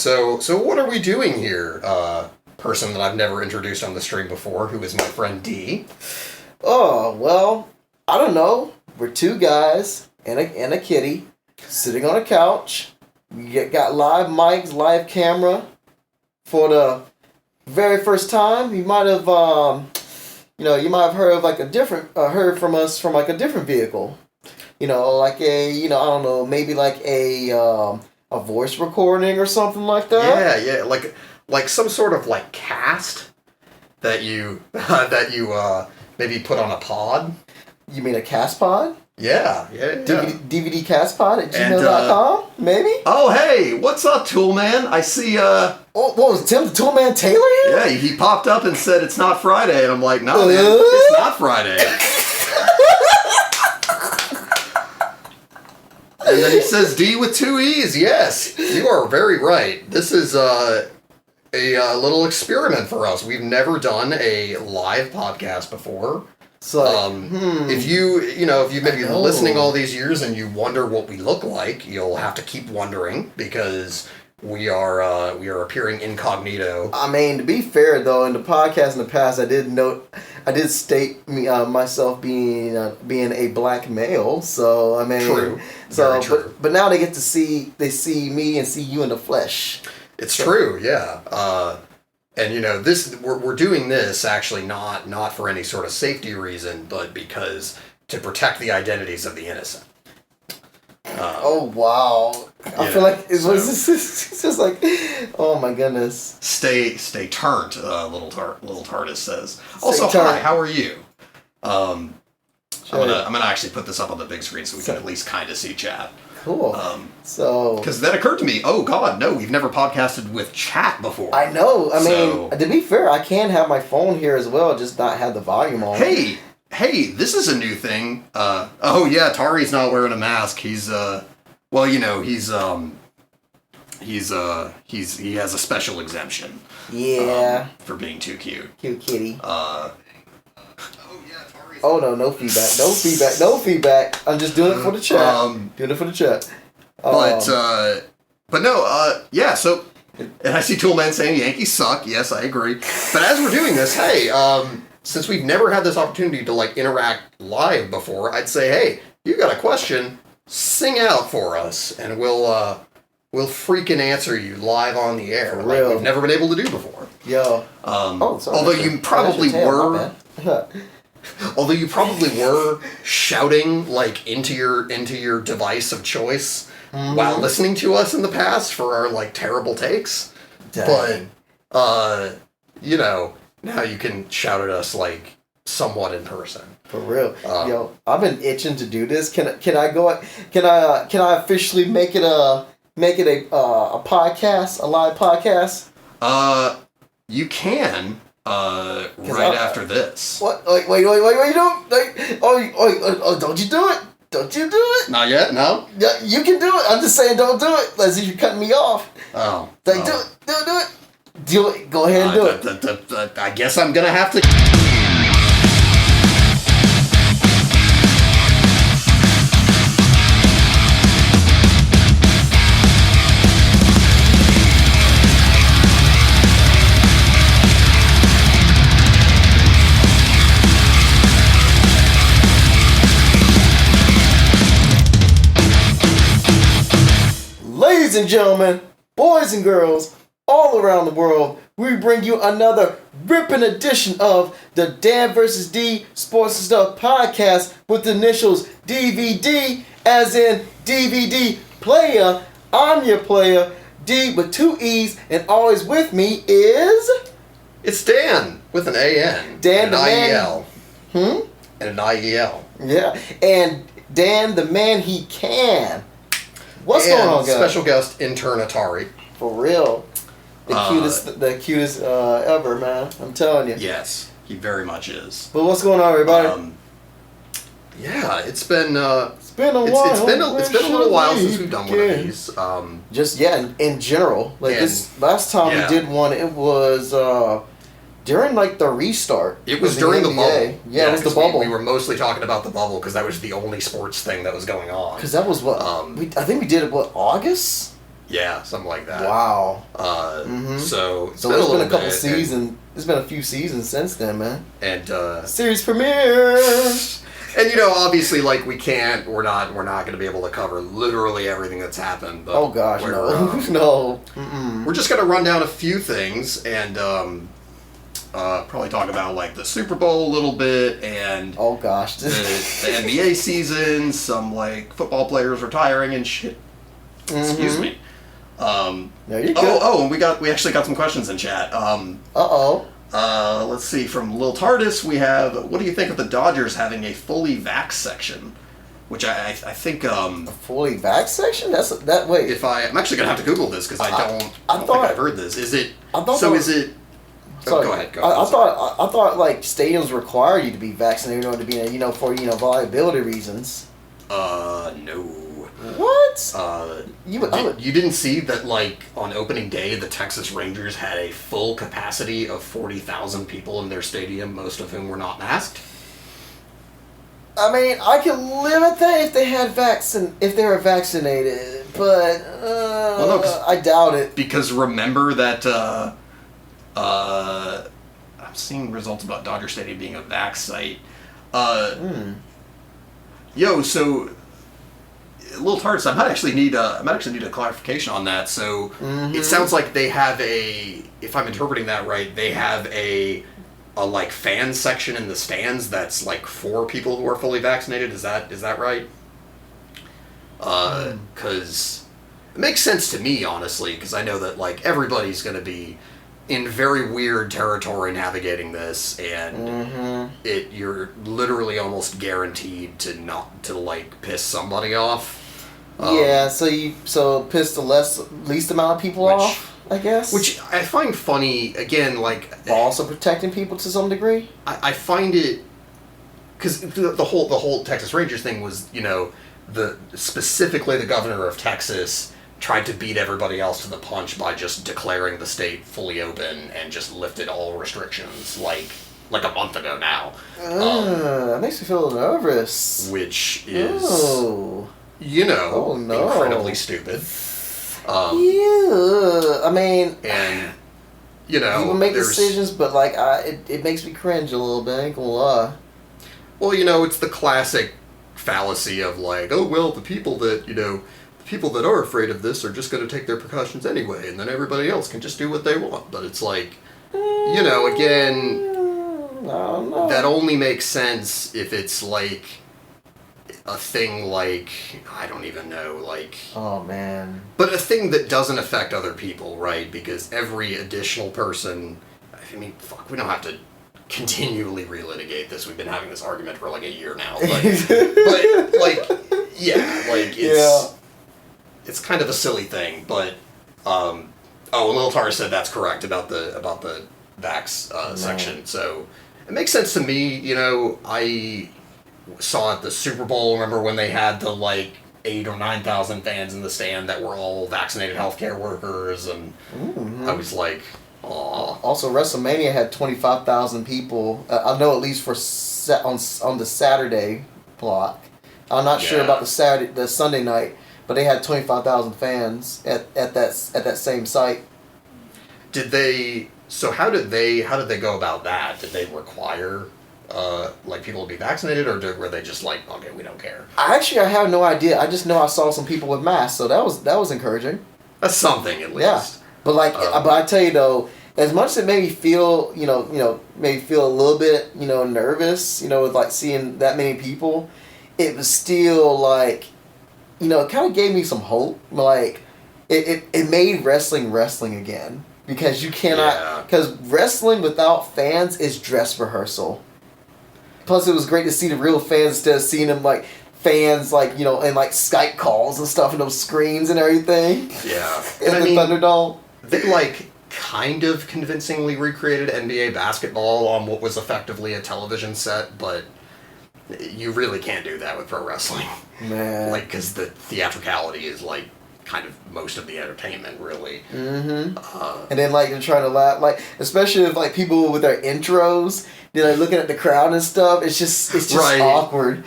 So what are we doing here? Person that I've never introduced on the stream before, who is my friend D. Oh, well, I don't know. We're two guys and a kitty sitting on a couch. We got live mics, live camera for the very first time. You might have, you might have heard of like heard from us from like a different vehicle. Like I don't know, maybe like a voice recording or something like that. Yeah, like some sort of like cast that you maybe put on a pod. You mean a cast pod? Yeah. DVD cast pod at gmail.com, maybe? Oh, hey, what's up, Toolman? I see, what was Tim the Toolman Taylor here? Yeah, he popped up and said it's not Friday, and I'm like, no, man, it's not Friday. And then he says D with 2 E's. Yes, you are very right. This is, a little experiment for us. We've never done a live podcast before. So, if you've been listening all these years and you wonder what we look like, you'll have to keep wondering because we are appearing incognito. I mean, to be fair though, in the podcast in the past, I did state myself being a black male. So I mean, true. So, very true. But now they see me and see you in the flesh. It's true, yeah. And we're doing this actually not for any sort of safety reason, but because to protect the identities of the innocent. Oh wow! I feel like it's just like, oh my goodness. Stay turned, little TARDIS says. Also, hi, how are you? I'm gonna actually put this up on the big screen so we can at least kind of see chat. Cool. Because that occurred to me, oh God, no, we've never podcasted with chat before. I know. I mean, to be fair, I can have my phone here as well, just not have the volume on. Hey, this is a new thing. Oh yeah, Tari's not wearing a mask. He has a special exemption. Yeah. For being too cute. Cute kitty. Oh no feedback. No feedback. I'm just doing it for the chat. But no, yeah, so, and I see Toolman saying Yankees suck. Yes, I agree. But as we're doing this, hey, since we've never had this opportunity to like interact live before, I'd say, hey, you got a question, sing out for us, and we'll freaking answer you live on the air. Like we've never been able to do before. Yo. Although you probably were. Although you probably were shouting like into your device of choice while listening to us in the past for our like terrible takes. Dang. But now you can shout at us like somewhat in person. For real. Yo, I've been itching to do this. Can I officially make it a podcast, a live podcast? You can. Right after this. What? Wait, don't, don't you do it? Don't you do it? Not yet, no? Yeah, you can do it. I'm just saying don't do it. As if you're cutting me off. Oh. Do it. Do it. Go ahead and do it. I guess I'm gonna have to... Ladies and gentlemen, boys and girls, all around the world, we bring you another ripping edition of the Dan vs. D Sports and Stuff podcast with the initials DVD, as in DVD player. I'm your player, D with 2 E's, and always with me is... It's Dan with an A-N. Dan the I-E-L. Man. And an I-E-L. Yeah, and Dan the man he can. What's going on, guys? Special guest intern Atari. For real. The cutest ever, man. I'm telling you. Yes, he very much is. But what's going on, everybody? Yeah, it's been while. It's been a little while since we've done one of these. Just in general, like this last time we did one, it was during like the restart. It was during the bubble. Yeah, it was the bubble. We were mostly talking about the bubble because that was the only sports thing that was going on. Because that was what I think we did it. What, August? Yeah, something like that. Wow. So it's been a couple seasons. It's been a few seasons since then, man. And series premiere. And obviously, like we're not going to be able to cover literally everything that's happened. But oh gosh, no, no. We're just going to run down a few things and probably talk about like the Super Bowl a little bit and oh gosh, the NBA season, some like football players retiring and shit. Excuse me. No, you're good. And we actually got some questions in chat. Let's see, from Lil Tardis we have, what do you think of the Dodgers having a fully vax section? Which I think a fully vax section? Wait. If I'm actually gonna have to Google this because I don't think I've heard this. Is it? Sorry, go ahead. I thought like stadiums require you to be vaccinated in order to be for viability reasons. No. What? You didn't see that, like, on opening day, the Texas Rangers had a full capacity of 40,000 people in their stadium, most of whom were not masked? I mean, I could live with that if they were vaccinated, but I doubt it. Because remember that I'm seeing results about Dodger Stadium being a vax site. So Little Tarts, I might actually need a clarification on that. So it sounds like they have if I'm interpreting that right, they have a like fan section in the stands that's like for people who are fully vaccinated. Is that right? Because it makes sense to me, honestly, because I know that like everybody's going to be in very weird territory navigating this, and you're literally almost guaranteed to like piss somebody off. So piss the least amount of people off, I guess. Which I find funny, again, like also protecting people to some degree. I find it because the whole Texas Rangers thing was, specifically the governor of Texas tried to beat everybody else to the punch by just declaring the state fully open and just lifted all restrictions like a month ago now. That makes me feel nervous. Which is, incredibly stupid. I mean, and people make decisions, but like it makes me cringe a little bit. I ain't gonna lie. Well, it's the classic fallacy of like, oh well, the people that are afraid of this are just going to take their precautions anyway, and then everybody else can just do what they want. But it's like, again, that only makes sense if it's like a thing like, I don't even know, like... Oh, man. But a thing that doesn't affect other people, right? Because every additional person... I mean, fuck, we don't have to continually relitigate this. We've been having this argument for like a year now. But like, yeah, like, it's kind of a silly thing, but Lil Tar said that's correct about the vax section. So it makes sense to me. I saw at the Super Bowl. Remember when they had the like 8,000 or 9,000 fans in the stand that were all vaccinated healthcare workers, and I was like, aw. Also, WrestleMania had 25,000 people. I know at least on the Saturday block. I'm not sure about the Sunday night. But they had 25,000 fans at that same site. Did they? So how did they go about that? Did they require like people to be vaccinated, or were they just like, okay, we don't care? I have no idea. I just know I saw some people with masks, so that was encouraging. That's something at least. Yeah, but but I tell you though, as much as it made me feel, made me feel a little bit, nervous, with like seeing that many people, it was still like. It kind of gave me some hope. Like, it made wrestling again. Because you cannot... Because wrestling without fans is dress rehearsal. Plus, it was great to see the real fans instead of seeing them, like, fans, like, in, like, Skype calls and stuff and those screens and everything. Yeah. In the Thunderdome. They, like, kind of convincingly recreated NBA basketball on what was effectively a television set, but... You really can't do that with pro wrestling. Man. Like, because the theatricality is, like, kind of most of the entertainment, really. Mm-hmm. And then, like, they're trying to laugh. Like, especially if, like, people with their intros, they're, like, looking at the crowd and stuff. It's just right. awkward.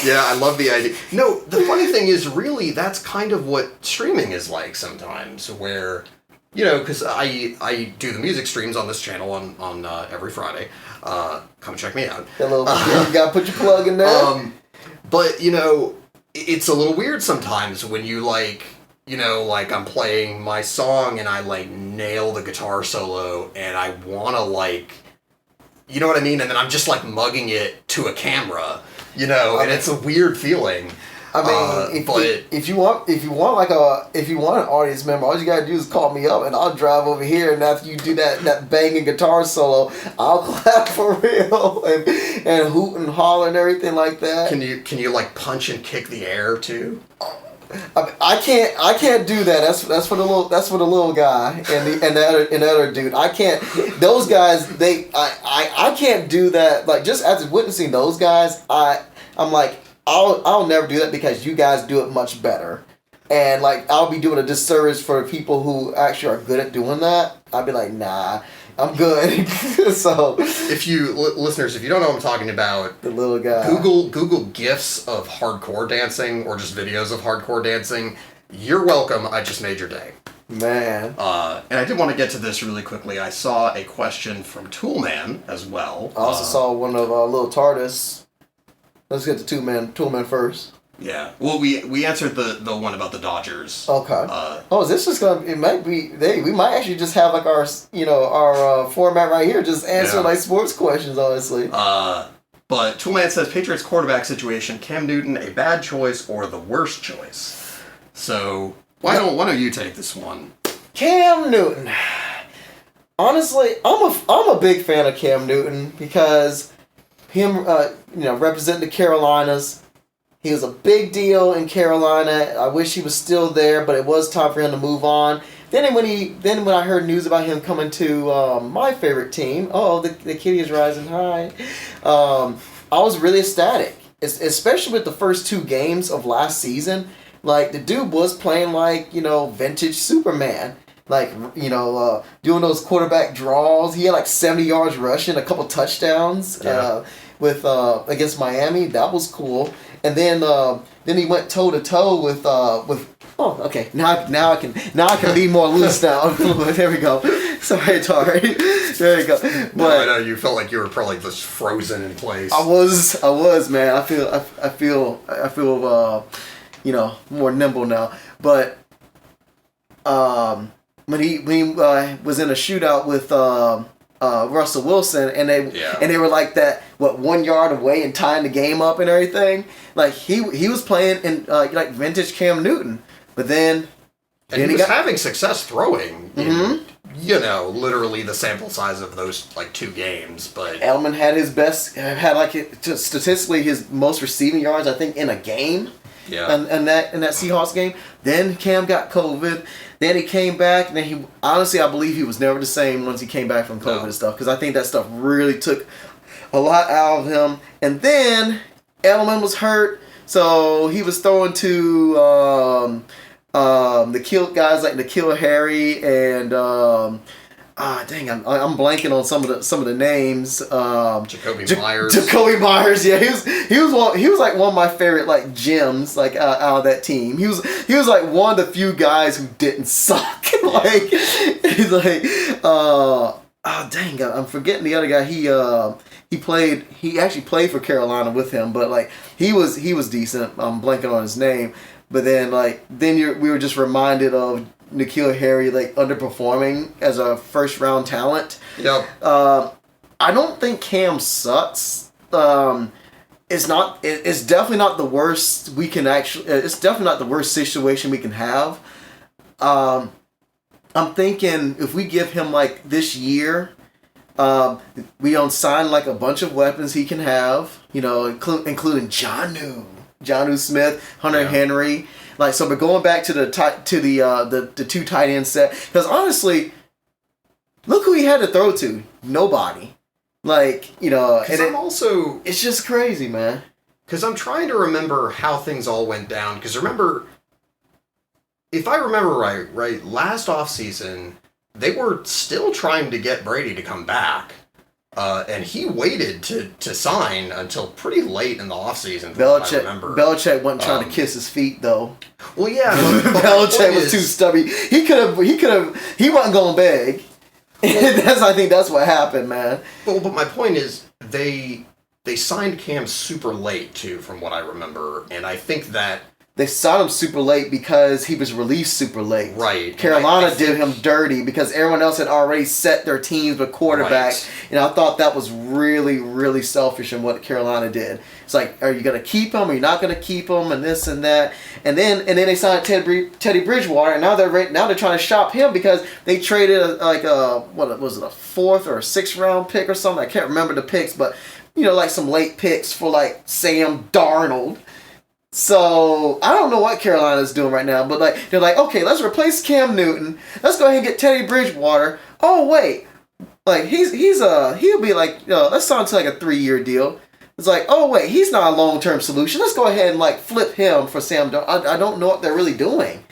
Yeah, I love the idea. No, the funny thing is, really, that's kind of what streaming is like sometimes, where, because I do the music streams on this channel on every Friday. Come check me out. You gotta put your plug in there. But, it's a little weird sometimes when you, like, I'm playing my song and I, like, nail the guitar solo and I want to, like, you know what I mean? And then I'm just, like, mugging it to a camera. And it's a weird feeling. I mean, if you want an audience member, all you gotta do is call me up, and I'll drive over here. And after you do that banging guitar solo, I'll clap for real and hoot and holler and everything like that. Can you like punch and kick the air too? I can't do that. That's for the little guy and the other dude. I can't. Those guys, I can't do that. Like, just as witnessing those guys, I'm like, I'll never do that because you guys do it much better. And like, I'll be doing a disservice for people who actually are good at doing that. I'd be like, nah, I'm good. So, if you listeners, if you don't know what I'm talking about, the little guy, Google GIFs of hardcore dancing or just videos of hardcore dancing. You're welcome. I just made your day, man. And I did want to get to this really quickly. I saw a question from Toolman as well. I also saw one of Little TARDIS. Let's get to Toolman first. Yeah. Well, we answered the one about the Dodgers. Okay. Is this just gonna? It might be. We might actually just have like our format right here, just answer like sports questions, honestly. But Toolman says Patriots quarterback situation: Cam Newton a bad choice or the worst choice? So why don't you take this one? Cam Newton. Honestly, I'm a big fan of Cam Newton because him, representing the Carolinas. He was a big deal in Carolina. I wish he was still there, but it was time for him to move on. Then when I heard news about him coming to my favorite team, the kitty is rising high. I was really ecstatic, especially with the first 2 games of last season. Like, the dude was playing like vintage Superman. Like, doing those quarterback draws. He had like 70 yards rushing, a couple touchdowns with against Miami. That was cool. And then he went toe to toe with okay, now I can be more loose now. There we go. Sorry. There we go. But no, I know you felt like you were probably just frozen in place. I was, man. I feel more nimble now. But when he was in a shootout with Russell Wilson, and they were like that 1 yard away and tying the game up and everything. Like, he was playing in like vintage Cam Newton, but then he was having success throwing. In, literally the sample size of those like 2 games. But Edelman had statistically his most receiving yards, I think, in a game. Yeah. And that Seahawks game. Then Cam got COVID. Then he came back, and then I believe he was never the same once he came back from COVID and stuff, because I think that stuff really took a lot out of him. And then Edelman was hurt, so he was throwing to the guys like N'Keal Harry and I'm blanking on some of the names. Jacoby Myers. Jacoby Myers, yeah, he was like one of my favorite like gems like out of that team. He was like one of the few guys who didn't suck. Like, he's like I'm forgetting the other guy. He actually played for Carolina with him, but like he was decent. I'm blanking on his name. But then we were just reminded of N'Keal Harry like underperforming as a first round talent. Yep. I don't think Cam sucks. It's definitely not the worst we can it's definitely not the worst situation we can have. I'm thinking if we give him like this year, we don't sign like a bunch of weapons he can have, including Jonnu Smith, Hunter Henry. Like, so we're going back to the 2 tight end set, because honestly, look who he had to throw to. Nobody. Like, and it's just crazy, man. Because I'm trying to remember how things all went down. Because if I remember right, last offseason, they were still trying to get Brady to come back. And he waited to sign until pretty late in the offseason, from what I remember. Belichick wasn't trying to kiss his feet, though. Well, yeah. Belichick was too stubby. He wasn't going to beg. I think that's what happened, man. But my point is, they signed Cam super late, too, from what I remember. And I think that... They signed him super late because he was released super late. Right. Carolina did him dirty because everyone else had already set their teams with quarterbacks. Right. And I thought that was really, really selfish in what Carolina did. It's like, are you going to keep him? Are you not going to keep him? And this and that. And then they signed Teddy Bridgewater. And now they're trying to shop him because they traded what was it, a fourth or a sixth round pick or something? I can't remember the picks, but like some late picks for like Sam Darnold. So, I don't know what Carolina's doing right now, but they're like, okay, let's replace Cam Newton. Let's go ahead and get Teddy Bridgewater. Oh, wait. He'll be let's sign to a 3-year deal. It's like, oh, wait, he's not a long-term solution. Let's go ahead and flip him for Sam Darnold. I don't know what they're really doing.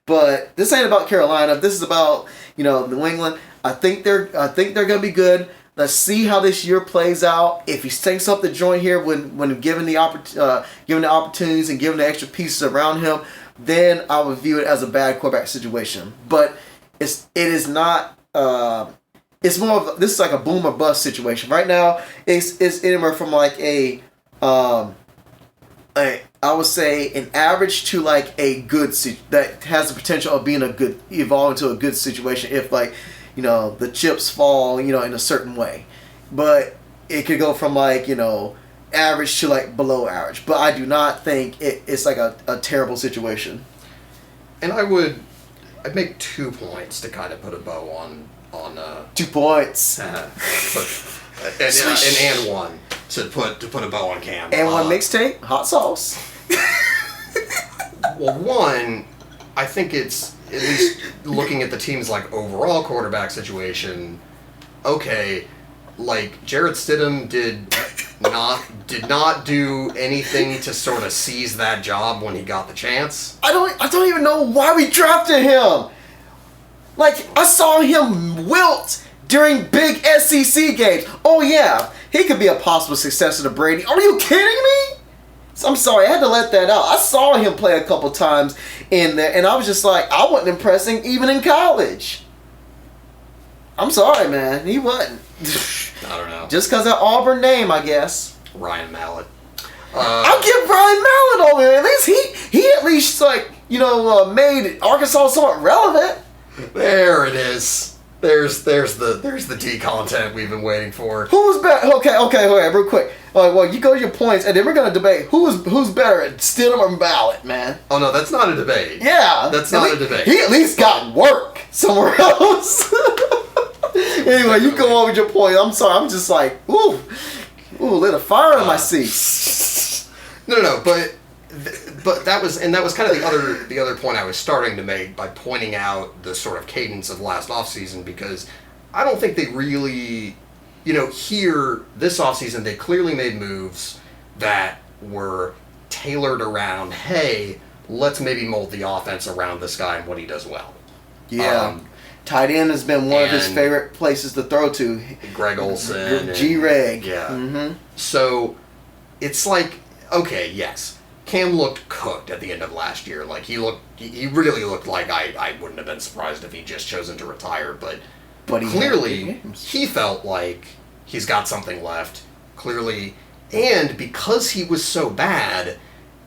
But this ain't about Carolina. This is about, New England. I think they're going to be good. Let's see how this year plays out. If he stinks up the joint here when given the opportunities and given the extra pieces around him, then I would view it as a bad quarterback situation. But it is not. It's more of this is like a boom or bust situation. Right now, it's anywhere from I would say an average to a good that has the potential of being evolve into a good situation if the chips fall, in a certain way. But it could go from average to below average. But I do not think it's a terrible situation. And I'd make 2 points to kind of put a bow on 2 points. and one to put a bow on Cam. And one mixtape, hot sauce. Well, one, I think it's at least looking at the team's overall quarterback situation. Okay, Jarrett Stidham did not do anything to sort of seize that job when he got the chance. I don't even know why we drafted him. I saw him wilt during big SEC games. Oh yeah, he could be a possible successor to Brady. Are you kidding me? I'm sorry, I had to let that out. I saw him play a couple times in there, and I was just I wasn't impressing even in college. I'm sorry, man. He wasn't. I don't know. Just because of Auburn name, I guess. Ryan Mallett. I'll give Ryan Mallett over there. At least he at least made Arkansas somewhat relevant. There it is. There's the D content we've been waiting for. Who's better? Okay, wait, real quick. You go to your points, and then we're gonna debate who's better at Stidham or Mallett, man. Oh no, that's not a debate. Yeah, that's not a debate. He at least got work somewhere else. Anyway, you go on with your point. I'm sorry. I'm just ooh, lit a fire in my seat. No, but that was kind of the other point I was starting to make by pointing out the sort of cadence of last offseason, because I don't think they really, here this offseason they clearly made moves that were tailored around, hey, let's maybe mold the offense around this guy and what he does well. Yeah. Tight end has been one of his favorite places to throw to. Greg Olsen. G-Reg. Yeah. Mm-hmm. So it's okay, yes. Cam looked cooked at the end of last year. He really looked like I wouldn't have been surprised if he'd just chosen to retire, but clearly he felt like he's got something left. Clearly, and because he was so bad,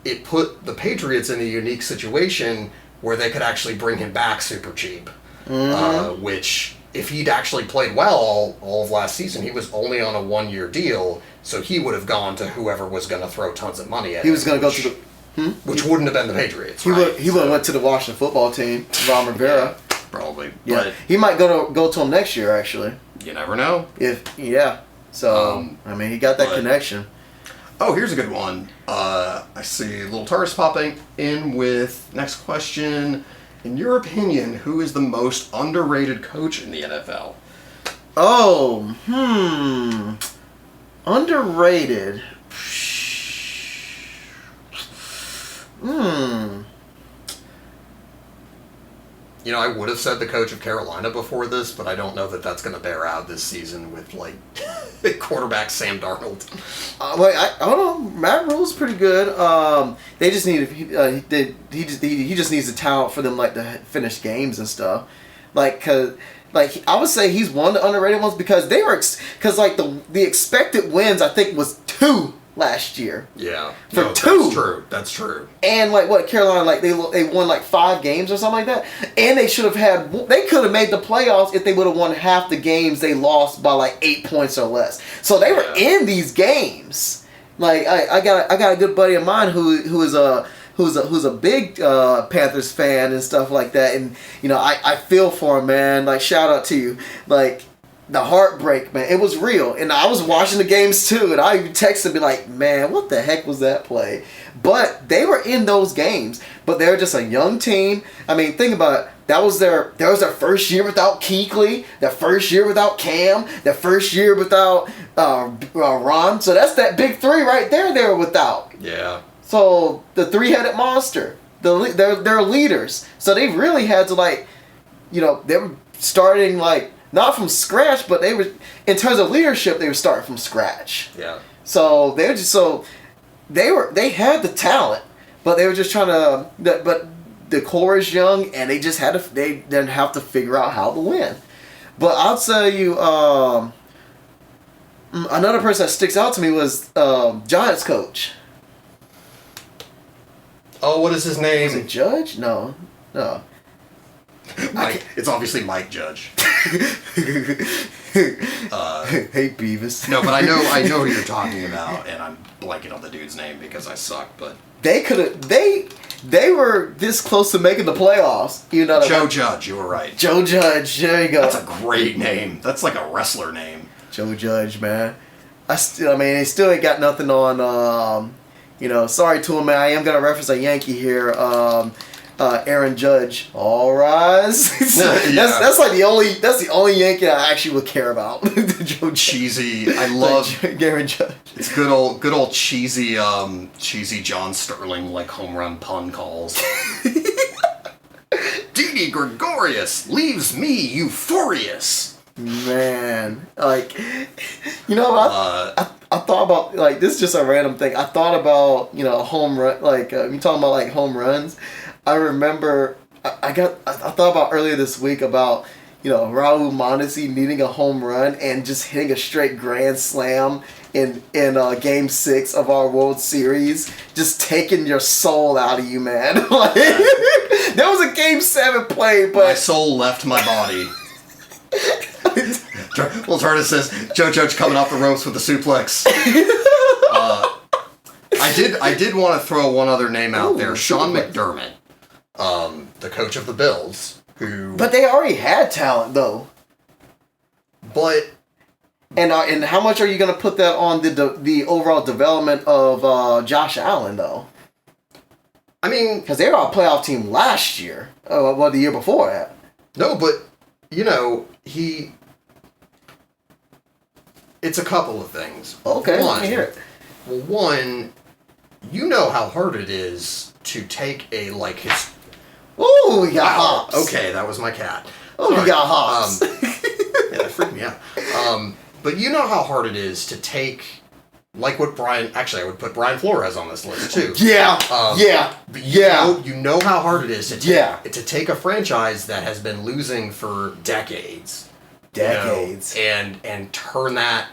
it put the Patriots in a unique situation where they could actually bring him back super cheap. Mm-hmm. Which, if he'd actually played well all of last season, he was only on a 1-year deal, so he would have gone to whoever was going to throw tons of money at him. He was going to go to the... Which wouldn't have been the Patriots, He would have went to the Washington football team, Ron Rivera. Yeah, probably. Yeah. But he might go to him next year, actually. You never know. So, he got that connection. Oh, here's a good one. I see Little Taurus popping in with next question. In your opinion, who is the most underrated coach in the NFL? Underrated. I would have said the coach of Carolina before this, but I don't know that that's going to bear out this season with, like, quarterback Sam Darnold. I don't know. Matt Rule's pretty good. They just need he just needs the talent for them, like, to finish games and stuff. Like, I would say he's one of the underrated ones because the expected wins, I think, was 2 last year. Yeah. For 2. That's true. And, like, Carolina, like, they won, like, 5 games or something like that. And they could have made the playoffs if they would have won half the games they lost by, like, 8 points or less. So they were in these games. Like, I got a good buddy of mine who's a big Panthers fan and stuff like that, and I feel for him, man. Like, shout out to you. Like, the heartbreak, man, it was real, and I was watching the games too, and I even texted me like, man, what the heck was that play? But they were in those games, but they're just a young team. I mean, think about it. That was their first year without Kuechly, their first year without Cam, their first year without Ron. So that's that big 3 right there. They were without. Yeah. So the 3-headed monster, they're leaders. So they really had to, like, they were starting, like, not from scratch, but they were, in terms of leadership, they were starting from scratch. Yeah. So they had the talent, but they were just trying to. But the core is young, and they didn't have to figure out how to win. But I'll tell you, another person that sticks out to me was Giants coach. Oh, what is his name? Is it Judge? No. Mike. It's obviously Mike Judge. Hey, Beavis. No, but I know who you're talking about, and I'm blanking on the dude's name because I suck. But they were this close to making the playoffs. Joe Judge, you were right. Joe Judge, there you go. That's a great name. That's like a wrestler name. Joe Judge, man. They still ain't got nothing on. Sorry to him, man. I am gonna reference a Yankee here. Aaron Judge. All rise. That's the only Yankee I actually would care about. Joe cheesy. I love Aaron Judge. It's good old cheesy John Sterling, like, home run pun calls. Didi Gregorius leaves me euphorious. Man, like, I thought about, like, this is just a random thing. I thought about, home run, like, you talking about, like, home runs. I remember I thought about earlier this week about, Raul Mondesi needing a home run and just hitting a straight grand slam in Game 6 of our World Series, just taking your soul out of you, man. Like, there was a Game 7 play, but my soul left my body. Well, Tardis says Joe Judge coming off the ropes with the suplex. I did want to throw one other name out there, Sean McDermott. The coach of the Bills, But they already had talent, though. But... And how much are you going to put that on the overall development of Josh Allen, though? I mean... Because they were a playoff team last year. The year before that. No, but, it's a couple of things. Okay, let me hear it. Well, one, you know how hard it is to take a, like, his... Ooh, he got hops. Okay, that was my cat. Oh, he got hops. Yeah, that freaked me out. But you know how hard it is to take, like what Brian... Actually, I would put Brian Flores on this list, too. Yeah. You know how hard it is to take a franchise that has been losing for decades. And turn that...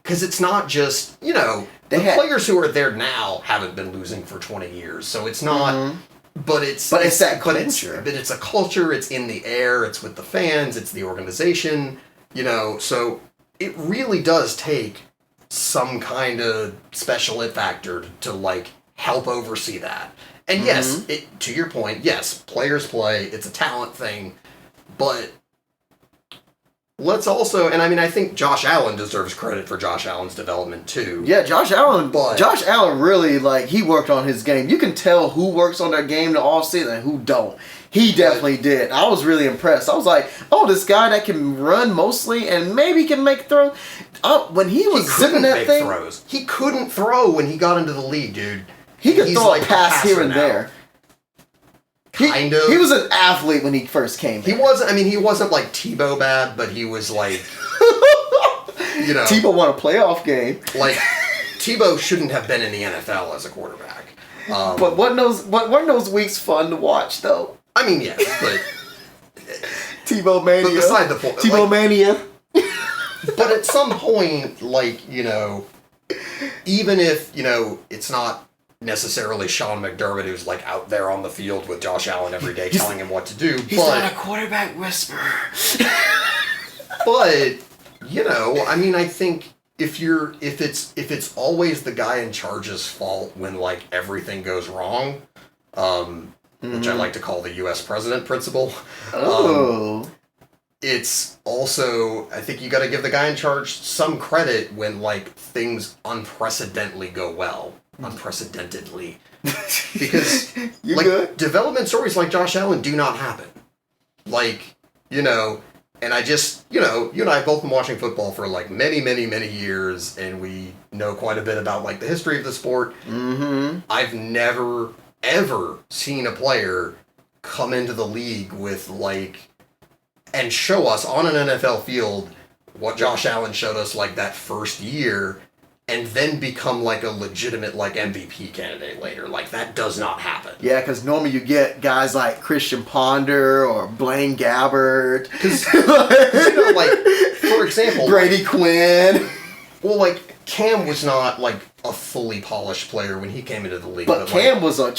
Because it's not just, the players who are there now haven't been losing for 20 years. So it's not... Mm-hmm. But it's that culture. But it's a culture. It's in the air. It's with the fans. It's the organization. So it really does take some kind of special it factor to, like, help oversee that. And yes, to your point, yes, players play. It's a talent thing, but let's also, and I mean, I think Josh Allen deserves credit for Josh Allen's development too. Yeah, Josh Allen really, like, he worked on his game. You can tell who works on their game the offseason and who don't. He definitely did. I was really impressed. I was like, oh, this guy that can run mostly and maybe can make throws. When he was zipping that thing, throws. He couldn't throw when he got into the league, dude. He could throw a pass here and there. kind of. He was an athlete when he first came. He wasn't. I mean, he wasn't like Tebow bad, but he was like, you know, Tebow won a playoff game. Like Tebow shouldn't have been in the NFL as a quarterback. But weren't those weeks fun to watch though? I mean, yes, but Tebow mania. But beside the point, Tebow mania. But at some point, like, you know, even if, you know, it's not necessarily Sean McDermott who's like out there on the field with Josh Allen every day telling him what to do. He's not a quarterback whisperer. But, you know, I mean, I think if it's always the guy in charge's fault when like everything goes wrong, which I like to call the U.S. president principle. It's also, I think you got to give the guy in charge some credit when like things unprecedentedly go well. Unprecedentedly. Because development stories like Josh Allen do not happen. Like, you know, and I just, you know, you and I have both been watching football for like many, many, many years, and we know quite a bit about like the history of the sport. Mm-hmm. I've never, ever seen a player come into the league with like, and show us on an NFL field what Josh Allen showed us like that first year, and then become like a legitimate like MVP candidate later. Like that does not happen. Yeah, because normally you get guys like Christian Ponder or Blaine Gabbert. Because, you know, like, for example... Brady Quinn. Well, like, Cam was not like a fully polished player when he came into the league. But Cam was a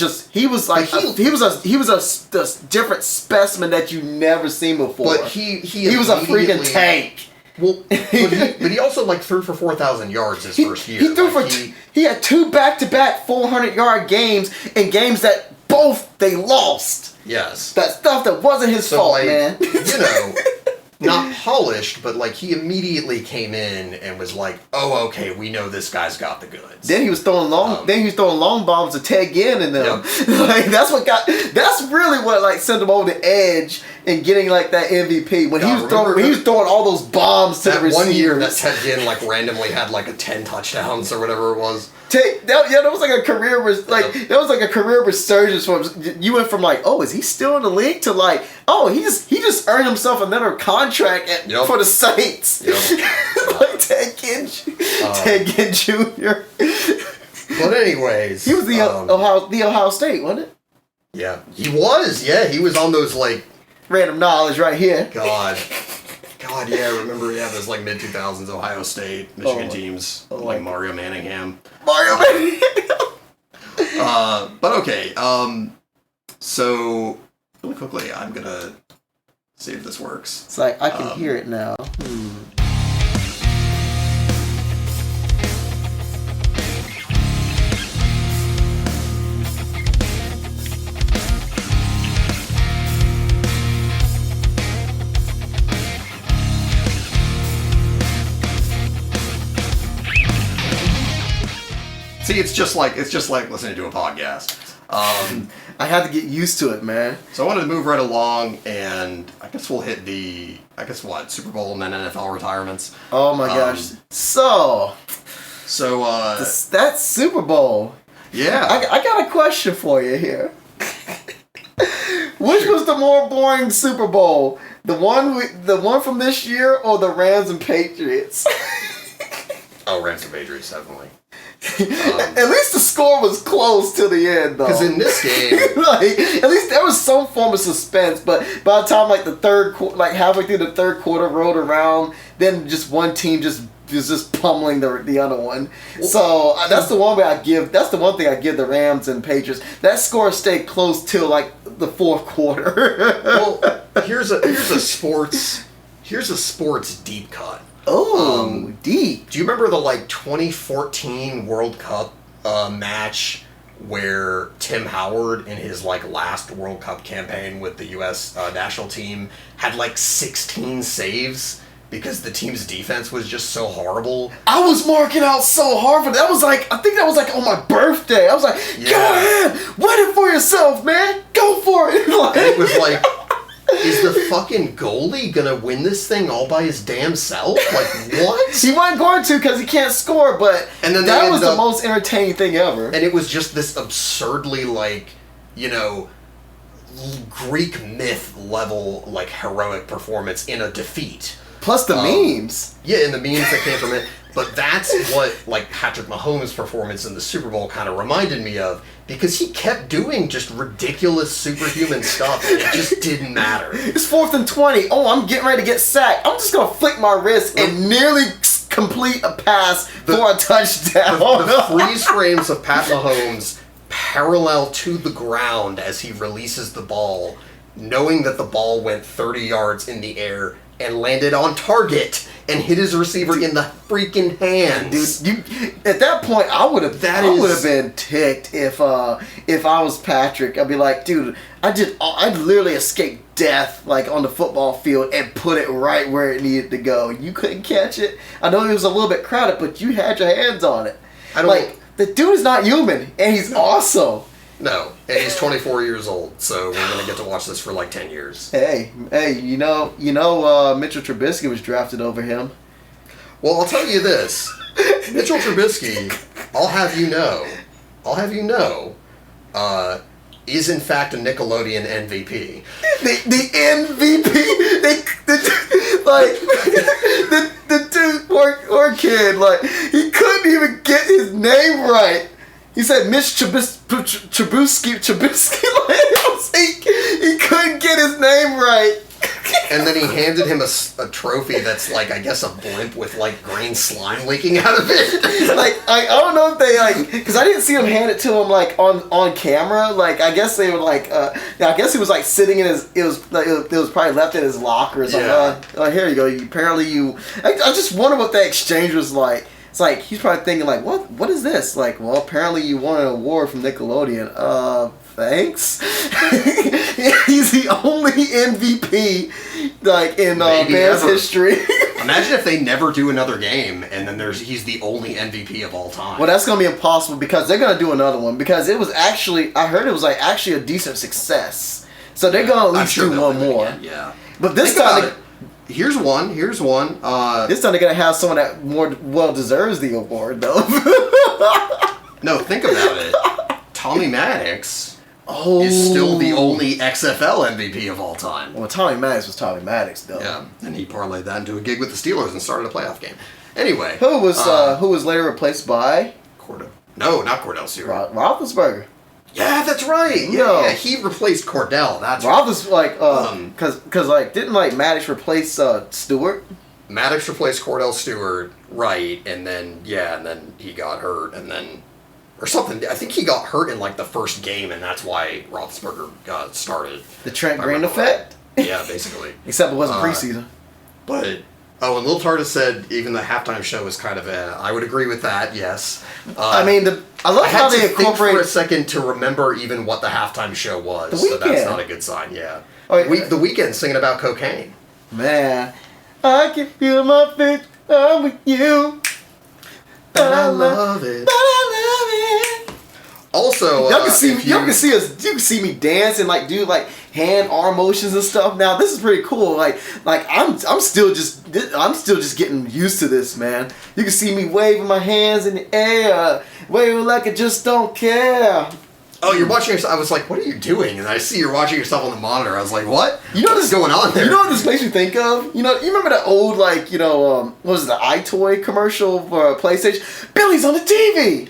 different specimen that you never seen before. But he was a freaking tank. Well, but he also like threw for 4,000 yards his first year. He had 2 back-to-back 400-yard games in games that both they lost. Yes. That stuff that wasn't his fault, like, man. You know, not polished, but like he immediately came in and was like, "Oh, okay, we know this guy's got the goods." Then he was throwing long bombs to Ted Ginn and them. Yep. Like that's really what like sent him over the edge and getting like that MVP when he was throwing all those bombs to the receivers. One year that Ted Ginn like randomly had like 10 touchdowns or whatever it was. That was like a career resurgence for him. You went from like, oh, is he still in the league to like, oh, he just earned himself another contract for the Saints. Yep. Like Ted Ginn Jr. But anyways, he was the Ohio State, wasn't it? Yeah, he was. Yeah, he was on those like random knowledge right here. God, yeah, I remember, those like mid-2000s Ohio State, Michigan teams, like Mario Manningham. But okay, so really quickly, I'm gonna see if this works. It's like, I can hear it now. See, it's just like listening to a podcast. I had to get used to it, man. So I wanted to move right along, and I guess we'll hit Super Bowl and then NFL retirements. Oh my gosh! So that's Super Bowl. Yeah, I got a question for you here. Which was the more boring Super Bowl? The one from this year, or the Rams and Patriots? Oh, Rams and Patriots, definitely. At least the score was close to the end, though. Because in this game, at least there was some form of suspense. But by the time halfway through the third quarter rolled around, then just one team was just pummeling the other one. So that's the one thing I give the Rams and Patriots. That score stayed close till like the fourth quarter. Well, here's a sports deep cut. Oh, deep. Do you remember the 2014 World Cup match where Tim Howard in his last World Cup campaign with the U.S. National team had 16 saves because the team's defense was just so horrible? I was marking out so hard for that. I think that was on my birthday. I was like, Go ahead, win it for yourself, man. Go for it. And it was like, is the fucking goalie gonna win this thing all by his damn self? What? He wasn't going to because he can't score, but that was the most entertaining thing ever. And it was just this absurdly, Greek myth level, like, heroic performance in a defeat. Plus the memes. Yeah, and the memes that came from it. But that's what, like, Patrick Mahomes' performance in the Super Bowl kind of reminded me of, because he kept doing just ridiculous superhuman stuff, and it just didn't matter. It's 4th and 20. Oh, I'm getting ready to get sacked. I'm just going to flick my wrist and nearly complete a pass for a touchdown. The freeze frames of Pat Mahomes parallel to the ground as he releases the ball, knowing that the ball went 30 yards in the air and landed on target and hit his receiver in the freaking hands. Dude, at that point, I would have been ticked if I was Patrick. I'd be like, dude, I literally escaped death, like, on the football field and put it right where it needed to go. You couldn't catch it. I know it was a little bit crowded, but you had your hands on it. The dude is not human, and he's awesome. No, and he's 24 years old, so we're gonna get to watch this for like 10 years. Hey, you know, Mitchell Trubisky was drafted over him. Well, I'll tell you this, Mitchell Trubisky, I'll have you know, is in fact a Nickelodeon MVP. The MVP, the dude, poor kid, like, he couldn't even get his name right. He said Mitch Trubisky, like, he couldn't get his name right. And then he handed him a trophy that's, like, I guess a blimp with, like, green slime leaking out of it. Like, I don't know if they, like, because I didn't see him hand it to him, like, on camera. Like, I guess they were, like, I guess he was, like, sitting in his, it was probably left in his locker or something. Yeah. Here you go. I just wonder what that exchange was like. It's like, he's probably thinking, like, what is this? Like, well, apparently you won an award from Nickelodeon. Thanks. He's the only MVP, like, in Bears history. Imagine if they never do another game, and then he's the only MVP of all time. Well, that's gonna be impossible, because they're gonna do another one, because it was actually, I heard it was, like, actually a decent success. So they're gonna at least do one more. Again, yeah. But this time, here's one. This time they're gonna have someone that more well deserves the award, though. No, think about it. Tommy Maddox is still the only XFL MVP of all time. Well, Tommy Maddox was Tommy Maddox, though. Yeah, and he parlayed that into a gig with the Steelers and started a playoff game. Anyway, who was later replaced by not Cordell Stewart. Roethlisberger. Yeah, that's right. Yeah, he replaced Cordell. That's right. Because like, didn't, like, Maddox replace Stewart? Maddox replaced Cordell Stewart, right? And then he got hurt, and then or something. I think he got hurt in, like, the first game, and that's why Roethlisberger got started. The Trent Green effect. Yeah, basically. Except it wasn't preseason. But and Lil Tardis said even the halftime show was kind of I would agree with that. Yes. I mean, I love how they incorporate for a second to remember even what the halftime show was. The so Weeknd. That's not a good sign. Yeah. Oh, The Weeknd singing about cocaine. Man, I can feel my feet. I'm with you. But I love it. Also, y'all can see me dance and, like, do, like, hand arm motions and stuff. Now this is pretty cool. Like I'm still just getting used to this, man. You can see me waving my hands in the air, waving like I just don't care. Oh, you're watching yourself. I was like, what are you doing? And I see you're watching yourself on the monitor. I was like, what? What is going on there? You know what this makes me think of? You remember that old, like, what was it, the iToy commercial for PlayStation? Billy's on the TV!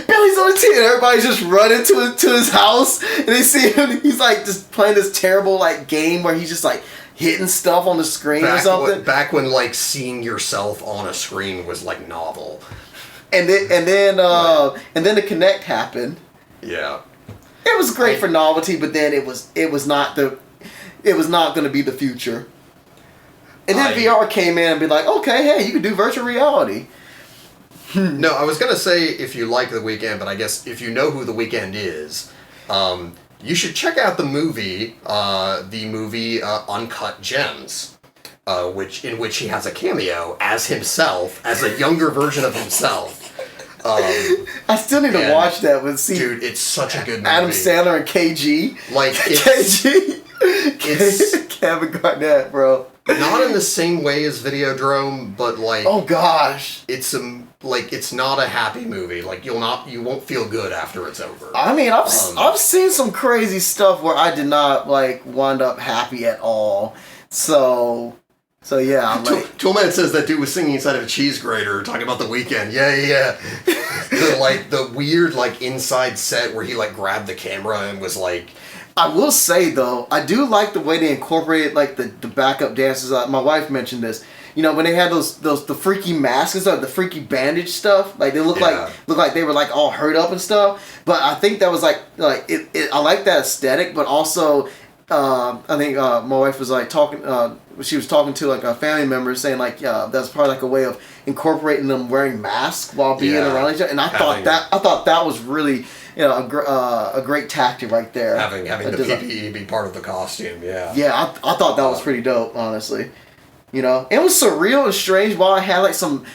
Billy's on the TV! And everybody's just running to his house, and they see him, he's, like, just playing this terrible, like, game where he's just, like, hitting stuff on the screen or something. Back when, like, seeing yourself on a screen was, like, novel. And then the Kinect happened. Yeah. It was great for novelty, but then it was not going to be the future. And then VR came in and be like, okay, hey, you can do virtual reality. No, I was gonna say if you like The Weeknd, but I guess if you know who The Weeknd is, you should check out the movie Uncut Gems, in which he has a cameo as himself, as a younger version of himself. I still need to watch that with dude, it's such a good movie. Adam Sandler and KG. Like KG. Kevin Garnett, bro. Not in the same way as Videodrome, but like, oh gosh, it's it's not a happy movie. Like you won't feel good after it's over. I mean, I've seen some crazy stuff where I did not like wind up happy at all. So yeah, like Toolman says that dude was singing inside of a cheese grater, talking about The Weeknd. Yeah. the weird like inside set where he like grabbed the camera and was like. I will say though, I do like the way they incorporated like the backup dancers. My wife mentioned this. You know, when they had the freaky masks and stuff, the freaky bandage stuff, like they look like they were like all hurt up and stuff. But I think that was like I like that aesthetic, but also I think my wife was like talking. She was talking to like a family member saying like that's probably like a way of incorporating them wearing masks while being around each other. And I thought that was really. You know, a great tactic right there. Having the PPE be part of the costume, yeah. Yeah, I thought that was pretty dope, honestly. You know, it was surreal and strange. While I had some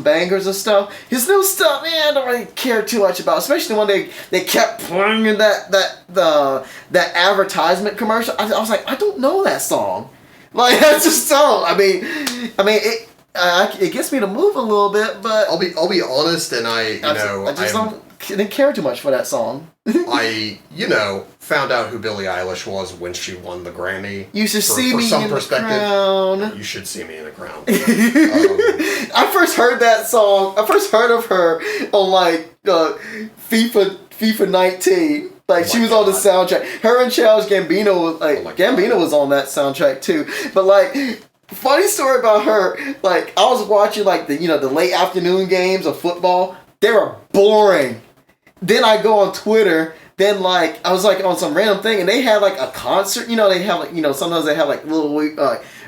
bangers and stuff, his new stuff, man, I don't really care too much about. Especially when they kept playing in that advertisement commercial. I was like, I don't know that song. Like that's just so. I mean, it gets me to move a little bit, but I'll be honest, and I didn't care too much for that song. I found out who Billie Eilish was when she won the Grammy. You should see me in the crown. You should see me in the crown. I first heard that song. I first heard of her on like FIFA 19. Like she was on the soundtrack. Her and Childish Gambino was Gambino was on that soundtrack too. But like. Funny story about her, like I was watching like the late afternoon games of football. They were boring. Then I go on Twitter. Then like I was like on some random thing, and they had like a concert. You know they have like sometimes they have like little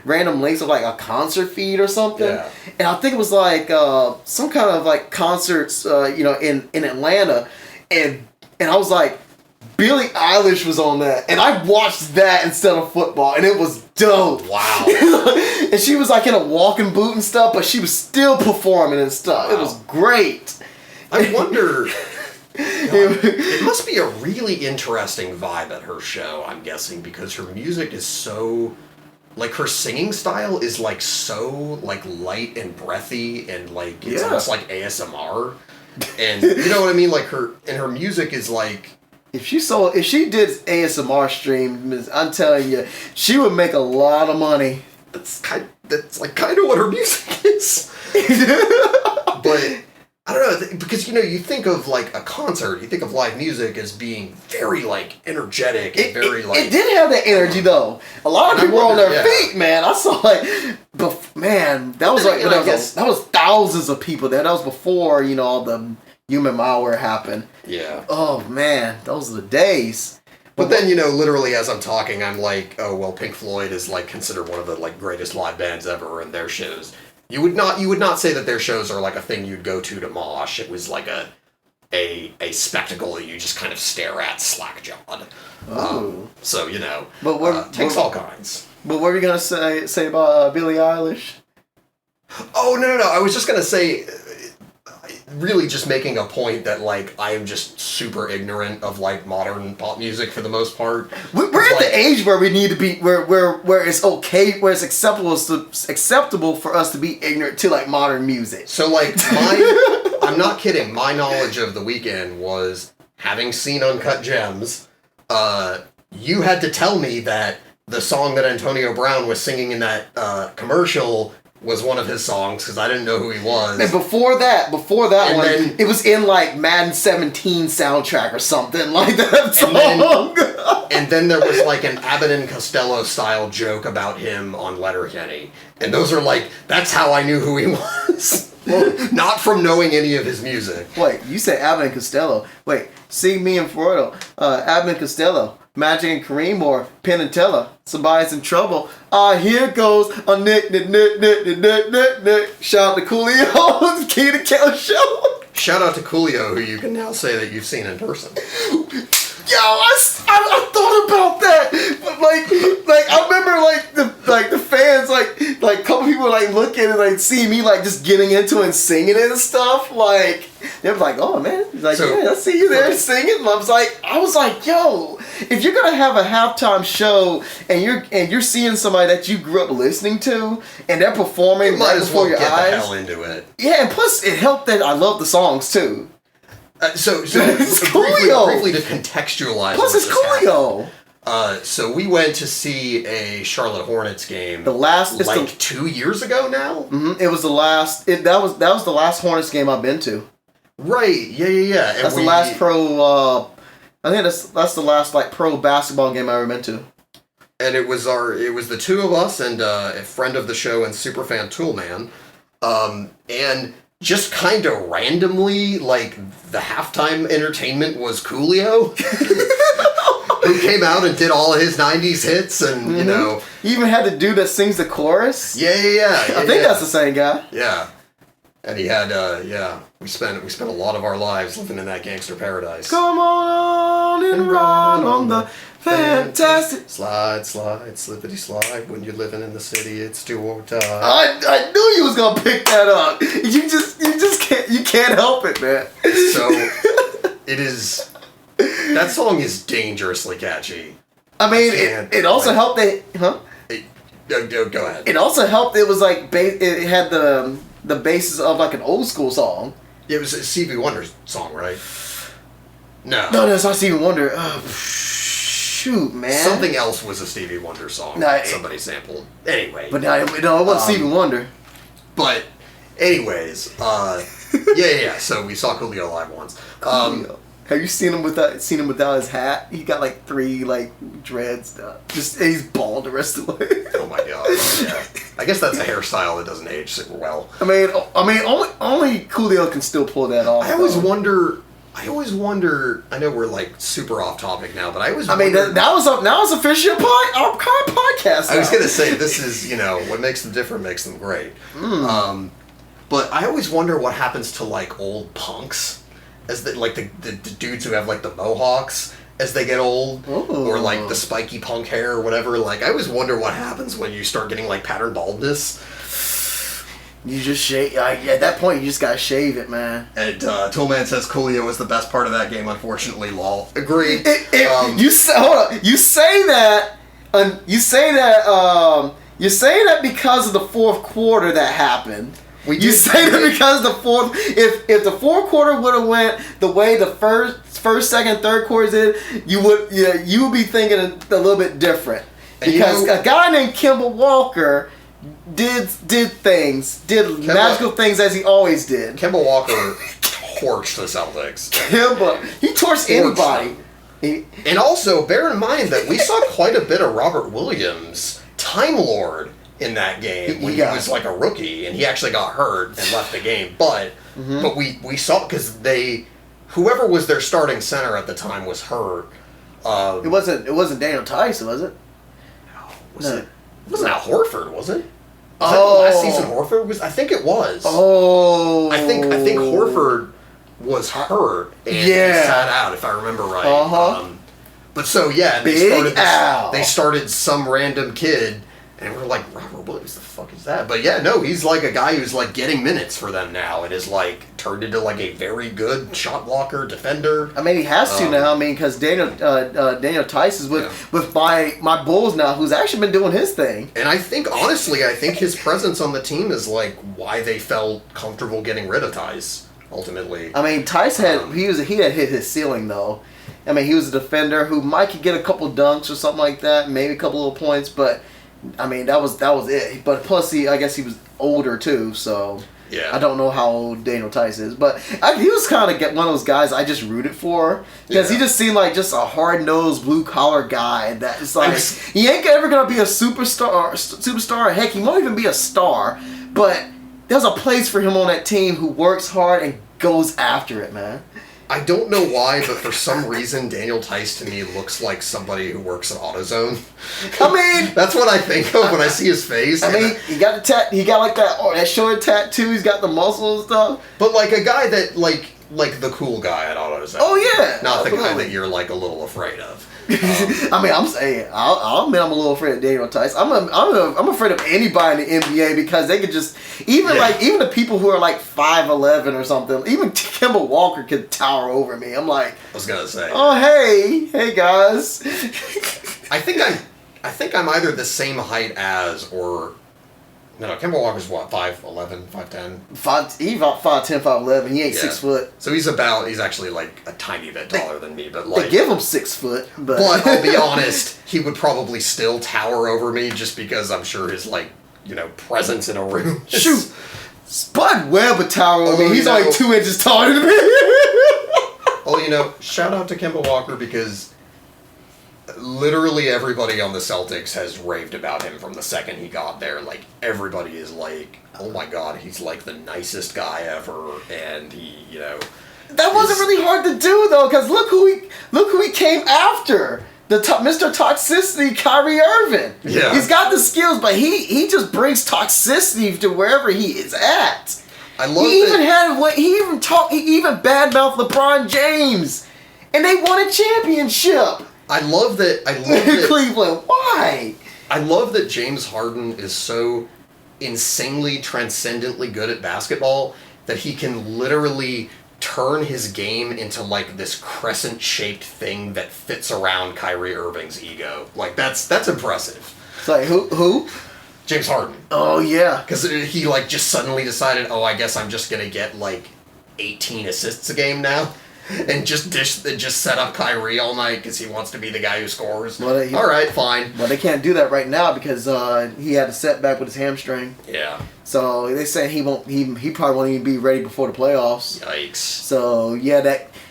random links of like a concert feed or something. Yeah. And I think it was like some kind of like concerts in Atlanta, and I was like. Billie Eilish was on that, and I watched that instead of football, and it was dope. Wow. And she was like in a walking boot and stuff, but she was still performing and stuff. Wow. It was great. I wonder... it must be a really interesting vibe at her show, I'm guessing, because her music is so... Like, her singing style is, like, so, like, light and breathy, and, like, it's almost like ASMR. And, you know what I mean? Like, her music is, like... If she did ASMR streams, I'm telling you, she would make a lot of money. That's kind of what her music is. But I don't know, because you think of like a concert, you think of live music as being very like energetic and it did have that energy though. A lot of people were on their feet, man. I saw that was thousands of people there. That was before all the human malware happened. Yeah. Oh man, those are the days. But then literally as I'm talking, I'm like, oh well, Pink Floyd is like considered one of the like greatest live bands ever, and their shows. You would not say that their shows are like a thing you'd go to mosh. It was like a spectacle that you just kind of stare at slack-jawed. So but takes all kinds. But what were you gonna say about Billie Eilish? Oh no! I was just gonna say. Really just making a point that like I am just super ignorant of like modern pop music for the most part. We're at the age where we need to be where it's okay, where it's acceptable for us to be ignorant to like modern music. So like I'm not kidding, my knowledge of The Weeknd was having seen Uncut Gems. You had to tell me that the song that Antonio Brown was singing in that commercial was one of his songs, because I didn't know who he was. And before that one, it was in like Madden 17 soundtrack or something like that song. And then there was like an Abbott and Costello style joke about him on Letterkenny. And those are like, that's how I knew who he was. Not from knowing any of his music. Wait, you said Abbott and Costello. Wait, See Me and Frodo, Abbott and Costello, Magic and Kareem, or Penn and Teller. Somebody's in trouble. Here goes a nick. Shout out to Coolio, the Key to Count Show. Shout out to Coolio, who you can now say that you've seen in person. Yo, I thought about that, but like I remember the fans like a couple people like looking and like see me like just getting into it and singing it and stuff. Like they were like, oh man, like I see you there singing. And I was like, yo, if you're gonna have a halftime show and you're seeing somebody that you grew up listening to and they're performing you might right as before well your get eyes, the hell into it. Yeah, and plus it helped that I love the songs too. So It's briefly to contextualize. Plus it's Coolio. So we went to see a Charlotte Hornets game. The 2 years ago now. Mm-hmm, it was the last. That was the last Hornets game I've been to. Right. Yeah. And that's the last pro. I think that's the last like pro basketball game I ever been to. And it was the two of us and a friend of the show and superfan Toolman, and just kind of randomly, like, the halftime entertainment was Coolio, who came out and did all of his 90s hits, and, you know... You even had the dude that sings the chorus? Yeah. I think that's the same guy. Yeah. And he had, we spent a lot of our lives living in that gangster paradise. Come on and ride on the fantastic... Slide, slippity slide. When you're living in the city, it's do or die. I knew you was gonna pick that up. You just can't help it, man. So, it is... That song is dangerously catchy. I mean, it also helped that... Huh? Go ahead. It also helped it was like... It had the basis of like an old school song. It was a Stevie Wonder's song, right? No, it's not Stevie Wonder. Shoot, man. Something else was a Stevie Wonder song. Somebody sampled. Anyway. But no, it wasn't Stevie Wonder. But, anyways, yeah. So we saw Coolio live once. Have you seen him without his hat? He got like 3 like dreads. He's bald the rest of the way. Oh my god! Yeah. I guess that's a hairstyle that doesn't age super well. I mean, only Coolio can still pull that off. I always wonder. I know we're like super off topic now, but I always. Now it's official our podcast. I was gonna say this is what makes them different makes them great. But I always wonder what happens to like old punks, as the dudes who have like the mohawks as they get old, or like the spiky punk hair or whatever. Like I always wonder what happens when you start getting like pattern baldness. You just shave. At that point, you just gotta shave it, man. And Toolman says Coolio was the best part of that game. Unfortunately, lol. Agreed. You say that because of the fourth quarter that happened. You say that because the fourth. If the fourth quarter would have went the way the first, second, third quarters did, you would be thinking a little bit different. Because a guy named Kemba Walker did magical things as he always did. Kemba Walker torched the Celtics. He torched anybody. And also, bear in mind that we saw quite a bit of Robert Williams, Time Lord, in that game when he was like a rookie, and he actually got hurt and left the game. But we saw, because whoever was their starting center at the time was hurt. It wasn't Daniel Tice, was it? No. It wasn't Al Horford, was it? Was that the last season Horford was? I think it was. Oh. I think Horford was hurt and he sat out, if I remember right. But so they started some random kid, and we're like, Robert Williams, the fuck is that? But yeah, no, he's like a guy who's like getting minutes for them now, and is like turned into like a very good shot blocker, defender. I mean, he has to now. I mean, because Daniel Tice is with my Bulls now, who's actually been doing his thing. And honestly, I think his presence on the team is like why they felt comfortable getting rid of Tice. Ultimately, I mean, Tice had he had hit his ceiling though. I mean, he was a defender who might could get a couple dunks or something like that, maybe a couple little points, but. I mean, that was it. But plus, I guess he was older too, so yeah. I don't know how old Daniel Tice is. But he was kind of one of those guys I just rooted for because he just seemed like just a hard-nosed, blue-collar guy that is like he ain't ever gonna be a superstar. Heck, he won't even be a star. But there's a place for him on that team who works hard and goes after it, man. I don't know why, but for some reason, Daniel Tice to me looks like somebody who works at AutoZone. I mean, that's what I think of when I see his face. I mean, he got like that shoulder tattoo. He's got the muscles and stuff. But like a guy that like the cool guy at AutoZone. Oh yeah, not the guy that you're like a little afraid of. I mean, I'll admit I'm a little afraid of Daniel Tice. I'm afraid of anybody in the NBA because they could just even the people who are like 5'11" or something. Even Kemba Walker could tower over me. I'm like, I was gonna say, oh hey guys. I think I'm either the same height as or. No, Kemba Walker's what, 5'11", 5'10"? He's about 5'10", 5'11". He ain't 6 foot. So he's actually like a tiny bit taller than me, but like... They give him 6 foot, but... But I'll be honest, he would probably still tower over me just because I'm sure his, like, presence in a room... Shoot! Spud Webb would tower over me. He's only 2 inches taller than me. Well, shout out to Kemba Walker because... Literally everybody on the Celtics has raved about him from the second he got there. Like, everybody is like, oh my god, he's like the nicest guy ever, and he, That wasn't really hard to do, though, because look who he came after. Mr. Toxicity, Kyrie Irving. Yeah. He's got the skills, but he just brings toxicity to wherever he is at. I love he even badmouthed LeBron James, and they won a championship. I love that. Cleveland. Why? I love that James Harden is so insanely, transcendently good at basketball that he can literally turn his game into like this crescent-shaped thing that fits around Kyrie Irving's ego. Like that's impressive. It's like who? James Harden. Oh yeah. Because he like just suddenly decided, I guess I'm just gonna get like 18 assists a game now. And just set up Kyrie all night because he wants to be the guy who scores. All right, fine. Well, they can't do that right now because he had a setback with his hamstring. Yeah. So they say he probably won't even be ready before the playoffs. Yikes. So yeah,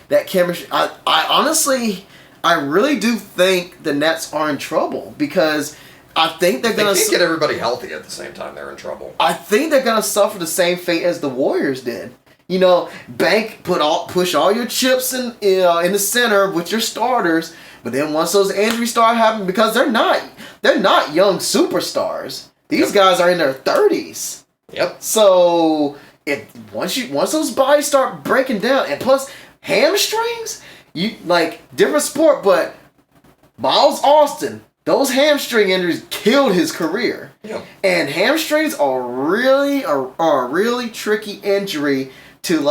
that chemistry. I honestly, I really do think the Nets are in trouble because I think they can't get everybody healthy at the same time. They're in trouble. I think they're gonna suffer the same fate as the Warriors did. Push all your chips in the center with your starters, but then once those injuries start happening, because they're not young superstars. These guys are in their 30s. Yep. So once those bodies start breaking down, and plus hamstrings, different sport, but Miles Austin, those hamstring injuries killed his career. Yep. And hamstrings are a really tricky injury to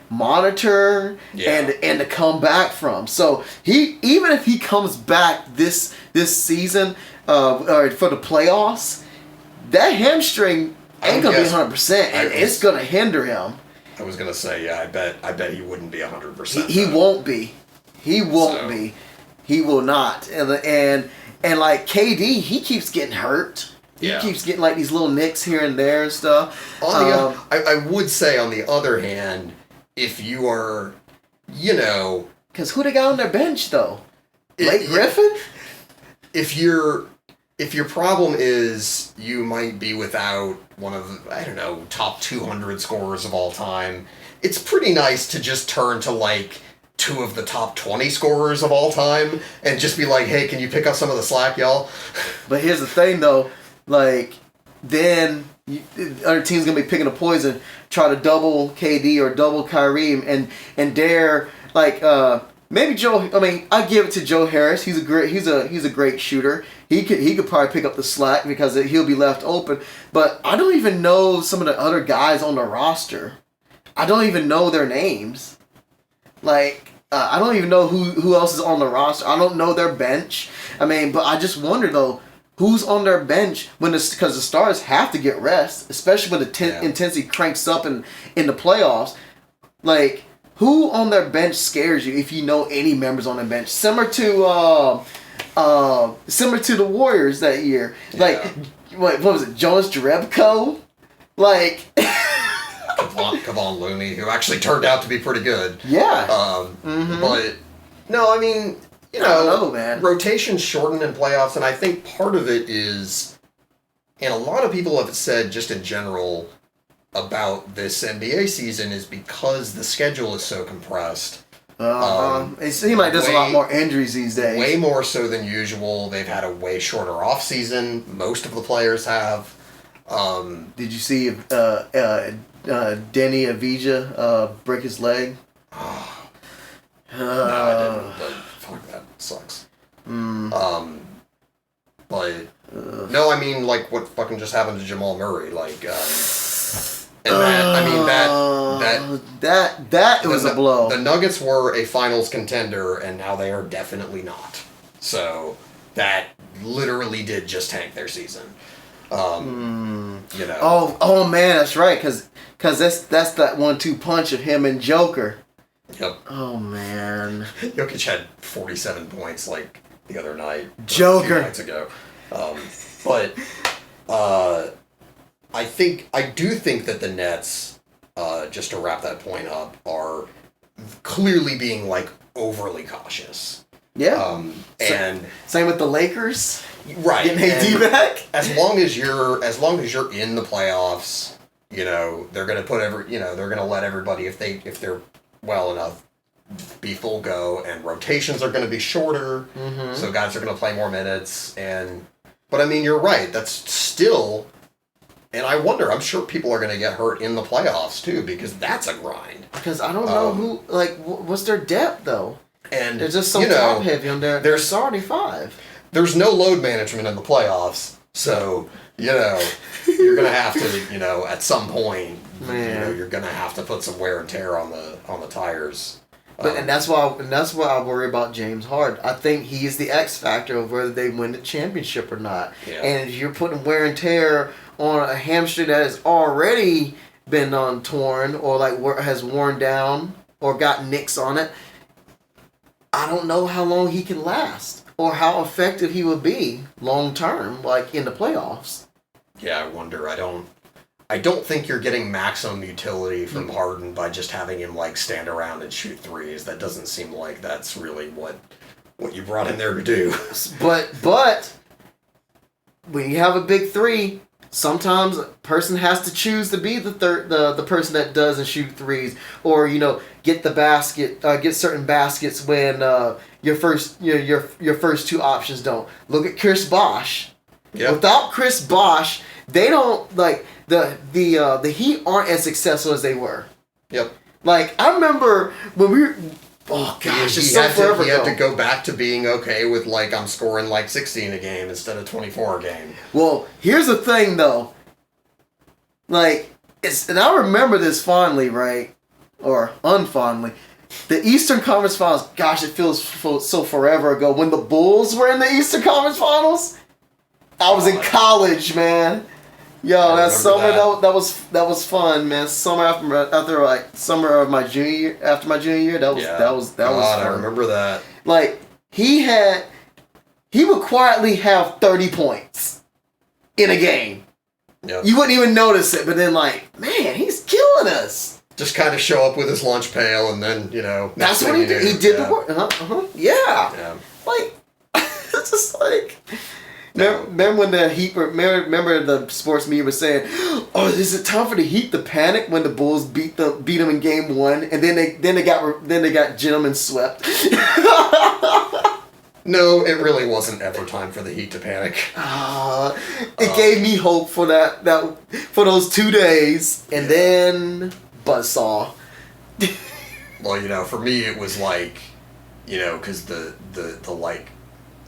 monitor and to come back from. So even if he comes back this season or for the playoffs, that hamstring ain't gonna be 100%, and it's gonna hinder him. I was gonna say, I bet he wouldn't be 100%. He won't be. He won't be. He will not. And like KD, he keeps getting hurt. He keeps getting these little nicks here and there and stuff. I would say, on the other hand, if you are, because who they got on their bench though? Blake Griffin. If your problem is you might be without one of the, top 200 scorers of all time, it's pretty nice to just turn to 2 of the top 20 scorers of all time and just be like, hey, can you pick up some of the slack, y'all? But here's the thing though. Then other team's gonna be picking a poison, try to double KD or double Kyrie, and dare maybe Joe. I mean, I give it to Joe Harris. He's a great shooter. He could probably pick up the slack because he'll be left open. But I don't even know some of the other guys on the roster. I don't even know their names. I don't even know who else is on the roster. I don't know their bench. I mean, but I just wonder though. Who's on their bench because the stars have to get rest, especially when the intensity cranks up in the playoffs. Who on their bench scares you if you know any members on the bench? Similar to the Warriors that year. What was it? Jonas Jerebko? Kevon Looney, who actually turned out to be pretty good. Yeah. But no, I mean. I don't know, man. Rotations shorten in playoffs, and I think part of it is, and a lot of people have said just in general about this NBA season, is because the schedule is so compressed. It seems like there's a lot more injuries these days. Way more so than usual. They've had a way shorter off season. Most of the players have. Did you see Denny Avdija break his leg? No, I didn't. But fuck, that sucks. But no, I mean, like what fucking just happened to Jamal Murray, like, and that was a blow. The Nuggets were a finals contender, and now they are definitely not. So that literally did just tank their season. You know. Oh man, that's right, because that's that 1-2 punch of him and Joker. Yep. Oh man. Jokic had 47 points like the other night. Joker. 2 nights ago. But I do think that the Nets, just to wrap that point up, are clearly being like overly cautious. Yeah. And same with the Lakers. Right. Getting AD back. As long as you're in the playoffs, you know, they're gonna they're gonna let everybody, if they're well enough, be full go, and rotations are gonna be shorter. Mm-hmm. So guys are gonna play more minutes, but I mean, you're right, that's still, and I wonder, I'm sure people are gonna get hurt in the playoffs too, because that's a grind. Because I don't know what's their depth though. And they're just so top heavy on there. There's already 5. There's no load management in the playoffs, so you're gonna have to, at some point, you're gonna have to put some wear and tear on the tires. But and that's why I worry about James Harden. I think he's the X factor of whether they win the championship or not. Yeah. And if you're putting wear and tear on a hamstring that has already been torn or has worn down or got nicks on it, I don't know how long he can last or how effective he would be long term, like in the playoffs. Yeah, I wonder. I don't think you're getting maximum utility from Harden by just having him stand around and shoot threes. That doesn't seem like that's really what you brought in there to do. But when you have a big three, sometimes a person has to choose to be the person that doesn't shoot threes, or get the basket, get certain baskets when your first 2 options don't. Look at Chris Bosh. Yep. Without Chris Bosh, they don't the Heat aren't as successful as they were. Yep. I remember when we were. Oh gosh, it's so forever ago. He had to go back to being okay with I'm scoring 16 a game instead of 24 a game. Well, here's the thing though. And I remember this fondly, right? Or unfondly. The Eastern Conference Finals, gosh, it feels so forever ago. When the Bulls were in the Eastern Conference Finals, I was in college, man. Yo, that summer that was fun, man. Summer after summer of my junior year, after my junior year, that was fun. I remember that. He would quietly have 30 points in a game. Yep. You wouldn't even notice it, but then man, he's killing us. Just kind of show up with his lunch pail, and then that's what he did. He did the work. Yeah. It's just Remember when the Heat remember the sports media was saying, "Oh, is it time for the Heat to panic when the Bulls beat them in game 1, and then they got gentlemen swept." No, it really wasn't ever time for the Heat to panic. It gave me hope for that for those 2 days, and then buzzsaw. Well, for me it was because the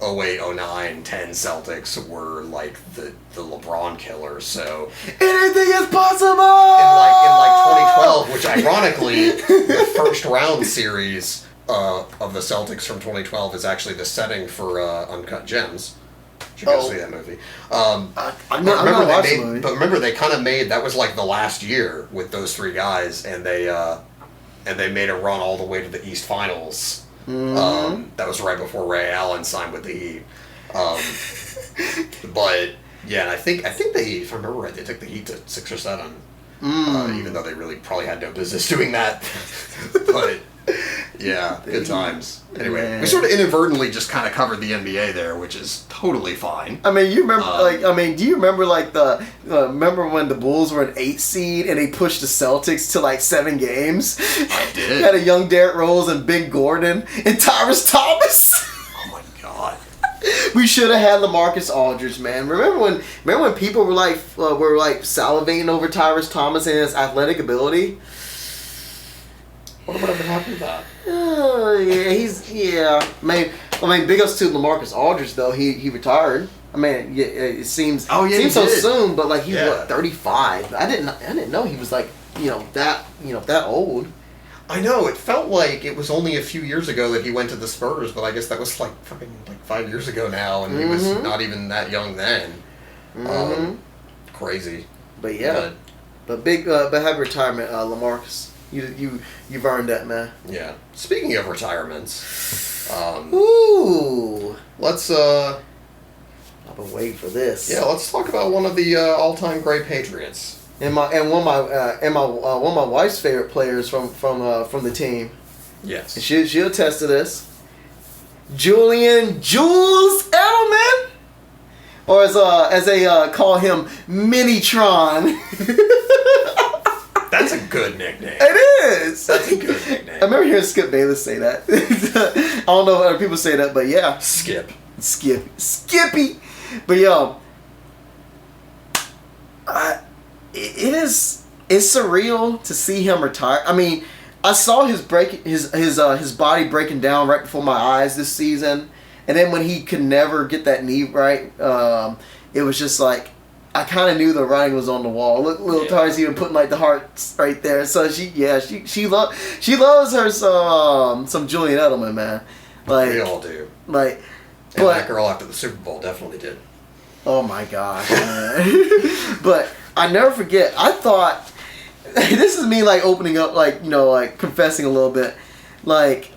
08, 09, 10 Celtics were the LeBron killers, so anything is possible. In 2012, which ironically the first round series of the Celtics from 2012 is actually the setting for Uncut Gems. Did you guys see that movie? But remember they kind of made that was the last year with those 3 guys, and they made a run all the way to the East Finals. Mm-hmm. That was right before Ray Allen signed with the Heat. But yeah, and I think they, if I remember right, they took the Heat to 6 or 7. Even though they really probably had no business doing that. But yeah, good times. Anyway, we sort of inadvertently just kind of covered the NBA there, which is totally fine. I mean, you remember, do you remember remember when the Bulls were an 8 seed and they pushed the Celtics to 7 games? I did. Had a young Derrick Rose and Big Gordon and Tyrese Thomas. Oh my God. We should have had LaMarcus Aldridge, man. Remember when people were salivating over Tyrese Thomas and his athletic ability? What would have happened to that? Yeah, I mean, big ups to LaMarcus Aldridge though. He retired. I mean, yeah, it seems he so did. soon, but like he's what 35. I didn't know he was like that old. I know, it felt like it was only a few years ago that he went to the Spurs, but I guess that was like fucking like 5 years ago now, and he was not even that young then. Crazy. But yeah, but happy retirement, LaMarcus. You've earned that, man. Yeah. Speaking of retirements, ooh, let's I've been waiting for this. Yeah, let's talk about one of the all-time great Patriots. And one of my wife's favorite players from the team. Yes. And she'll attest to this. Julius Edelman, or as they call him, Minitron. That's a good nickname. It is. That's a good nickname. I remember hearing Skip Bayless say that. I don't know if other people say that, but yeah. Skippy. But yo, it's surreal to see him retire. I mean, I saw his body breaking down right before my eyes this season, and then when he could never get that knee right, it was just like I kind of knew the writing was on the wall. Look, little Tar's even putting like the hearts right there. So she loves her some Julian Edelman, man. Like we all do. Like, and that girl after the Super Bowl definitely did. Oh my gosh, man. But I never forget. I thought this is me like opening up, like like confessing a little bit. Like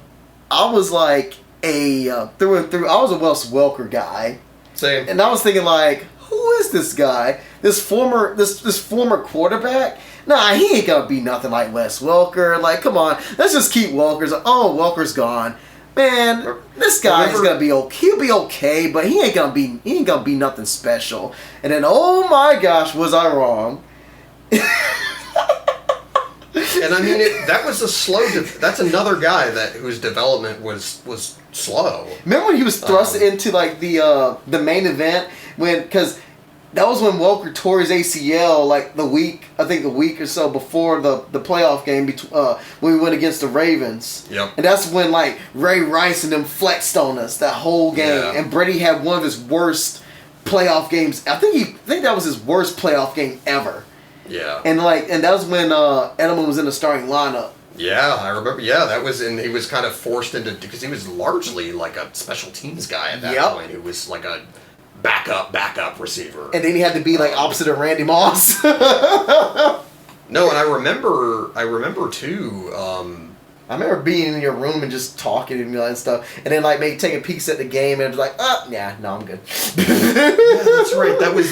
I was like a through and through. I was a Wes Welker guy. Same. And I was thinking like, who is this guy? This former quarterback? Nah, he ain't gonna be nothing like Wes Welker. Like, come on, let's just keep Welker's. Oh, Welker's gone. Man, this guy is gonna be okay. He'll be okay, but he ain't gonna be nothing special. And then, oh my gosh, was I wrong? And I mean, that was a slow. That's another guy whose development was slow. Remember when he was thrust into like the main event because that was when Welker tore his ACL like a week or so before the playoff game when we went against the Ravens. Yep. And that's when like Ray Rice and them flexed on us that whole game. Yeah. And Brady had one of his worst playoff games. I think that was his worst playoff game ever. Yeah. And that was when Edelman was in the starting lineup. Yeah, I remember. Yeah, that was he was kind of forced into because he was largely like a special teams guy at that point. He was like a backup receiver. And then he had to be like opposite of Randy Moss. No, and I remember too. I remember being in your room and just talking and stuff, and then like maybe taking peeks at the game and it was like, no, I'm good. Yeah, that's right. That was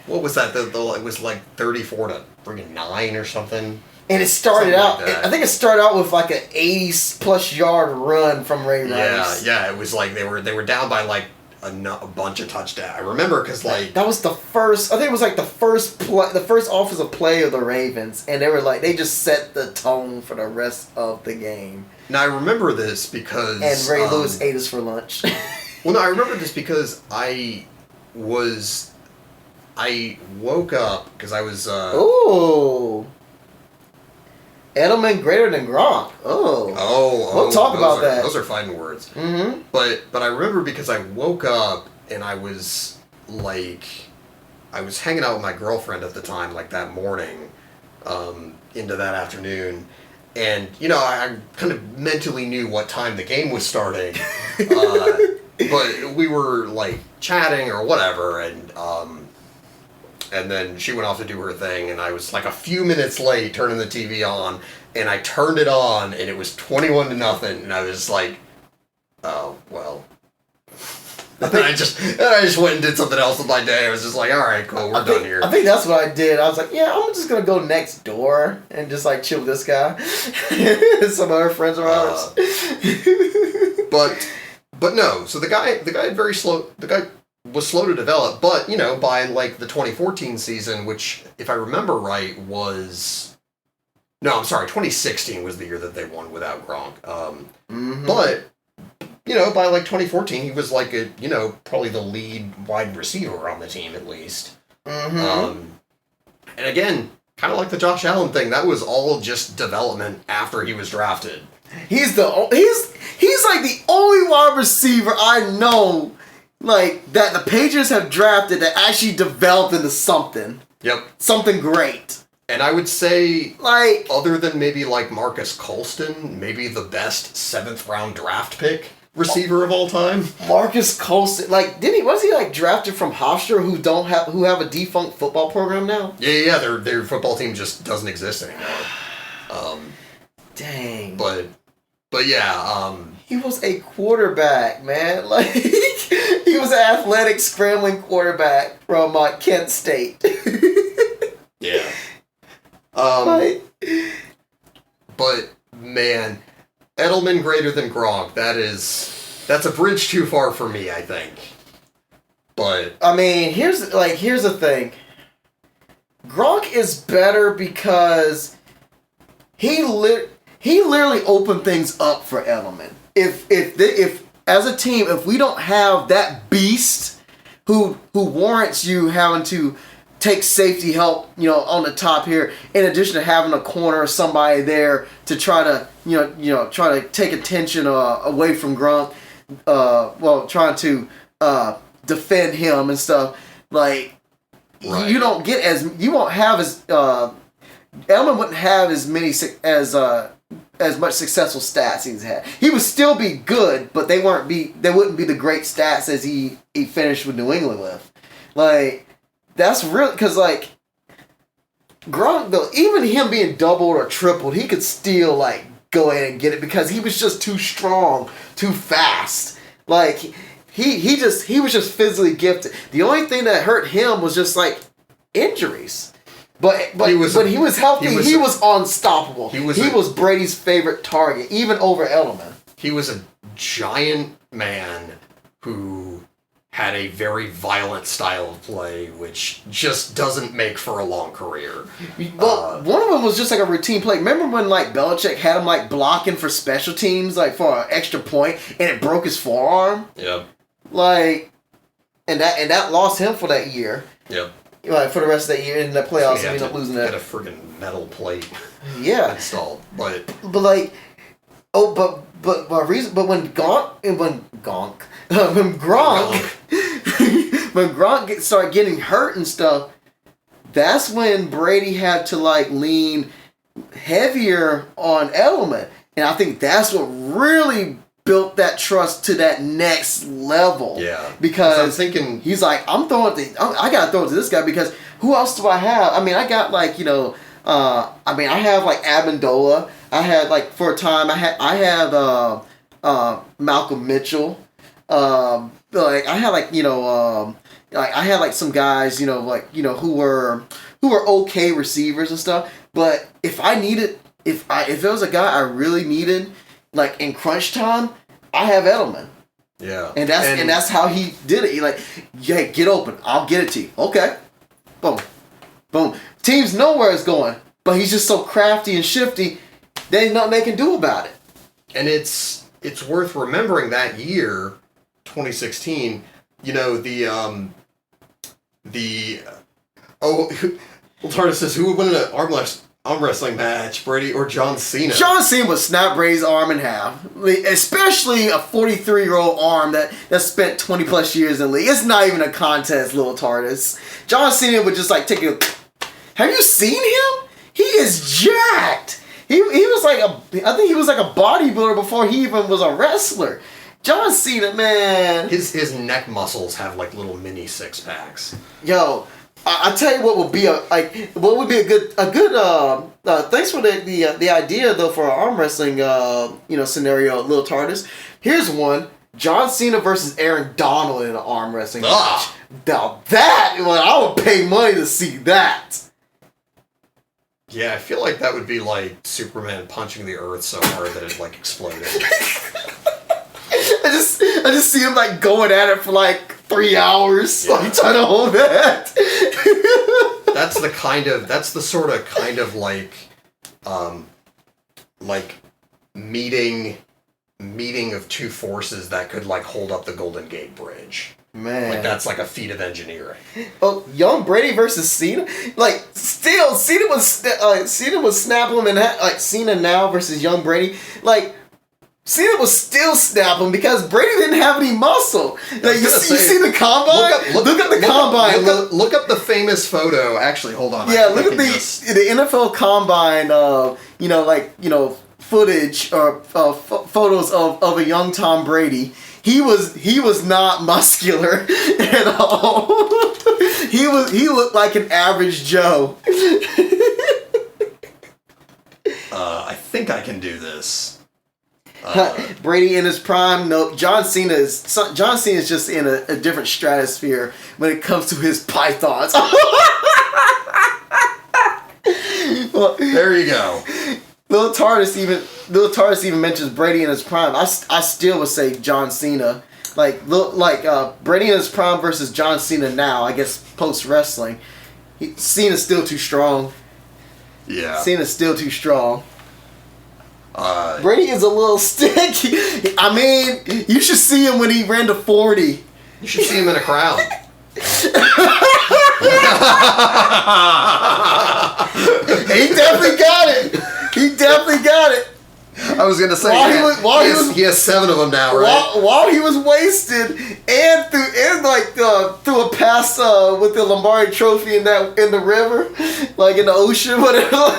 what was that? It was like 34-9 or something. And it started out. I think it started out with like an 80+ yard run from Ray Rice. Yeah. It was like they were down by like a bunch of touchdowns. I remember because like that was the first. I think it was like the first offensive play of the Ravens, and they just set the tone for the rest of the game. Now I remember this because and Ray Lewis ate us for lunch. Well, no, I remember this because I woke up because I was ooh. Edelman greater than Gronk. We'll talk about that. Those are fighting words. Mm-hmm. But I remember because I woke up and I was hanging out with my girlfriend at the time, like that morning, into that afternoon, and I kind of mentally knew what time the game was starting, but we were like chatting or whatever, and then she went off to do her thing, and I was like a few minutes late turning the TV on, and I turned it on, and it was 21-0, and I was like, oh, well. And I just went and did something else with my day. I was just like, all right, cool, we're done here. I think that's what I did. I was like, yeah, I'm just going to go next door and just like chill with this guy. Some other friends of ours. But no, so the guy was slow to develop, but by like the 2014 season, which if I remember right 2016 was the year that they won without Gronk. But by like 2014 he was like probably the lead wide receiver on the team at least. And again, kind of like the Josh Allen thing, that was all just development after he was drafted. He's like the only wide receiver I know, like, that the Patriots have drafted that actually developed into something. Yep. Something great. And I would say, like, other than maybe like Marcus Colston, maybe the best 7th round draft pick receiver of all time. Marcus Colston, like, was he like drafted from Hofstra who have a defunct football program now? Yeah. Their football team just doesn't exist anymore. Dang. But yeah. He was a quarterback, man. Like, he was an athletic scrambling quarterback from Kent State. Yeah. But man, Edelman greater than Gronk. That's a bridge too far for me, I think. But I mean, here's the thing. Gronk is better because he literally opened things up for Edelman. If as a team, if we don't have that beast who warrants you having to take safety help, on the top here, in addition to having a corner or somebody there to try to take attention away from Gronk, trying to defend him and stuff. Like, right. You won't have as Edelman wouldn't have as much successful stats he's had. He would still be good, but they wouldn't be the great stats as he finished with New England with. Like, that's real, because, like, Gronk, though, even him being doubled or tripled, he could still, like, go in and get it because he was just too strong, too fast. Like, he was just physically gifted. The only thing that hurt him was just, like, injuries. But when he was healthy, he was unstoppable. He was Brady's favorite target, even over Edelman. He was a giant man who had a very violent style of play, which just doesn't make for a long career. Well, one of them was just like a routine play. Remember when, like, Belichick had him, like, blocking for special teams, like, for an extra point, and it broke his forearm? Yep. Like, and that lost him for that year. Yep. Like, for the rest of that year in the playoffs, he ended up losing that. Had a friggin' metal plate. Yeah. Installed, but like, when Gronk started getting hurt and stuff, that's when Brady had to, like, lean heavier on Edelman, and I think that's what really built that trust to that next level. Yeah. Because I'm thinking, he's like, I gotta throw it to this guy, because who else do I have? I mean, I got, like, I have, like, Amendola. I had, like, for a time, I have Malcolm Mitchell. Like, I had, like, I had, like, some guys, who were okay receivers and stuff. But if there was a guy I really needed, like, in crunch time, I have Edelman. Yeah. And that's how he did it. He, like, yeah, get open. I'll get it to you. Okay. Boom. Boom. Teams know where it's going, but he's just so crafty and shifty, there's nothing they can do about it. And it's worth remembering that year, 2016, Tardis says, who would win an arm wrestling match, Brady or John Cena? John Cena would snap Brady's arm in half. Especially a 43-year-old arm that spent 20 plus years in the league. It's not even a contest, little Tardis. John Cena would just, like, take a... Have you seen him? He is jacked. He was like I think he was like a bodybuilder before he even was a wrestler. John Cena, man. His neck muscles have, like, little mini 6-packs. Yo, I tell you what would be a good thanks for the idea, though, for an arm wrestling scenario, little Tardis. Here's one: John Cena versus Aaron Donald in an arm wrestling match. Now I would pay money to see that. Yeah, I feel like that would be like Superman punching the earth so hard that it, like, exploded. I just see him, like, going at it for, like, 3 hours, like, trying to hold that. That's the sort of meeting of two forces that could, like, hold up the Golden Gate Bridge. Man. Like, that's like a feat of engineering. Oh, young Brady versus Cena? Like, still, Cena was snapping him in half. Like, Cena now versus young Brady. Like, Cena was still snapping because Brady didn't have any muscle. Like you see the combine. Look up the combine. Look up the famous photo. Actually, hold on. Yeah, look at the NFL combine. Footage or photos of a young Tom Brady. He was not muscular at all. He looked like an average Joe. I think I can do this. Brady in his prime. No, John Cena is just in a different stratosphere when it comes to his pythons. Well, there you go. Little Tardis even mentions Brady in his prime. I still would say John Cena. Brady in his prime versus John Cena now. I guess post wrestling, Cena's still too strong. Yeah, Cena's still too strong. Brady is a little sticky. I mean, you should see him when he ran to 40. You should see him in a crowd. He definitely got it. He definitely got it. I was gonna say he has 7 of them now, right? While he was wasted, and through a pass with the Lombardi Trophy in the river, like in the ocean, whatever.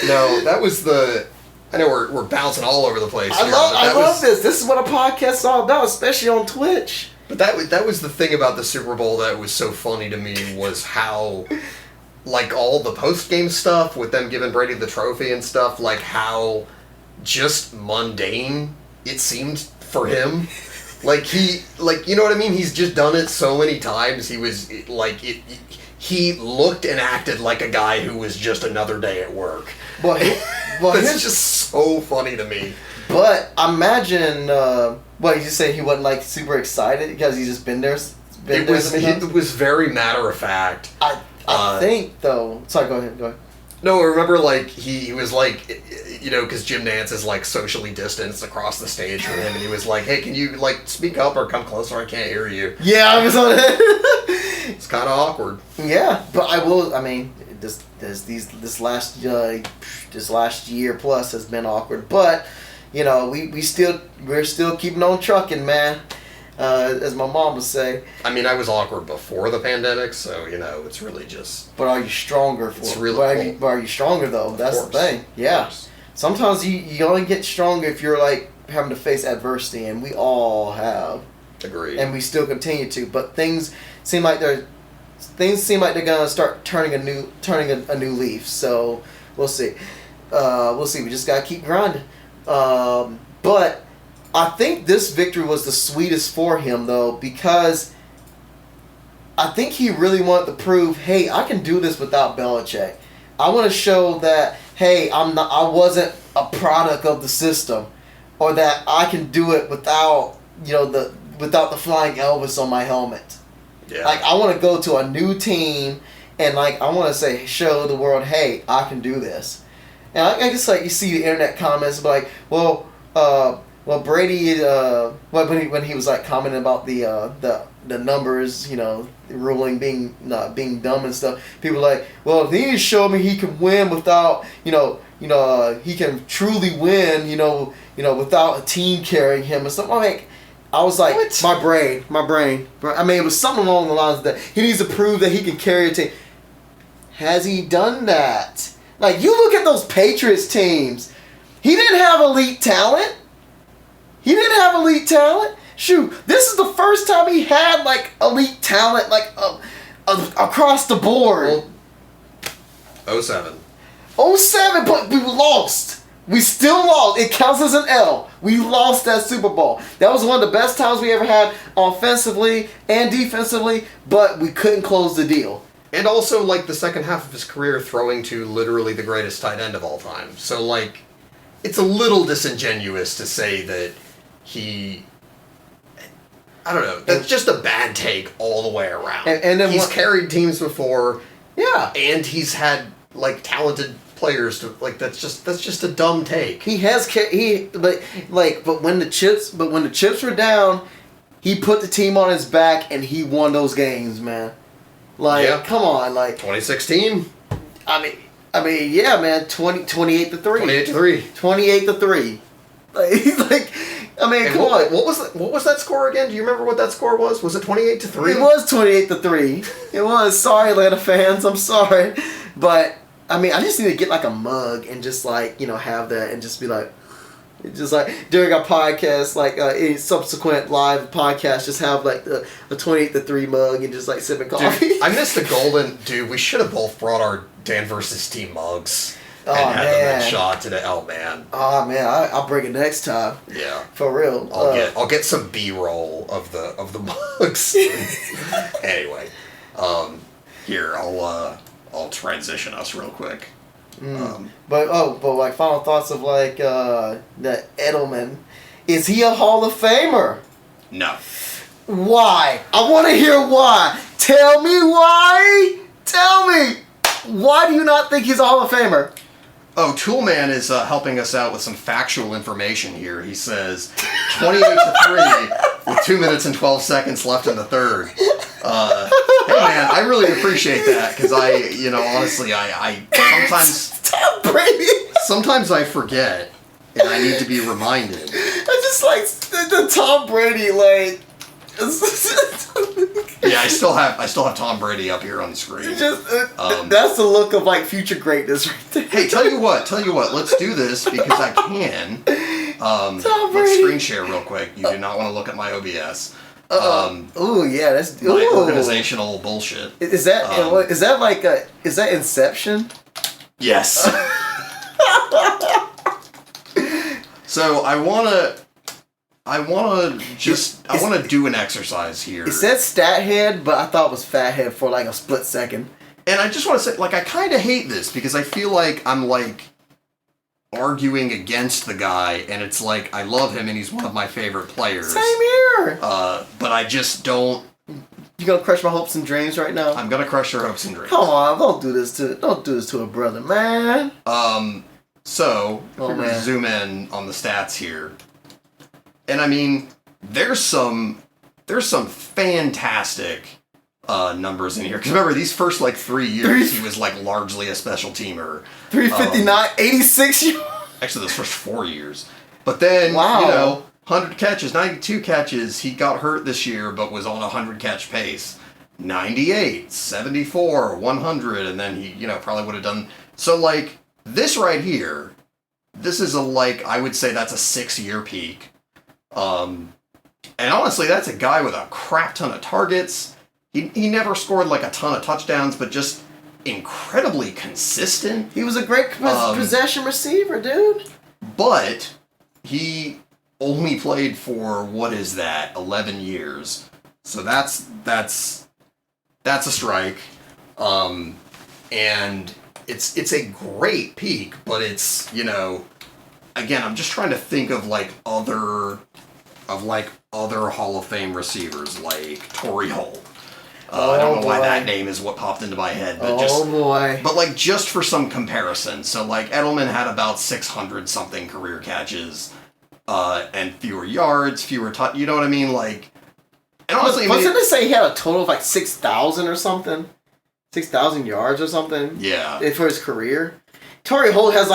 No, that was the. I know we're bouncing all over the place. I love this. This is what a podcast is all about, especially on Twitch. But that was the thing about the Super Bowl that was so funny to me was how, like, all the post-game stuff with them giving Brady the trophy and stuff, like how just mundane it seemed for him. You know what I mean? He's just done it so many times. He was he looked and acted like a guy who was just another day at work. But it's just so funny to me. But imagine, what, you just saying he wasn't like super excited because he's just been there? It was very matter of fact. I think though. Sorry, go ahead. No, remember he was because Jim Nance is socially distanced across the stage from him, and he was like, "Hey, can you speak up or come closer? I can't hear you." Yeah, I was on it. It's kind of awkward. Yeah, but this last year plus has been awkward, but we're still keeping on trucking, man. As my mom would say. I mean, I was awkward before the pandemic, so it's really just. But are you stronger for it? Really but are you stronger though? That's the thing. Yeah. Sometimes you only get stronger if you're having to face adversity, and we all have. Agreed. And we still continue to, but things seem like they're gonna start turning a new leaf. So we'll see. We just gotta keep grinding. But I think this victory was the sweetest for him though, because I think he really wanted to prove, hey, I can do this without Belichick. I want to show that, hey, I wasn't a product of the system, or that I can do it without without the flying Elvis on my helmet. Yeah. I want to go to a new team and I want to show the world, hey, I can do this. And I guess you see the internet comments well, Brady, when he was commenting about the numbers, ruling being dumb and stuff, people were well, he didn't show me he can win without, he can truly win, without a team carrying him and stuff. I was like, what? My brain. I mean, it was something along the lines of that. He needs to prove that he can carry a team. Has he done that? You look at those Patriots teams. He didn't have elite talent. Shoot, this is the first time he had elite talent across the board. Well, 07, but we lost. We still lost. It counts as an L. We lost that Super Bowl. That was one of the best times we ever had offensively and defensively, but we couldn't close the deal. And also, the second half of his career throwing to literally the greatest tight end of all time. So, it's a little disingenuous to say that I don't know. That's just a bad take all the way around. And then he's carried teams before. Yeah. And he's had talented players to that's just a dumb take. He has but when the chips were down, he put the team on his back and he won those games, man. Come on, 2016. I mean, yeah, man. 28-3. 28-3. 28-3. Like, I mean, come on. What was that score again? Do you remember what that score was? Was it 28-3? It was 28-3. It was. Sorry, Atlanta fans. I'm sorry, but I mean, I just need to get like a mug and just like have that and just be like. Just like during our podcast, like any subsequent live podcast, just have like a 28-3 mug and just like sipping coffee. Dude, I missed the golden. Dude, we should have both brought our Dan versus Team mugs and had them in shot today. Oh man. Oh man, I'll bring it next time. Yeah. For real. I'll get some B-roll of the mugs. Anyway, here I'll transition us real quick. But like final thoughts of like that Edelman, is he a Hall of Famer? No. Why? I want to hear why. Tell me why. Tell me why do you not think he's a Hall of Famer? Oh, Toolman is helping us out with some factual information here. He says 28-3 with 2 minutes and 12 seconds left in the third. Hey man, I really appreciate that because honestly, I sometimes Tom Brady. Sometimes I forget and I need to be reminded. I just like the Tom Brady like. Yeah, I still have Tom Brady up here on the screen. That's the look of like future greatness right there. Hey, tell you what, let's do this because I can. Tom Brady. Let's screen share real quick. You do not want to look at my OBS. Oh yeah, that's my organizational bullshit. Is that like is that Inception? Yes. So I wanna do an exercise here. It said stat head, but I thought it was fat head for like a split second. And I just want to say, like, I kind of hate this because I feel like I'm like arguing against the guy, and it's like I love him and he's one of my favorite players. Same here. But I just don't. You gonna crush my hopes and dreams right now? I'm gonna crush your hopes and dreams. Come on, don't do this to a brother, man. So we're gonna zoom in on the stats here, and I mean, there's some fantastic numbers in here. Because remember, these first like 3 years, he was like largely a special teamer. 359, 86 yards. Actually, those first 4 years. But then, 100 catches, 92 catches. He got hurt this year, but was on a 100 catch pace. 98, 74, 100, and then he, probably would have done. So like this right here, this is I would say that's a 6-year peak. And honestly, that's a guy with a crap ton of targets. He never scored like a ton of touchdowns, but just incredibly consistent. He was a great possession receiver, dude. But he only played for 11 years. So that's a strike. And it's a great peak, but it's, again, I'm just trying to think of other Hall of Fame receivers like Torrey Holt. I don't know why that name is what popped into my head, but just for some comparison. So Edelman had about 600 something career catches, and fewer yards, fewer you know what I mean? And honestly, wasn't it say he had a total of 6,000 or something? 6,000 yards or something? Yeah. For his career? Torrey Holt has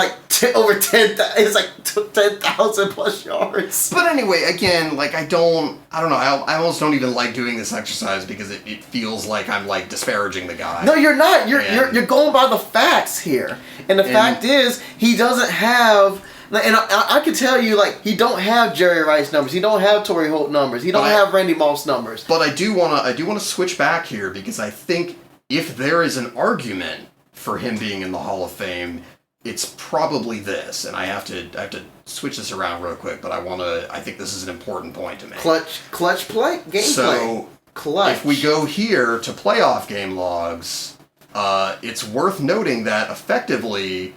over 10,000 plus yards. But anyway, again, I don't know. I almost don't even like doing this exercise because it feels like I'm disparaging the guy. No, you're not. You're going by the facts here, and the fact is he doesn't have. And I can tell you, he don't have Jerry Rice numbers. He don't have Torrey Holt numbers. He don't have Randy Moss numbers. But I do wanna switch back here because I think if there is an argument for him being in the Hall of Fame, it's probably this, and I have to switch this around real quick, but I think this is an important point to make. Clutch play? Gameplay. Clutch. If we go here to playoff game logs, it's worth noting that effectively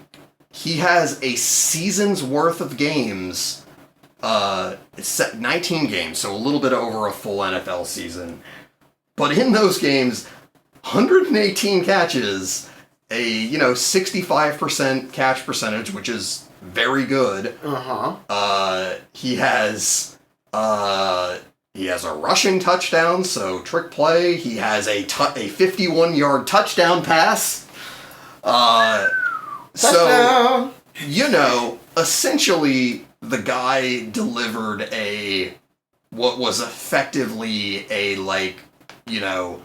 he has a season's worth of games. It's 19 games, so a little bit over a full NFL season. But in those games, 118 catches, a 65% catch percentage, which is very good. He has a rushing touchdown, so trick play. He has a 51-yard touchdown pass. Touchdown. So essentially the guy delivered what was effectively a, like, you know,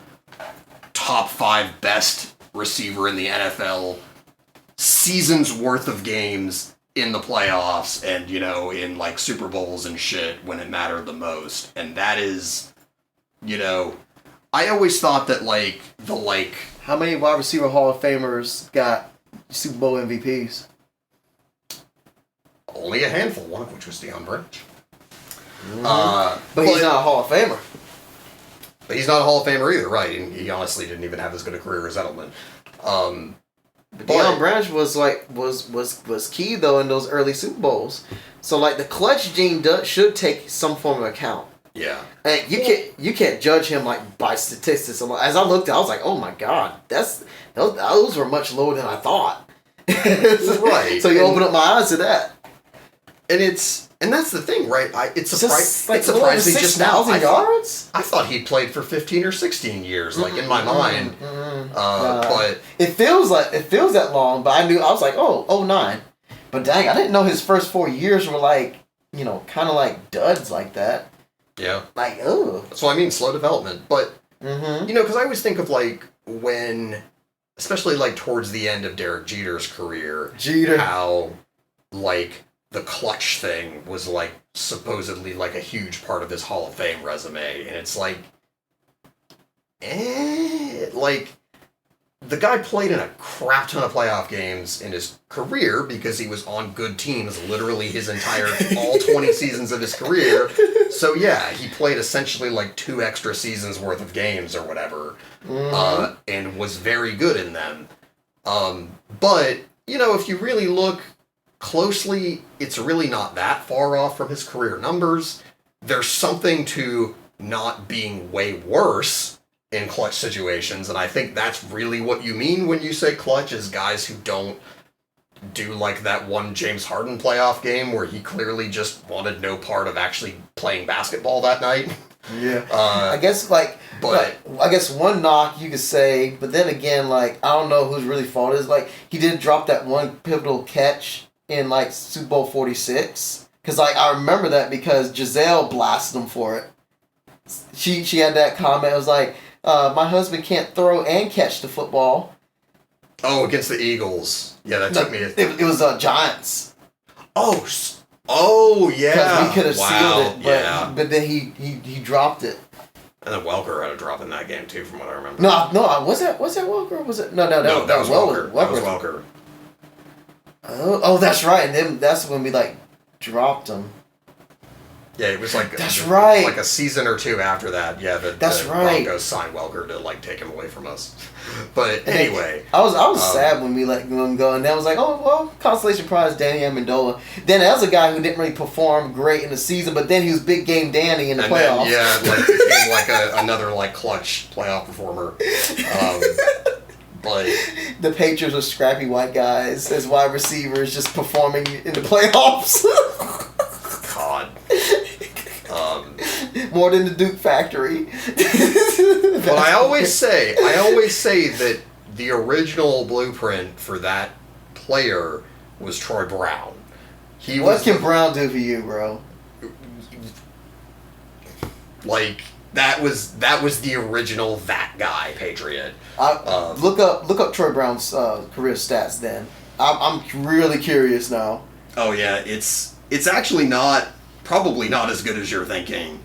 top 5 best receiver in the NFL, seasons worth of games in the playoffs and, you know, in, like, Super Bowls and shit when it mattered the most. And that is, you know, I always thought that, like, How many wide receiver Hall of Famers got Super Bowl MVPs? Only a handful, one of which was Deion Branch. But he's not a Hall of Famer. But he's not a Hall of Famer either, right? And he honestly didn't even have as good a career as Edelman. Deion Branch was key though in those early Super Bowls. So like the clutch gene should take some form of account. Yeah. And you can't judge him like by statistics. As I looked, I was like, oh my god, those were much lower than I thought. Right. So you open up my eyes to that. And that's the thing, right? It's like surprised me just now. Yards? I thought he played for 15 or 16 years, like in my mind. But it feels that long. But I was like, 09. But dang, I didn't know his first 4 years were like, you know, kind of like duds like that. Yeah. Like, oh. So I mean, slow development. But you know, because I always think of like when, especially like towards the end of Derek Jeter's career, how like the clutch thing was like supposedly like a huge part of his Hall of Fame resume, and it's like, like the guy played in a crap ton of playoff games in his career because he was on good teams literally his entire all 20 seasons of his career. So yeah, he played essentially like 2 extra seasons worth of games or whatever, and was very good in them. But you know, if you really look closely, it's really not that far off from his career numbers. There's something to not being way worse in clutch situations, and I think that's really what you mean when you say clutch, is guys who don't do like that one James Harden playoff game where he clearly just wanted no part of actually playing basketball that night. Yeah. I guess I guess one knock you could say, but then again, like, I don't know whose really fault it is. Like, he did drop that one pivotal catch in like Super Bowl 46, because like I remember that because Giselle blasted him for it. She had that comment. It was like, my husband can't throw and catch the football. Oh, against the Eagles. Yeah, that took me. It was Giants. Oh yeah. Because we could have sealed it, but yeah. But then he dropped it. And then Welker had a drop in that game too, from what I remember. No, was that Welker? Or was it that was Welker. That was Welker. Oh, that's right. And then that's when we like dropped him. Yeah, it was like right. Like a season or two after that. Yeah, the Broncos signed Welker to like take him away from us. But anyway, I was sad when we let him go, and then I was like, oh well, consolation prize Danny Amendola. Then that was a guy who didn't really perform great in the season, but then he was big game Danny in the playoffs. Then, yeah, like became like another like clutch playoff performer. But the Patriots were scrappy white guys as wide receivers just performing in the playoffs. God. More than the Duke factory. But I always say that the original blueprint for that player was Troy Brown. What can Brown do for you, bro? Like that was the original that guy Patriot. Look up Troy Brown's career stats. Then I'm really curious now. Oh yeah, it's actually probably not as good as you're thinking,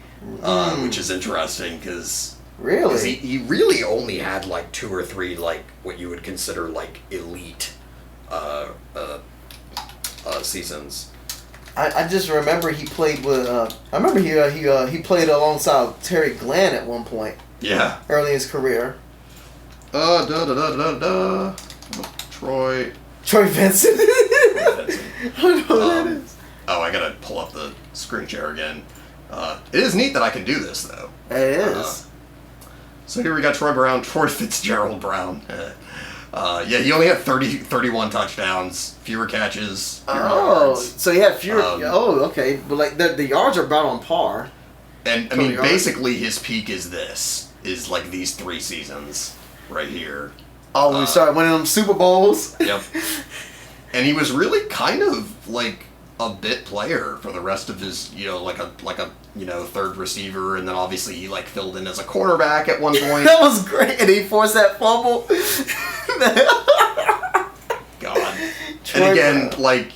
which is interesting because he really only had like 2 or 3 like what you would consider like elite seasons. I just remember he played with. I remember he played alongside Terry Glenn at one point. Yeah. Early in his career. Troy Vincent. I don't know who that is. Oh, I gotta pull up the screen share again. It is neat that I can do this though. It is. So here we got Troy Fitzgerald Brown. Yeah, he only had 31 touchdowns, fewer catches, fewer yards. So he had fewer. Okay, but like the yards are about on par. And I mean, basically, his peak is like these 3 seasons right here. Oh, when we started winning them Super Bowls. Yep. And he was really kind of like a bit player for the rest of his, like a third receiver, and then obviously he like filled in as a cornerback at one point. That was great, and he forced that fumble. God. And again, like,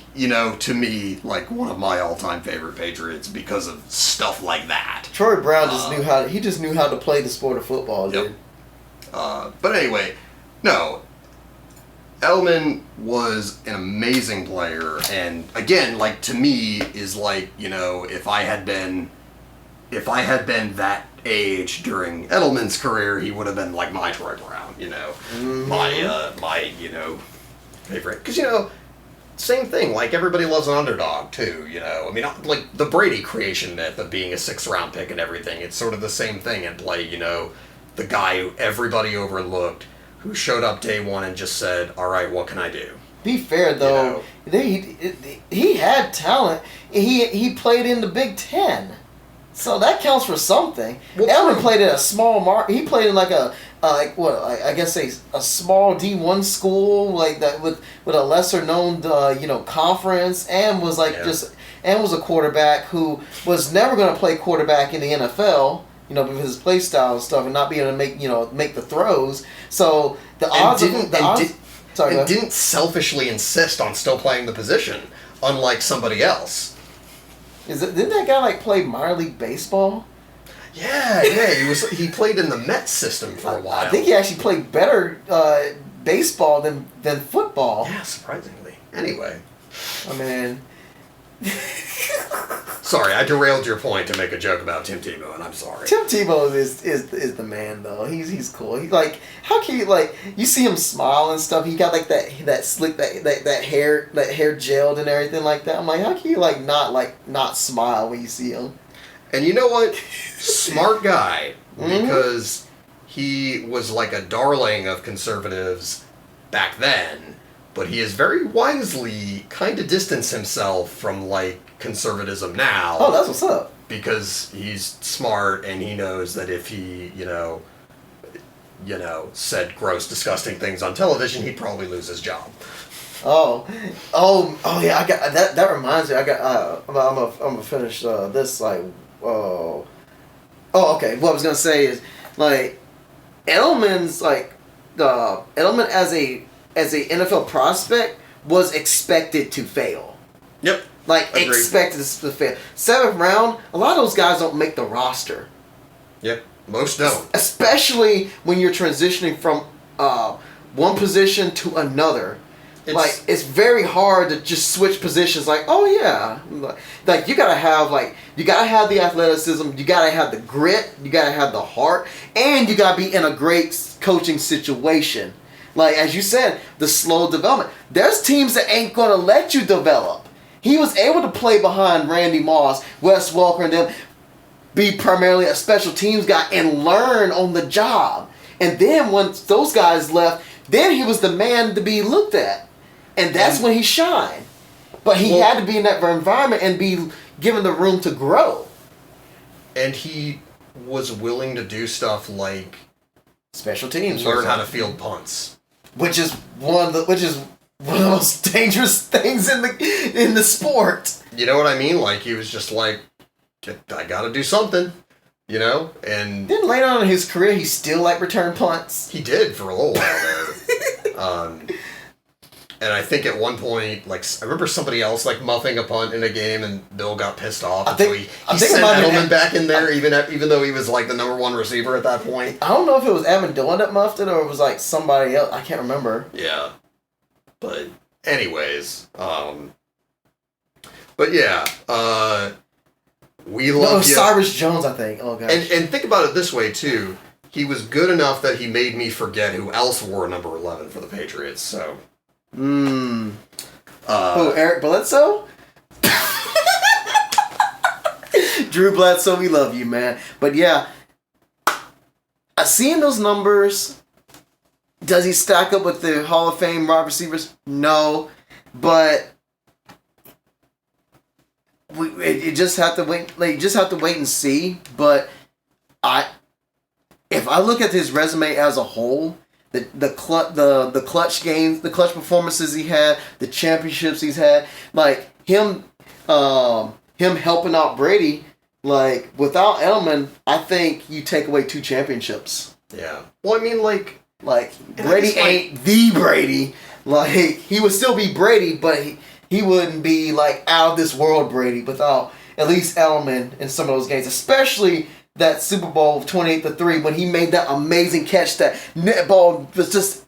to me, like one of my all-time favorite Patriots because of stuff like that. Troy Brown just knew how to play the sport of football, dude. But anyway, no. Edelman was an amazing player, and again, like, to me, is like, if I had been that age during Edelman's career, he would have been like my Troy Brown, Mm-hmm. my favorite. Because, same thing, like, everybody loves an underdog, too, I mean, like, the Brady creation myth of being a 6th-round pick and everything, it's sort of the same thing at play, the guy who everybody overlooked, who showed up day one and just said, all right, what can I do? Be fair, though. He had talent. He played in the Big Ten. So that counts for something. Edelman played at a small He played in like a small D1 school like that with a lesser known conference, and was was a quarterback who was never going to play quarterback in the NFL. Because of his play style and stuff, and not being able to make the throws. So the odds didn't selfishly insist on still playing the position, unlike somebody else. Didn't that guy like play minor league baseball? Yeah, he played in the Mets system for a while. I think he actually played better baseball than football. Yeah, surprisingly. Anyway, I mean. Sorry, I derailed your point to make a joke about Tim Tebow, and I'm sorry. Tim Tebow is the man, though. He's cool. He's like, how can you see him smile and stuff? He got like that slick that hair gelled and everything like that. I'm like, how can you not smile when you see him? And you know what? Smart guy, because he was like a darling of conservatives back then. But he has very wisely kind of distanced himself from, like, conservatism now. Oh, that's what's up. Because he's smart and he knows that if he, said gross, disgusting things on television, he'd probably lose his job. Oh yeah, I got that. That reminds me. I'm gonna finish this. Okay. What I was gonna say is like Edelman's Edelman as a NFL prospect was expected to fail. Yep. Agreed. Expected to fail. 7th round, a lot of those guys don't make the roster. Yep. Most don't. Especially when you're transitioning from one position to another. It's very hard to just switch positions. Like, oh yeah, like you gotta have the athleticism, you gotta have the grit, you gotta have the heart, and you gotta be in a great coaching situation. Like, as you said, the slow development. There's teams that ain't going to let you develop. He was able to play behind Randy Moss, Wes Welker, and them, be primarily a special teams guy, and learn on the job. And then once those guys left, then he was the man to be looked at. And that's when he shined. But he had to be in that environment and be given the room to grow. And he was willing to do stuff like special teams. Learn how to field punts. Which is one of the most dangerous things in the sport. You know what I mean? Like, he was just like, I gotta do something, and then later on in his career he still returned punts. He did for a little while there. And I think at one point, I remember somebody else muffing a punt in a game, and Bill got pissed off. I think sent Edelman back in there, even though he was the number one receiver at that point. I don't know if it was Evan Dillon that muffed it, or it was somebody else. I can't remember. Yeah, but anyways, but yeah, we love Cyrus Jones, I think. Oh gosh. And think about it this way too. He was good enough that he made me forget who else wore number 11 for the Patriots. So. Who, Eric Bledsoe? Drew Bledsoe, we love you, man. But yeah, seeing those numbers, does he stack up with the Hall of Fame wide receivers? No, but you just have to wait. Just have to wait and see. But if I look at his resume as a whole. The clutch games, the clutch performances he had, the championships he's had, him him helping out Brady. Like, without Edelman, I think you take away 2 championships. Yeah. Well, I mean, like Brady ain't the Brady. Like, he would still be Brady, but he wouldn't be, like, out of this world Brady without at least Edelman in some of those games. Especially that Super Bowl 28-3 when he made that amazing catch that net ball was just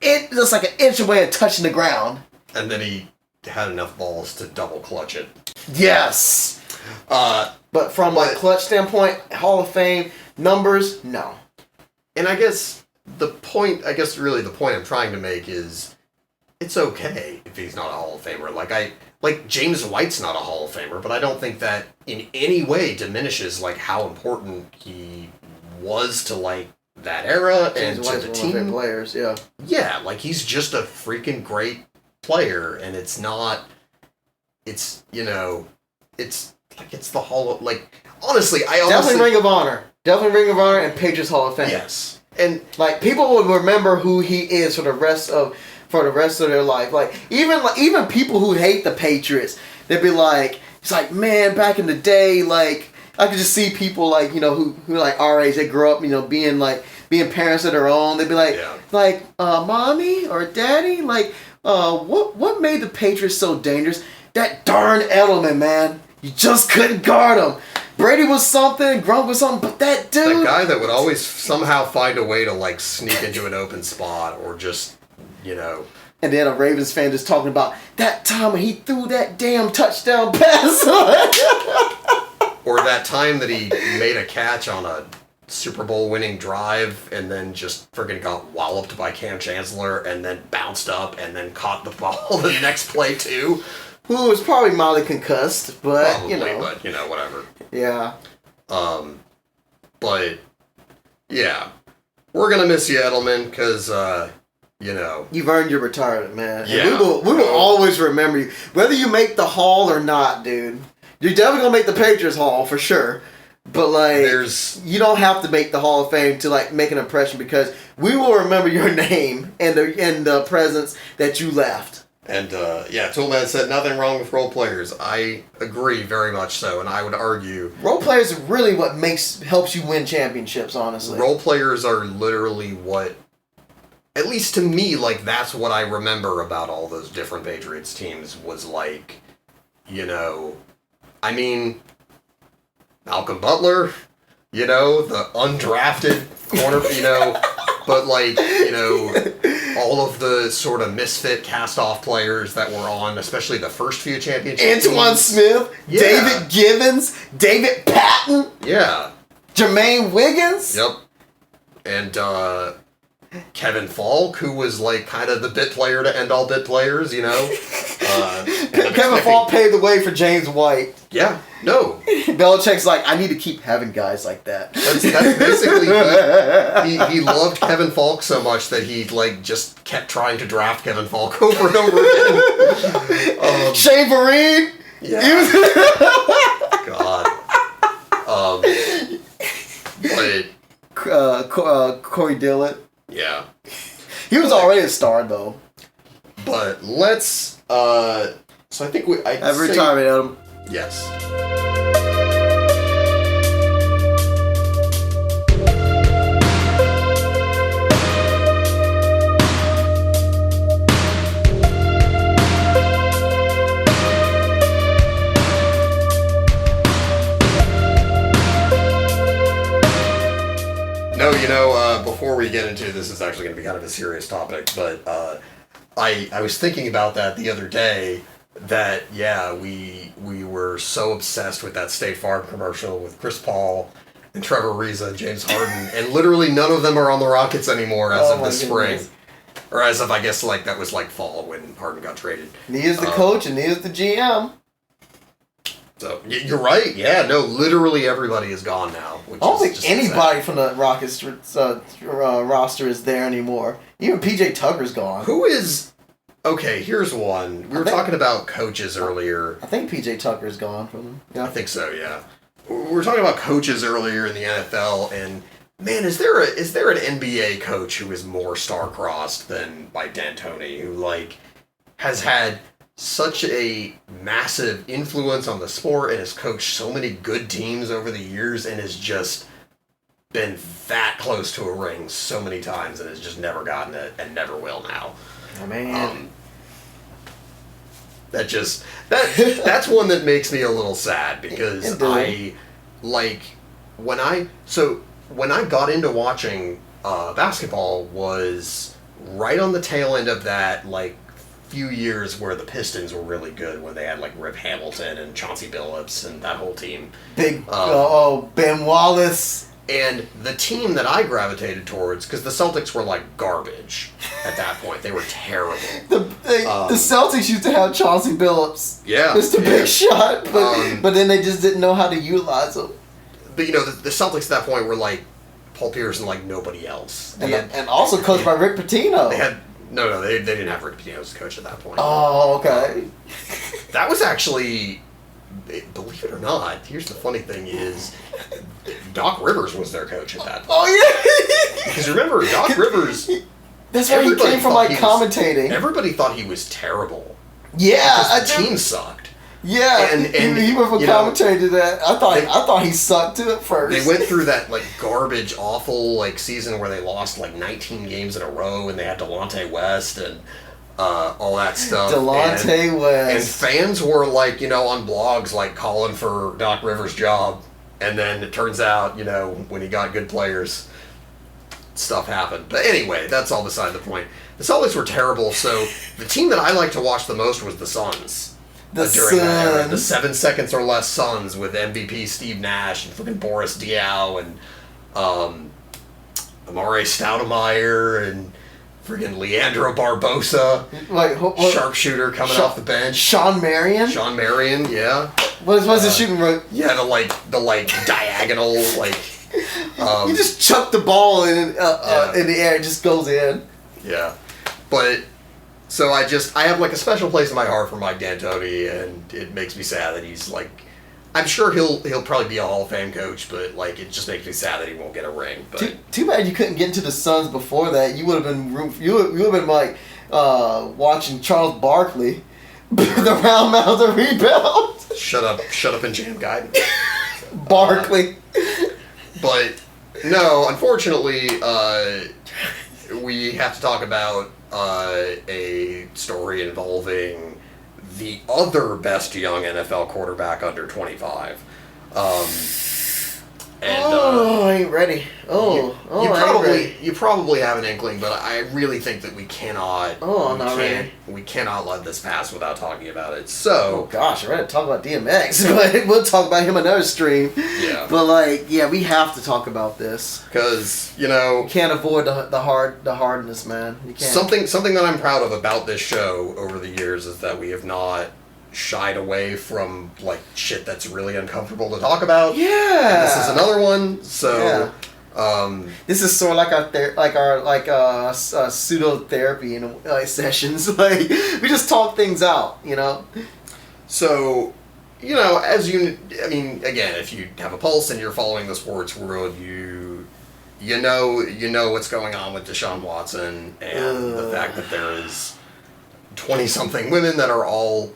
like an inch away and touching the ground. And then he had enough balls to double clutch it. Yes! But from a clutch standpoint, Hall of Fame, numbers, no. And I guess really the point I'm trying to make is it's okay if he's not a Hall of Famer. Like James White's not a Hall of Famer, but I don't think that in any way diminishes like how important he was to like that era James and White's to the one team. of my favorite players, yeah. Yeah, like he's just a freaking great player, and it's not. It's it's the Hall of honestly, definitely Ring of Honor. Definitely Ring of Honor and Patriots Hall of Fame. Yes. And like people will remember who he is for the rest of their life. Like even people who hate the Patriots, they'd be like, it's like, man, back in the day, like I could just see people like, who like our age, they grew up, being parents of their own. They'd be like, mommy or daddy, like, what made the Patriots so dangerous? That darn Edelman, man. You just couldn't guard him. Brady was something, Gronk was something, but that dude... That guy that would always somehow find a way to, like, sneak into an open spot or just, And then a Ravens fan just talking about that time when he threw that damn touchdown pass. Or that time that he made a catch on a Super Bowl winning drive and then just friggin' got walloped by Cam Chancellor and then bounced up and then caught the ball the next play, too. Who was probably mildly concussed, but Probably, but whatever. Yeah. But yeah, we're gonna miss you, Edelman, because you've earned your retirement, man. Yeah. And we will always remember you, whether you make the Hall or not, dude. You're definitely gonna make the Patriots Hall for sure. But you don't have to make the Hall of Fame to like make an impression because we will remember your name and the presence that you left. And, Toolman said nothing wrong with role players. I agree very much so, and I would argue... Role players are really what helps you win championships, honestly. Role players are literally what... At least to me, like, that's what I remember about all those different Patriots teams was, like, I mean, Malcolm Butler, the undrafted corner, but, like, all of the sort of misfit cast-off players that were on, especially the first few championships. Antoine Smith, yeah. David Givens, David Patton. Yeah. Jermaine Wiggins. Yep. And Kevin Falk, who was like kind of the bit player to end all bit players, Kevin Falk paved the way for James White. Yeah. No. Belichick's like, I need to keep having guys like that. That's basically he loved Kevin Falk so much that he like just kept trying to draft Kevin Falk over and over again. Shane Vereen. Yeah. God. But Corey Dillon. Yeah. He was already a star though. But let's so I think have retirement, Adam. Yes. No, before we get into this is actually going to be kind of a serious topic, but I was thinking about that the other day. That we were so obsessed with that State Farm commercial with Chris Paul and Trevor Ariza and James Harden, and literally none of them are on the Rockets anymore as of this spring, or as of I guess like that was like fall when Harden got traded. And he is the coach and he is the GM. So you're right. Yeah, no, literally everybody is gone now. I don't think anybody from the Rockets roster is there anymore. Even PJ Tucker's gone. Who is? Okay, here's one. We were talking about coaches earlier. I think PJ Tucker's gone from them. Yeah. I think so, yeah. We were talking about coaches earlier in the NFL, and man, is there an NBA coach who is more star-crossed than Mike D'Antoni, who like has had such a massive influence on the sport and has coached so many good teams over the years and has just been that close to a ring so many times and has just never gotten it and never will now. Oh, man. That's one that makes me a little sad because when I got into watching basketball was right on the tail end of that like few years where the Pistons were really good when they had like Rip Hamilton and Chauncey Billups and that whole team. Ben Wallace. And the team that I gravitated towards, because the Celtics were like garbage at that point. They were terrible. The Celtics used to have Chauncey Billups. Yeah. Mr. Big Shot, but then they just didn't know how to utilize him. But the Celtics at that point were like Paul Pierce and like nobody else. And also coached by Rick Pitino. They didn't have Rick Pitino as a coach at that point. Oh, okay. That was actually, believe it or not, here's the funny thing is, Doc Rivers was their coach at that point. Oh, yeah! Because remember, Doc Rivers... That's where he came from, like, commentating. Everybody thought he was terrible. Yeah! Because the team sucked. Yeah, and he went from commentator to that. I thought he sucked too at first. They went through that like garbage, awful like season where they lost like 19 games in a row, and they had Delonte West and all that stuff. Delonte West. And fans were like on blogs like calling for Doc Rivers' job, and then it turns out when he got good players, stuff happened. But anyway, that's all beside the point. The Celtics were terrible, so the team that I liked to watch the most was the Suns. During that era, the 7 seconds or less Suns with MVP Steve Nash and freaking Boris Diaw and Amare Stoudemire and freaking Leandro Barbosa, sharpshooter coming off the bench. Sean Marion, yeah. What's the shooting route? Yeah, the diagonal you just chuck the ball in the air, it just goes in. Yeah, but. So I have like a special place in my heart for Mike D'Antoni, and it makes me sad that he's like, I'm sure he'll probably be a Hall of Fame coach, but like it just makes me sad that he won't get a ring. But too bad you couldn't get into the Suns before that. You would have been like watching Charles Barkley, the round mound rebound. Shut up and jam guy. Barkley. But no, unfortunately, we have to talk about a story involving the other best young NFL quarterback under 25. I ain't ready. You probably have an inkling, but I really think that we cannot. I'm not ready. We cannot let this pass without talking about it. So. Oh gosh, I'm ready to talk about DMX, but we'll talk about him another stream. Yeah. But we have to talk about this because you can't avoid the hardness, man. You can't. Something that I'm proud of about this show over the years is that we have not shied away from like shit that's really uncomfortable to talk about. Yeah. And this is another one. So this is sort of like our pseudo therapy sessions. Like we just talk things out, So, again, if you have a pulse and you're following the sports world, you know what's going on with Deshaun Watson and the fact that there is 20-something women that all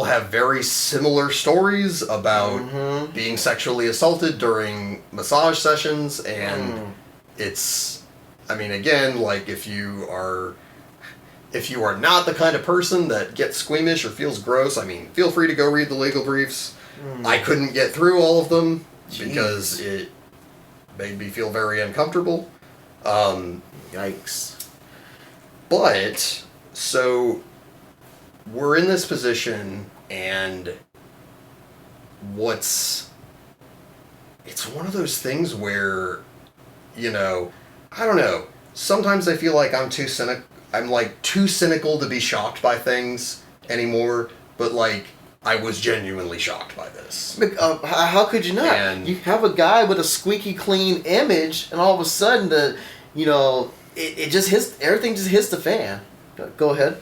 have very similar stories about being sexually assaulted during massage sessions, and it's, again, like if you are not the kind of person that gets squeamish or feels gross, feel free to go read the legal briefs. I couldn't get through all of them because it made me feel very uncomfortable. Yikes. But, so we're in this position, and it's one of those things where, I don't know, sometimes I feel like I'm too cynical to be shocked by things anymore, but I was genuinely shocked by this. How could you not? And you have a guy with a squeaky clean image, and all of a sudden it just hits, everything just hits the fan. Go ahead.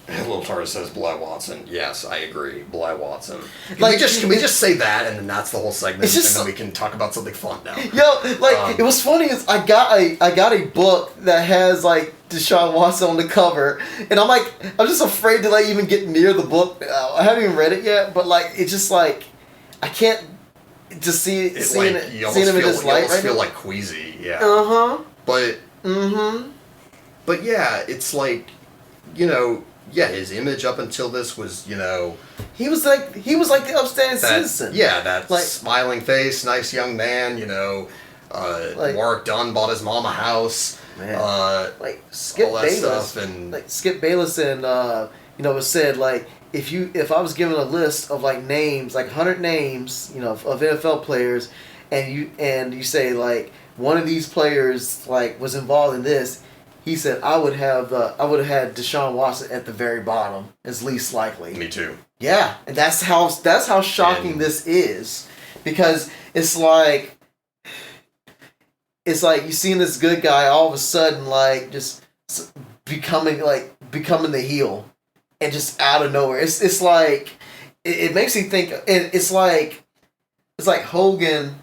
Little Tara says Bly Watson. Yes, I agree. Bly Watson. Can we just say that, and then that's the whole segment, and then we can talk about something fun now. It was funny is I got a book that has Deshaun Watson on the cover, and I'm just afraid to even get near the book now. I haven't even read it yet, but like it's just like I can't just seeing him in this light. You almost feel like queasy, yeah. But But yeah, it's like, his image up until this was, he was like the upstanding citizen. Yeah, that smiling face, nice young man, Warwick Dunn bought his mom a house. Man. Skip Bayless Skip Bayless and it said like if I was given a list of like names, like 100 names, of NFL players, and you say like one of these players like was involved in this, he said I would have had Deshaun Watson at the very bottom as least likely. Me too. Yeah, and that's how shocking this is, because it's like you seen this good guy all of a sudden like just becoming the heel, and just out of nowhere. It's like it makes you think. It's like Hogan,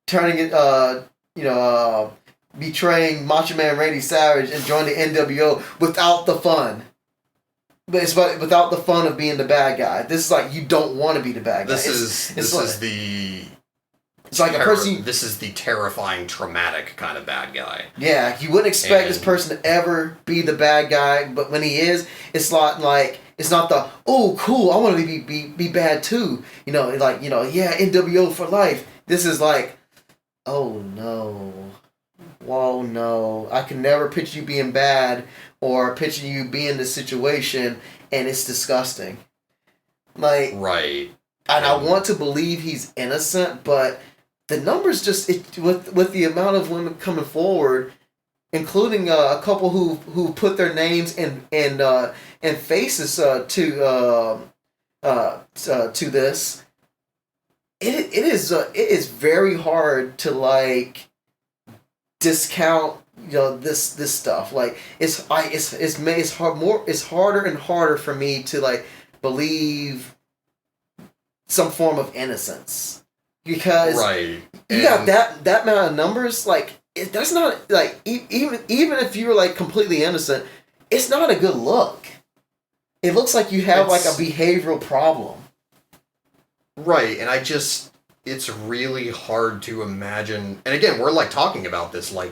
turning it, betraying Macho Man Randy Savage and joining the NWO without the fun. But it's without the fun of being the bad guy. This is like you don't want to be the bad guy. This is the terrifying, traumatic kind of bad guy. Yeah, you wouldn't expect this person to ever be the bad guy, but when he is, it's not like it's not the oh cool, I want to be bad too. Yeah, NWO for life. This is like, oh no. Whoa, no. I can never picture you being bad or picture you being in this situation, and it's disgusting. Like, right. And I want to believe he's innocent, but the numbers with the amount of women coming forward, including a couple who put their names and faces to this, it is very hard to like discount this stuff. Like it's harder and harder for me to like believe some form of innocence, because you got that amount of numbers. Like that's not like even if you're like completely innocent, it's not a good look. It looks like you have like a behavioral problem. Right, and it's really hard to imagine. And again, we're like talking about this like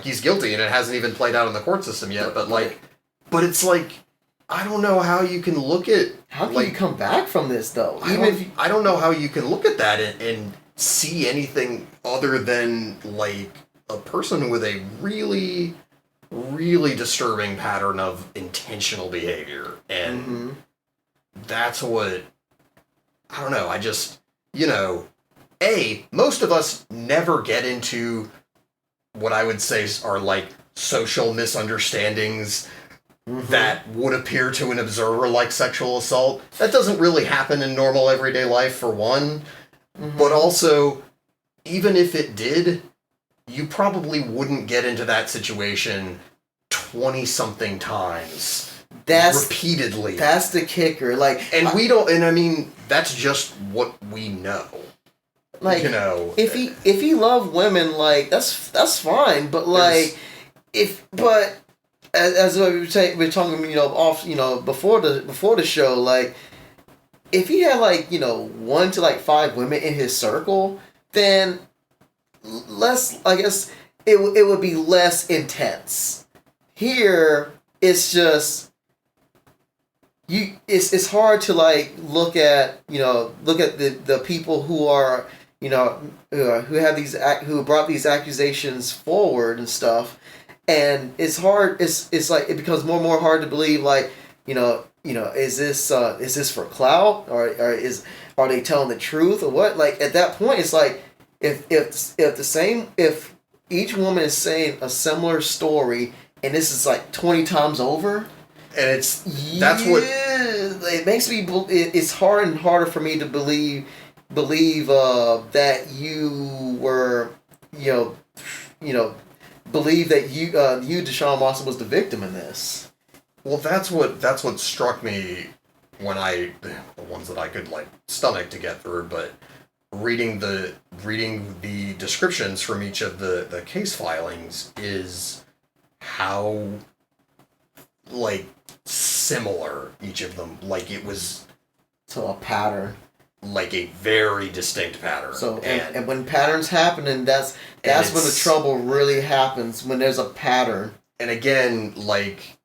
he's guilty, and it hasn't even played out in the court system yet. But it's like, I don't know how you can look at. How can you come back from this though? I don't know how you can look at that and see anything other than like a person with a really, really disturbing pattern of intentional behavior, and that's what. I don't know. I just. Most of us never get into what I would say are like social misunderstandings that would appear to an observer like sexual assault. That doesn't really happen in normal everyday life, for one. But also, even if it did, you probably wouldn't get into that situation 20-something times. Repeatedly. That's the kicker. That's just what we know. Like, if he loved women, like that's fine. But like, as we're talking, off, before the show, like, if he had like 1 to 5 women in his circle, then I guess it would be less intense. Here, it's just. It's hard to like look at the people who are who brought these accusations forward and stuff, and it's hard. It's like it becomes more and more hard to believe, like is this for clout, or are they telling the truth, or what? Like at that point, it's like if each woman is saying a similar story, and this is like 20 times over. And it makes me. It's harder and harder for me to believe that you were, believe that you Deshaun Watson was the victim in this. Well, that's what struck me when the ones that I could like stomach to get through, but reading the descriptions from each of the case filings is how like similar, each of them. Like, it was... To a pattern. Like a very distinct pattern. So, and when patterns happen, and that's when the trouble really happens, when there's a pattern. And again, like,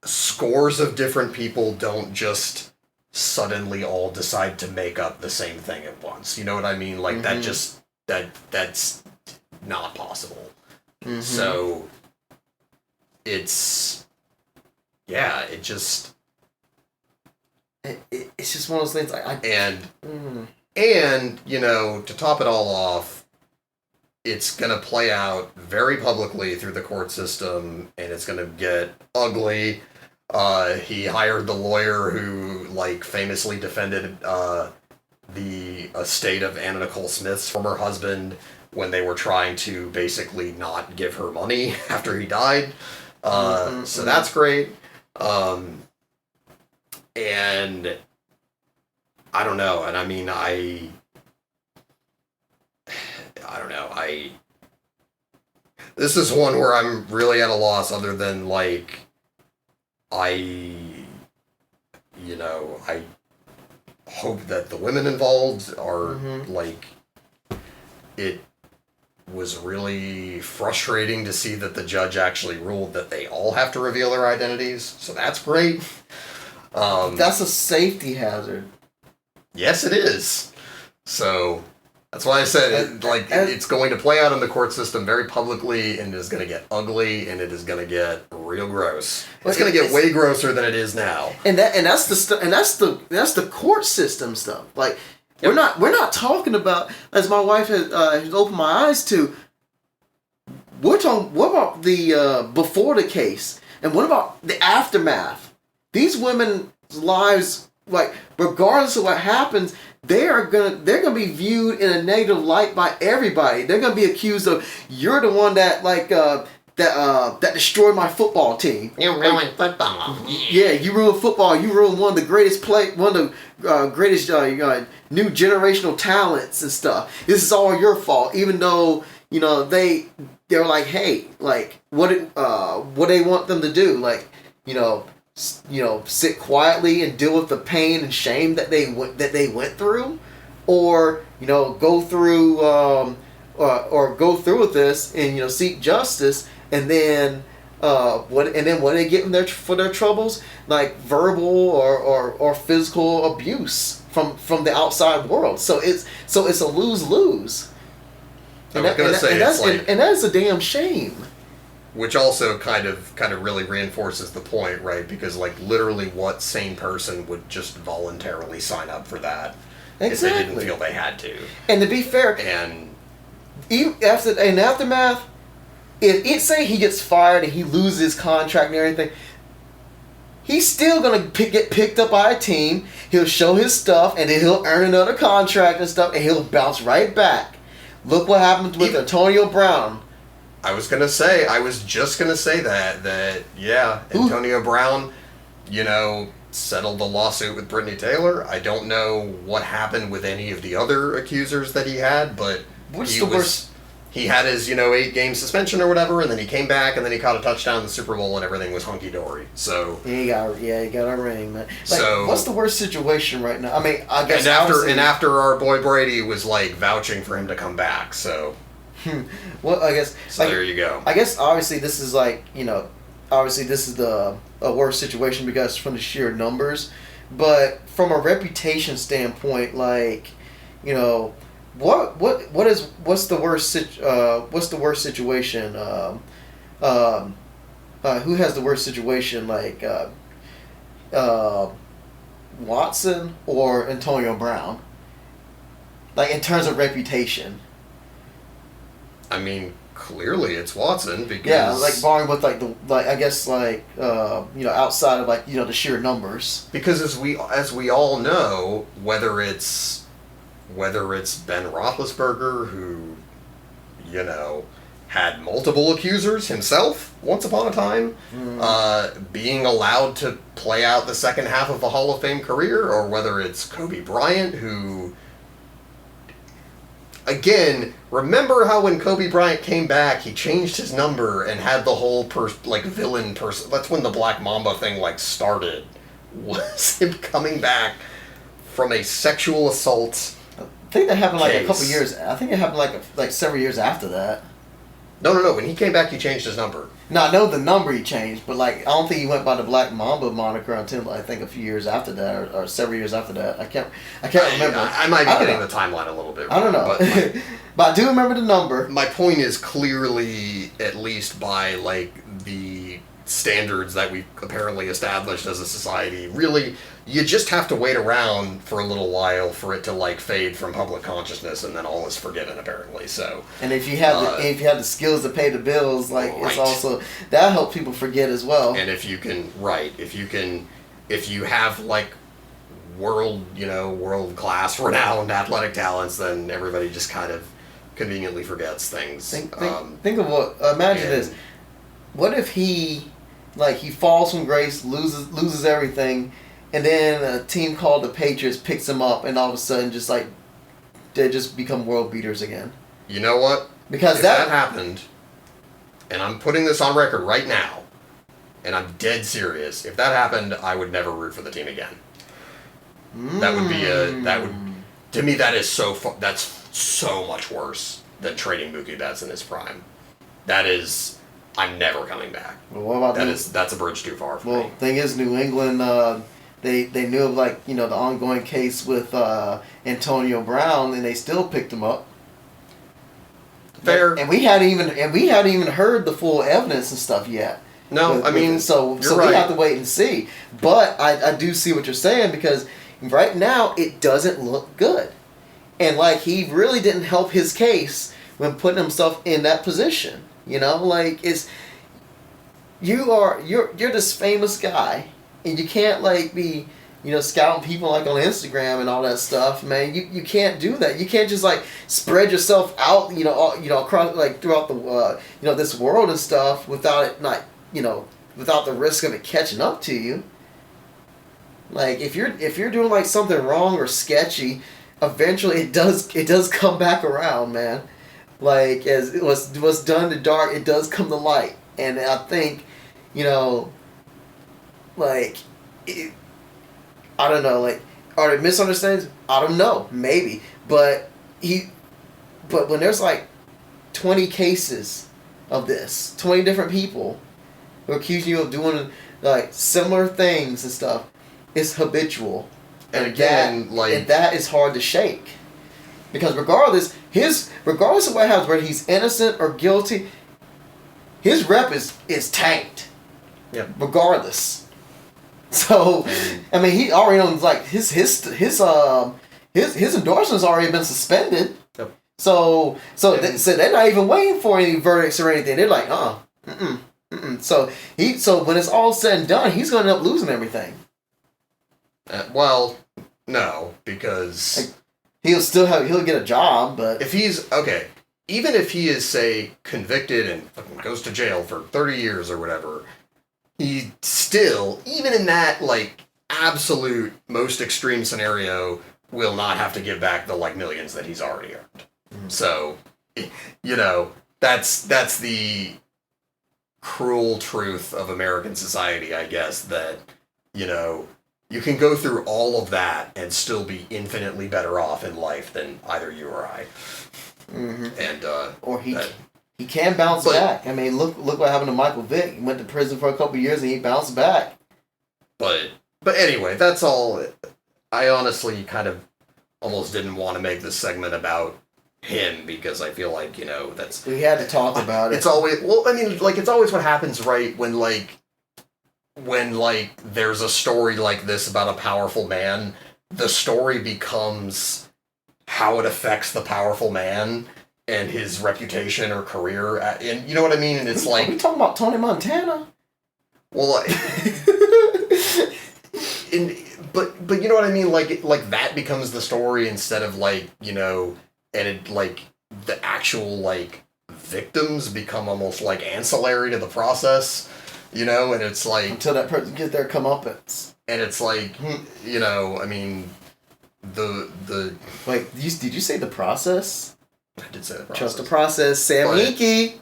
scores of different people don't just suddenly all decide to make up the same thing at once. You know what I mean? Like, that's not possible. Mm-hmm. So, it's just... It's just one of those things. And you know, to top it all off, it's gonna play out very publicly through the court system, and it's gonna get ugly. He hired the lawyer who, like, famously defended the estate of Anna Nicole Smith's former husband when they were trying to basically not give her money after he died. So that's great. And I don't know, and I mean, I don't know, this is one where I'm really at a loss, other than, like, I hope that the women involved are, like, it was really frustrating to see that the judge actually ruled that they all have to reveal their identities, so that's great. That's a safety hazard. Yes, it is. So that's why I said it's going to play out in the court system very publicly, and it is going to get ugly, and it is going to get real gross. It's going to get way grosser than it is now. And that's the court system stuff. Like, we're not talking about, as my wife has opened my eyes to. We're talking. What about the before the case, and what about the aftermath? These women's lives, like, regardless of what happens, they're gonna be viewed in a negative light by everybody. They're gonna be accused of, you're the one that that destroyed my football team. You ruined football. Yeah, you ruined football. You ruined one of the greatest greatest new generational talents and stuff. This is all your fault. Even though, you know, they're like, hey, like, what they want them to do, like, sit quietly and deal with the pain and shame that they went through, or, go through or go through with this and, seek justice, and then what they get in for their troubles, like verbal or physical abuse from the outside world. So it's a lose-lose. And that's a damn shame. Which also kind of really reinforces the point, right? Because, like, literally, what sane person would just voluntarily sign up for that if they didn't feel they had to? And to be fair, and in aftermath, if say he gets fired and he loses his contract and everything, he's still gonna get picked up by a team. He'll show his stuff, and then he'll earn another contract and stuff, and he'll bounce right back. Look what happened with Antonio Brown. I was just gonna say that Antonio Brown, settled the lawsuit with Brittany Taylor. I don't know what happened with any of the other accusers that he had, but he had his 8-game suspension or whatever, and then he came back, and then he caught a touchdown in the Super Bowl, and everything was hunky dory. So he got a ring, man. Like, so what's the worst situation right now? I mean, I guess after our boy Brady was, like, vouching for him to come back, so. Well, I guess. So there you go. I guess obviously this is obviously this is the worst situation because from the sheer numbers, but from a reputation standpoint, like, what's the worst situation? Who has the worst situation? Like Watson or Antonio Brown? Like, in terms of reputation. I mean, clearly it's Watson because like barring with outside of the sheer numbers. Because as we all know, whether it's Ben Roethlisberger, who had multiple accusers himself once upon a time, being allowed to play out the second half of a Hall of Fame career, or whether it's Kobe Bryant, who again, remember how when Kobe Bryant came back, he changed his number and had the whole villain person. That's when the Black Mamba thing started. Was him coming back from a sexual assault? I think that happened case. a couple years. I think it happened like several years after that. No. When he came back, he changed his number. No, I know the number he changed, but I don't think he went by the Black Mamba moniker until I think a few years after that, or several years after that. I can't remember. I might be getting the timeline a little bit wrong. I don't know, but I do remember the number. My point is clearly, at least by the standards that we've apparently established as a society, really, you just have to wait around for a little while for it to fade from public consciousness, and then all is forgiven apparently. So, and if you have the skills to pay the bills, it's also that helps people forget as well. And if you have world class renowned athletic talents, then everybody just kind of conveniently forgets things. Think of what. Imagine this. What if he falls from grace, loses everything, and then a team called the Patriots picks him up, and all of a sudden they just become world beaters again? You know what? Because if that happened, and I'm putting this on record right now, and I'm dead serious, if that happened, I would never root for the team again. That would be to me, that's so much worse than trading Mookie Betts in his prime. That is, I'm never coming back. Well, what about that's a bridge too far for me. Well, thing is, New England, they knew of the ongoing case with Antonio Brown, and they still picked him up. Fair. And we hadn't even heard the full evidence and stuff yet. No, so right. We have to wait and see. But I do see what you're saying, because right now it doesn't look good, and he really didn't help his case when putting himself in that position. You're this famous guy, and you can't be scouting people on Instagram and all that stuff, man. You can't do that. You can't just spread yourself out across throughout the this world and stuff without it without the risk of it catching up to you. If you're doing something wrong or sketchy, eventually it does come back around, man. As it was done to dark, it does come to light. And I think, I don't know, are there misunderstandings? I don't know, maybe. But when there's 20 cases of this, 20 different people who are accusing you of doing similar things and stuff, it's habitual. And again, and that is hard to shake. Because regardless of what happens, whether he's innocent or guilty, his rep is tanked. Yeah. Regardless. So, he already owns his endorsement's already been suspended. Yep. So they're not even waiting for any verdicts or anything. They're like, So when it's all said and done, he's going to end up losing everything. Well, no, because he'll get a job, but if he's okay, even if he is, say, convicted and goes to jail for 30 years or whatever, he still, even in that absolute most extreme scenario, will not have to give back the millions that he's already earned. Mm-hmm. So, that's the cruel truth of American society, I guess, that you can go through all of that and still be infinitely better off in life than either you or I. Mm-hmm. And or he can bounce back. Look what happened to Michael Vick. He went to prison for a couple of years and he bounced back. But anyway, that's all. I honestly kind of almost didn't want to make this segment about him, because I feel that's... We had to talk about it. It's always... Well, it's always what happens, right, when there's a story like this about a powerful man, the story becomes how it affects the powerful man and his reputation or career, and you know what I mean? And it's Are we talking about Tony Montana? Well, but you know what I mean? That becomes the story instead of and it the actual victims become almost ancillary to the process. And it's until that person gets their comeuppance. And it's the Wait, did you say the process? I did say the process. Trust the process, Sam Hinkie.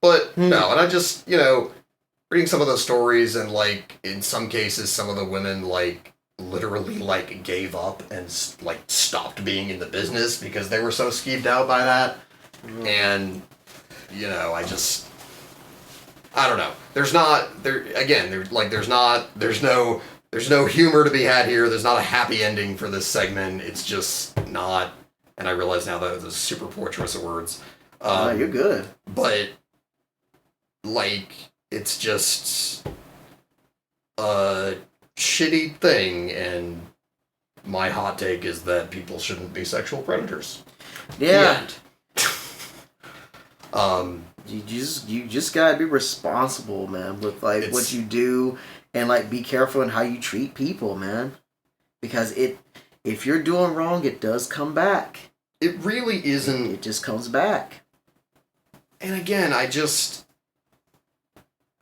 But no, and I just, reading some of those stories, and like in some cases, some of the women like literally like gave up and like stopped being in the business because they were so skeeved out by that. And I don't know. There's no humor to be had here. There's not a happy ending for this segment. It's just not. And I realize now that was a super poor choice of words. You're good. But like, it's just a shitty thing, and my hot take is that people shouldn't be sexual predators. Yeah. You just gotta be responsible, man, with like what you do, and like be careful in how you treat people, man. Because if you're doing wrong, it does come back. It really isn't. It just comes back. And again,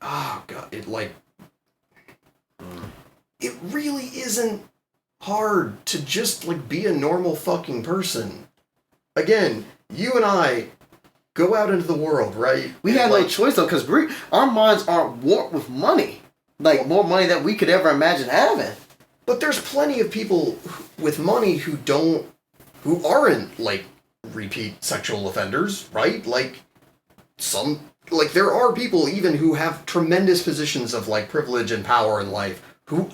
oh god, it really isn't hard to just like be a normal fucking person. Again, you and I go out into the world, right? We had no choice though, because our minds aren't warped with money, like more money that we could ever imagine having. But there's plenty of people with money who aren't like repeat sexual offenders, right? There are people even who have tremendous positions of like privilege and power in life who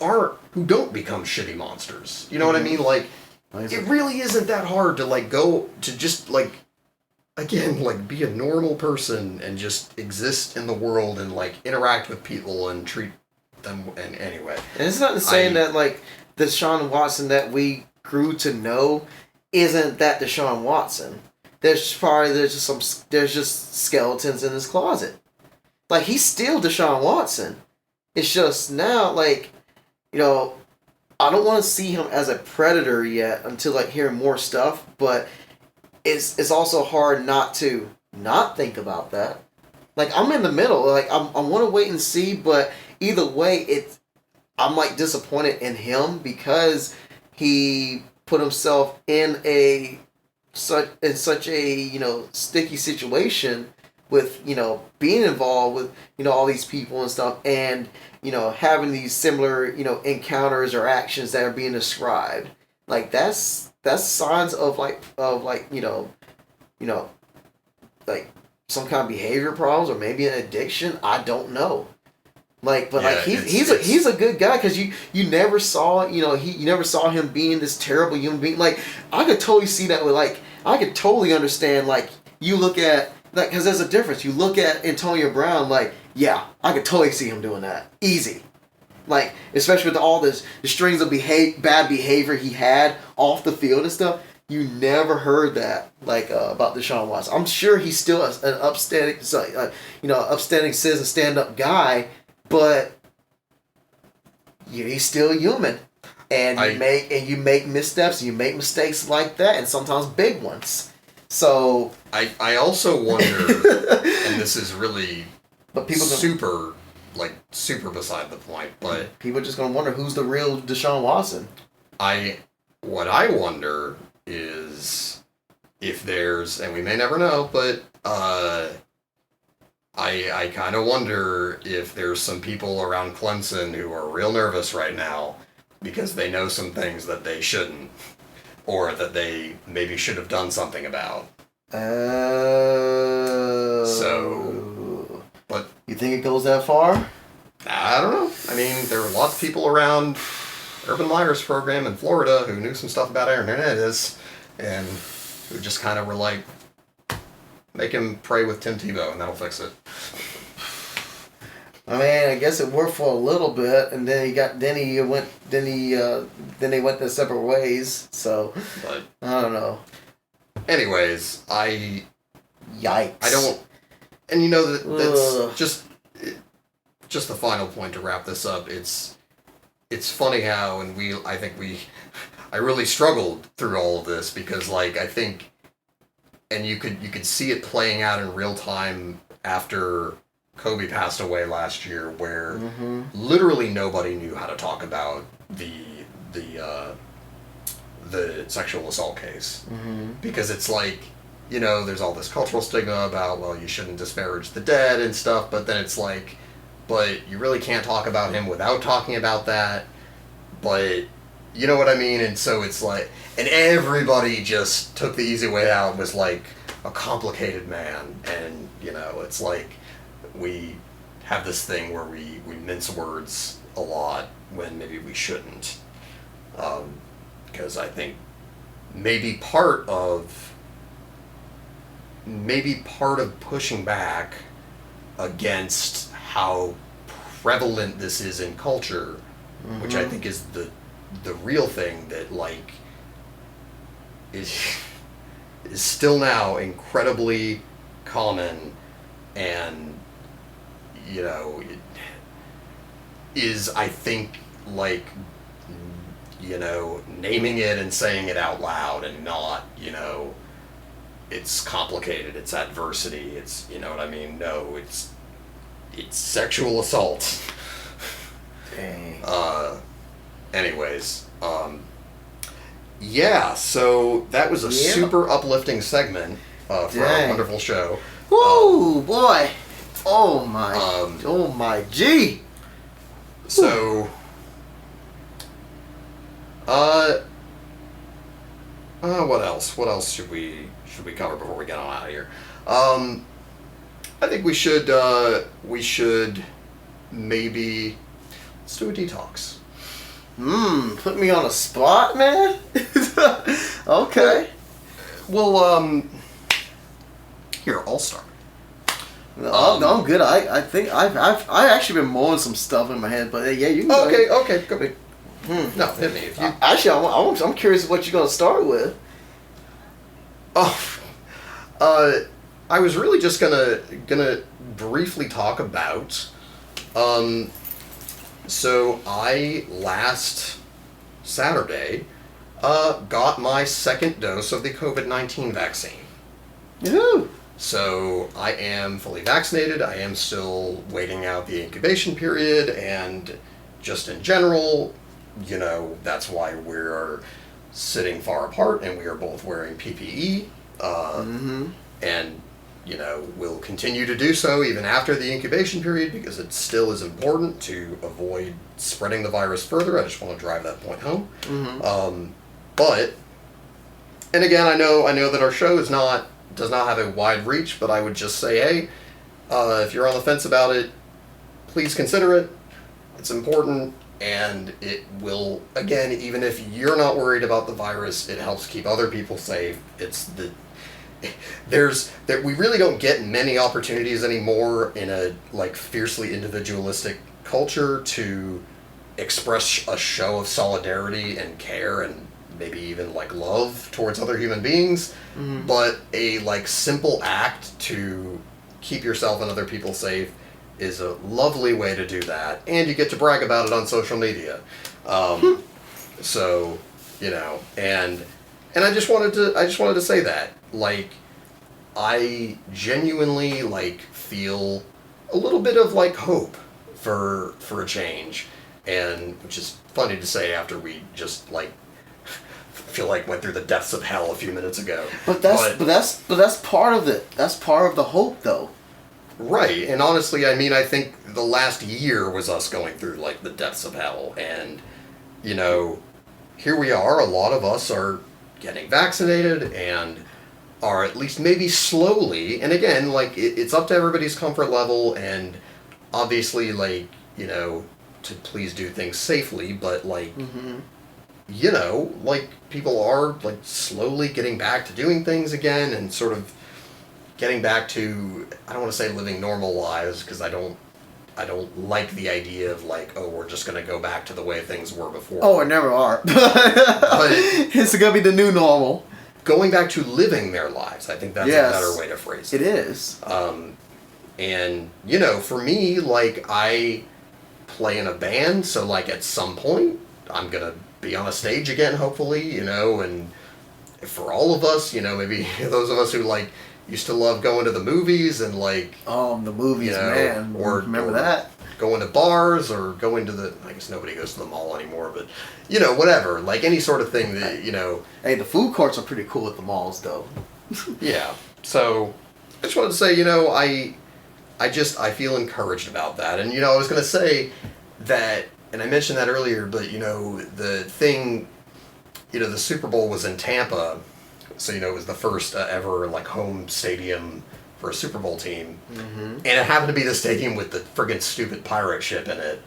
don't become shitty monsters. You know what I mean? Like, it really isn't that hard to like go to just like, again, like be a normal person and just exist in the world and like interact with people and treat them anyway. And it's not saying that like the Deshaun Watson that we grew to know isn't that Deshaun Watson. There's just skeletons in his closet. Like, he's still Deshaun Watson. It's just now, like, I don't want to see him as a predator yet until like hearing more stuff, but it's also hard not to not think about that. Like, I'm in the middle. Like, I want to wait and see, but either way, I'm like disappointed in him because he put himself in such a sticky situation with being involved with all these people and stuff, and having these similar encounters or actions that are being described. Like, that's signs of like some kind of behavior problems, or maybe an addiction. I don't know. Like, but yeah, he's a good guy, because you never saw you never saw him being this terrible human being. Like, I could totally see that with like, I could totally understand, like, you look at like, because there's a difference. You look at Antonio Brown, like, yeah, I could totally see him doing that easy. Like, especially with all the strings of bad behavior he had off the field and stuff. You never heard that, like, about Deshaun Watson. I'm sure he's still an upstanding citizen, stand-up guy, but he's still human, and you make missteps, and you make mistakes like that, and sometimes big ones. So I also wonder, and this is really super beside the point, but people are just gonna wonder who's the real Deshaun Watson. What I wonder is if there's, and we may never know, but I kind of wonder if there's some people around Clemson who are real nervous right now because they know some things that they shouldn't, or that they maybe should have done something about. So, but you think it goes that far? I don't know. I mean, there are lots of people around Urban Meyer's program in Florida who knew some stuff about Aaron Hernandez, and who just kind of were like, make him pray with Tim Tebow and that'll fix it. I mean, I guess it worked for a little bit, and then they went their separate ways. So, but I don't know. Anyways, yikes. I don't, and that's just the final point to wrap this up. It's funny how, and I really struggled through all of this because, like, I think, and you could see it playing out in real time after Kobe passed away last year, where literally nobody knew how to talk about the sexual assault case, because it's like you know, there's all this cultural stigma about, well, you shouldn't disparage the dead and stuff, but then it's like, but you really can't talk about him without talking about that, but you know what I mean? And so it's like, and everybody just took the easy way out and was like, a complicated man, and, you know, it's like, we have this thing where we mince words a lot when maybe we shouldn't. Because I think maybe part of pushing back against how prevalent this is in culture, which I think is the real thing that like is still now incredibly common, and you know, it is, I think, like, you know, naming it and saying it out loud, and not, you know, it's complicated, it's adversity, it's, you know what I mean? No, it's sexual assault. Dang. Anyways, yeah, so that was a super uplifting segment for our wonderful show. Woo, boy. Oh my G. So, what else? What else should we cover before we get on out of here? I think we should maybe let's do a detox. Put me on a spot, man. Okay. Well, here, I'll start. No, I'm good. I think I've actually been mowing some stuff in my head, but yeah, you can go ahead. Okay, go ahead. No, hit me. If you... Actually, I'm curious what you're gonna start with. Oh, I was really just gonna briefly talk about. So I last Saturday got my second dose of the COVID-19 vaccine. Yoo-hoo. So I am fully vaccinated. I am still waiting out the incubation period, and just in general, you know, that's why we're sitting far apart and we are both wearing PPE. And, you know, we'll continue to do so even after the incubation period, because it still is important to avoid spreading the virus further. I just want to drive that point home. But, and again, I know that our show does not have a wide reach, but I would just say, hey, if you're on the fence about it, please consider it. It's important, and it will, again, even if you're not worried about the virus, it helps keep other people safe. We really don't get many opportunities anymore in a like fiercely individualistic culture to express a show of solidarity and care and maybe even like love towards other human beings, but a like simple act to keep yourself and other people safe is a lovely way to do that, and you get to brag about it on social media. So, you know, and I just wanted to say that, like, I genuinely like feel a little bit of like hope for a change, and which is funny to say after we just like feel like went through the depths of hell a few minutes ago. But that's part of it. That's part of the hope, though. Right, and honestly, I mean, I think the last year was us going through like the depths of hell, and you know, here we are. A lot of us are getting vaccinated and are at least maybe slowly. And again, like it's up to everybody's comfort level, and obviously, like, you know, to please do things safely, but like. You know, like, people are, like, slowly getting back to doing things again and sort of getting back to, I don't want to say living normal lives, because I don't like the idea of, like, oh, we're just going to go back to the way things were before. Oh, it never are. But it's going to be the new normal. Going back to living their lives, I think that's a better way to phrase it. It is. And, you know, for me, like, I play in a band, so, like, at some point, I'm going to be on a stage again, hopefully, you know, and for all of us, you know, maybe those of us who, like, used to love going to the movies and, like... Oh, the movies, you know, man. Or that. Going to bars or going to the... I guess nobody goes to the mall anymore, but, you know, whatever. Like, any sort of thing that, you know... Hey, the food courts are pretty cool at the malls, though. Yeah. So I just wanted to say, I feel encouraged about that. And I was going to say that, and I mentioned that earlier, but the thing, the Super Bowl was in Tampa, so it was the first ever like home stadium for a Super Bowl team, and it happened to be the stadium with the friggin' stupid pirate ship in it,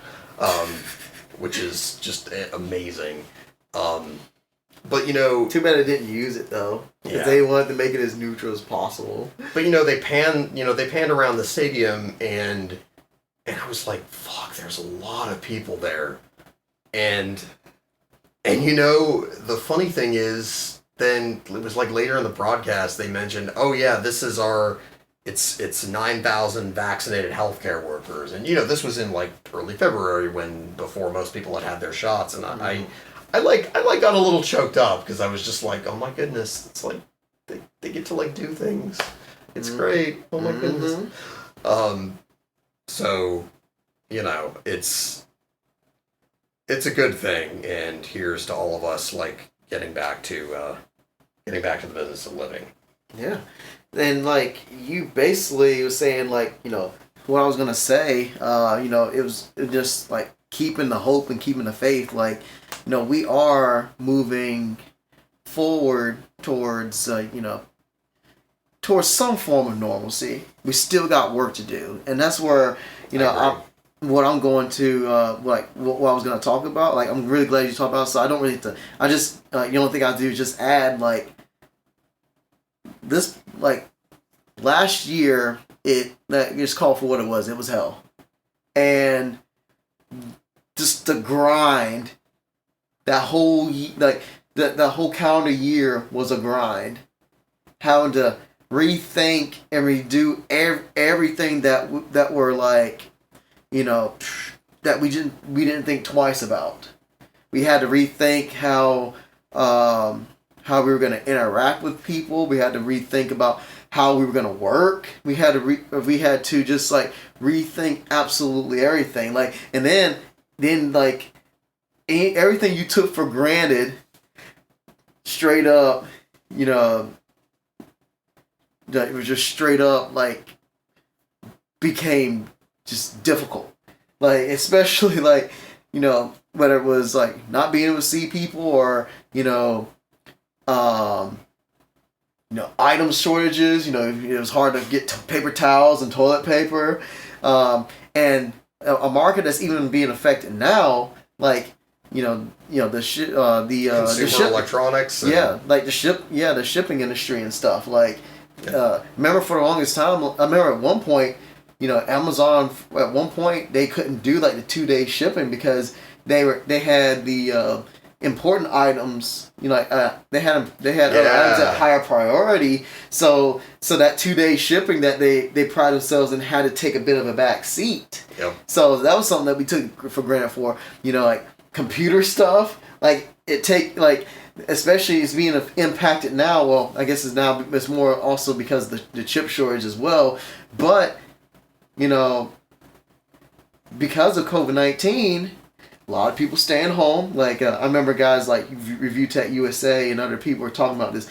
which is just amazing. But too bad they didn't use it though, because they wanted to make it as neutral as possible. But they panned around the stadium, and I was like, fuck, there's a lot of people there, and the funny thing is, then it was like later in the broadcast they mentioned, oh yeah, this is it's 9,000 vaccinated healthcare workers, and this was in like early February before most people had their shots, and I got a little choked up because I was just like, oh my goodness, it's like they get to like do things, it's great, oh my goodness. So it's a good thing, and here's to all of us like getting back to the business of living. Yeah. And like you basically was saying, like, what I was gonna say, it was just like keeping the hope and keeping the faith. Like, we are moving forward towards towards some form of normalcy. We still got work to do, and that's where what I'm going to what I was gonna talk about. Like, I'm really glad you talked about it, so I don't really have to. I just the only thing I do is just add like this, like last year it just called for what it was. It was hell, and just the grind. That whole that whole calendar year was a grind. Having to rethink and redo everything that were like, that we didn't think twice about. We had to rethink how we were going to interact with people. We had to rethink about how we were going to work. We had to just like rethink absolutely everything. Like, and then like everything you took for granted, straight up, it was just straight up like became just difficult. Like, especially like, whether it was like not being able to see people or, item shortages, it was hard to get paper towels and toilet paper. And a market that's even being affected now, like, the electronics. Like the shipping industry and stuff. Like, remember for the longest time, I remember at one point, Amazon at one point they couldn't do like the 2-day shipping because they had the important items, they had other items at higher priority. So that 2-day shipping that they pride themselves in had to take a bit of a back seat. Yep. So that was something that we took for granted for, like computer stuff. Like especially it's being impacted now. Well, I guess it's more also because of the chip shortage as well. But because of COVID-19, a lot of people staying home. Like, I remember guys like Review Tech USA and other people were talking about this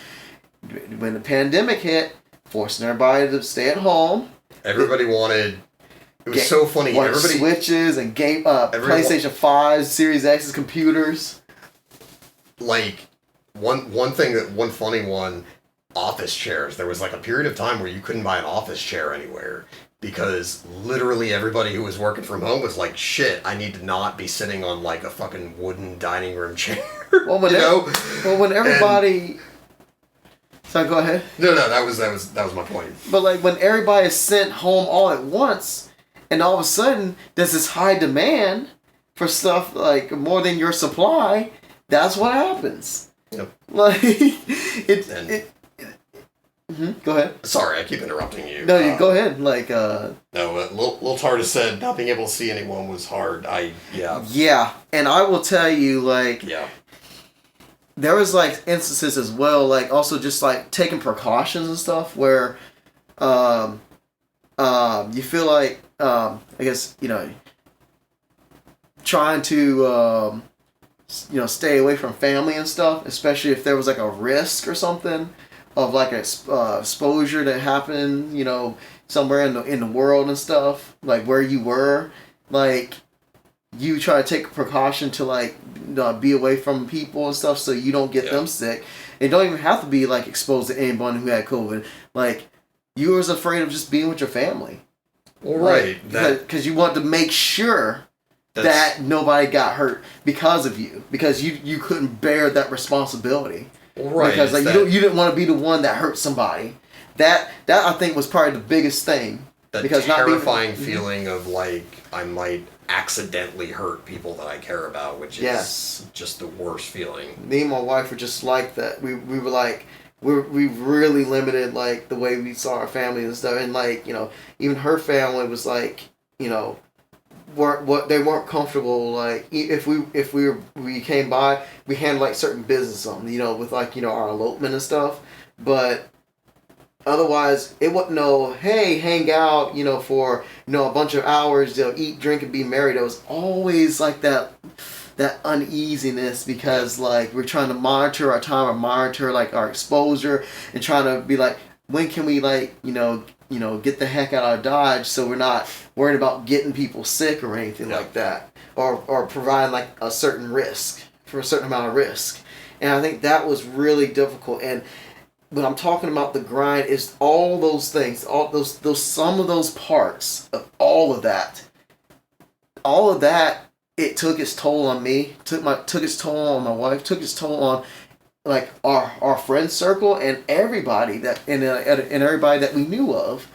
when the pandemic hit, forcing everybody to stay at home. Everybody wanted. It was so funny. Everybody Switches and PlayStation 5, Series X's computers. Like one funny one, office chairs. There was like a period of time where you couldn't buy an office chair anywhere because literally everybody who was working from home was like, shit, I need to not be sitting on like a fucking wooden dining room chair. Well, when everybody. So go ahead. No, that was my point. But like when everybody is sent home all at once, and all of a sudden there's this high demand for stuff like more than your supply, that's what happens. Yep. Like Go ahead. Sorry, I keep interrupting you. No, you go ahead. Like no, Lil Tardis said not being able to see anyone was hard. Yeah, and I will tell you, like, there was like instances as well, like also just like taking precautions and stuff where, you feel like I guess trying to stay away from family and stuff, especially if there was like a risk or something. like a exposure that happened, you know, somewhere in the world and stuff, like where you were, like you try to take precaution to like be away from people and stuff so you don't get them sick. It don't even have to be like exposed to anyone who had COVID. Like you was afraid of just being with your family. Well, right. Because you want to make sure that nobody got hurt because of you. Because you couldn't bear that responsibility. Well, right. Because like, you didn't want to be the one that hurt somebody. That I think was probably the biggest thing. That because terrifying feeling of like I might accidentally hurt people that I care about, which is just the worst feeling. Me and my wife were just like that. We were like, we really limited like the way we saw our family and stuff, and like, you know, even her family was like, you know, they weren't comfortable, like if we came by, we handled like certain business on them, you know, with like, you know, our elopement and stuff, but otherwise it wasn't no, hey, hang out, you know, for, you know, a bunch of hours, you know, eat, drink, and be merry. There was always like that uneasiness because like we're trying to monitor our time or monitor like our exposure and trying to be like, when can we like, you know, get the heck out of Dodge so we're not worried about getting people sick or anything like that, or providing like a certain risk for a certain amount of risk. And I think that was really difficult. And when I'm talking about the grind, is all those things, all those some of those parts of all of that. It took its toll on me. Took its toll on my wife. Took its toll on like our friend circle and everybody that and everybody that we knew of,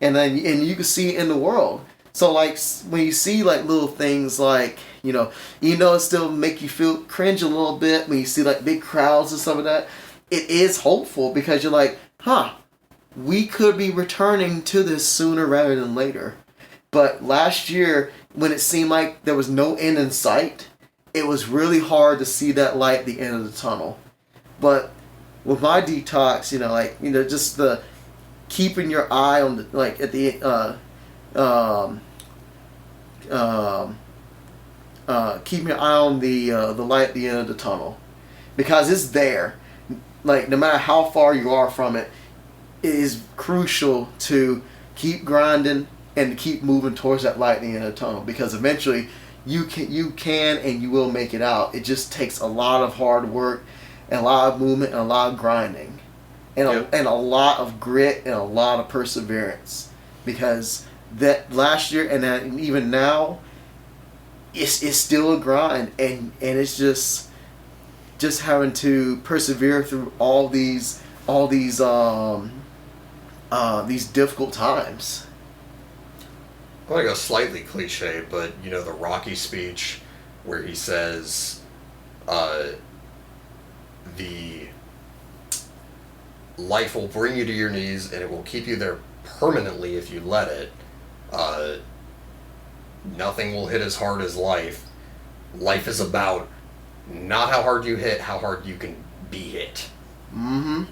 and you could see it in the world. So like when you see like little things like, you know it still make you feel cringe a little bit when you see like big crowds and stuff like that. It is hopeful because you're like, we could be returning to this sooner rather than later. But last year, when it seemed like there was no end in sight, it was really hard to see that light at the end of the tunnel. But with my detox, just the keeping your eye on the, like at the keeping your eye on the light at the end of the tunnel, because it's there. Like no matter how far you are from it, it is crucial to keep grinding and to keep moving towards that light at the end of the tunnel, because eventually you can and you will make it out. It just takes a lot of hard work and a lot of movement and a lot of grinding and a lot of grit and a lot of perseverance, because that last year and that even now it's still a grind, and it's just having to persevere through all these difficult times. I want to go slightly cliche, but the Rocky speech where he says, the life will bring you to your knees and it will keep you there permanently if you let it. Nothing will hit as hard as life. Life is about not how hard you hit, how hard you can be hit. Mm-hmm.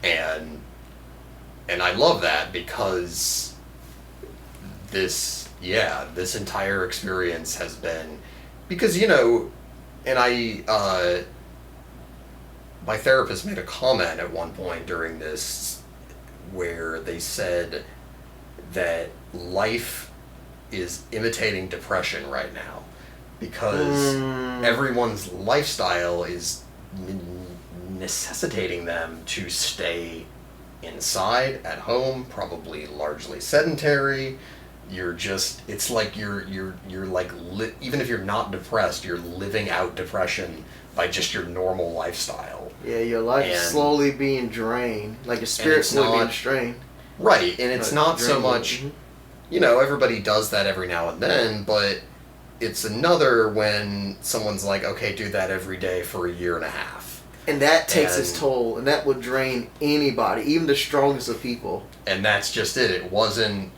And I love that, because this entire experience has been, because and my therapist made a comment at one point during this where they said that life is imitating depression right now, because everyone's lifestyle is necessitating them to stay inside, at home, probably largely sedentary. It's like you're like, even if you're not depressed, you're living out depression by just your normal lifestyle. Yeah, your life is slowly being drained, like your spirit's slowly being strained. Right, and it's not so much, everybody does that every now and then, but it's another when someone's like, okay, do that every day for a year and a half. And that takes its toll, and that would drain anybody, even the strongest of people. And that's just it. It wasn't,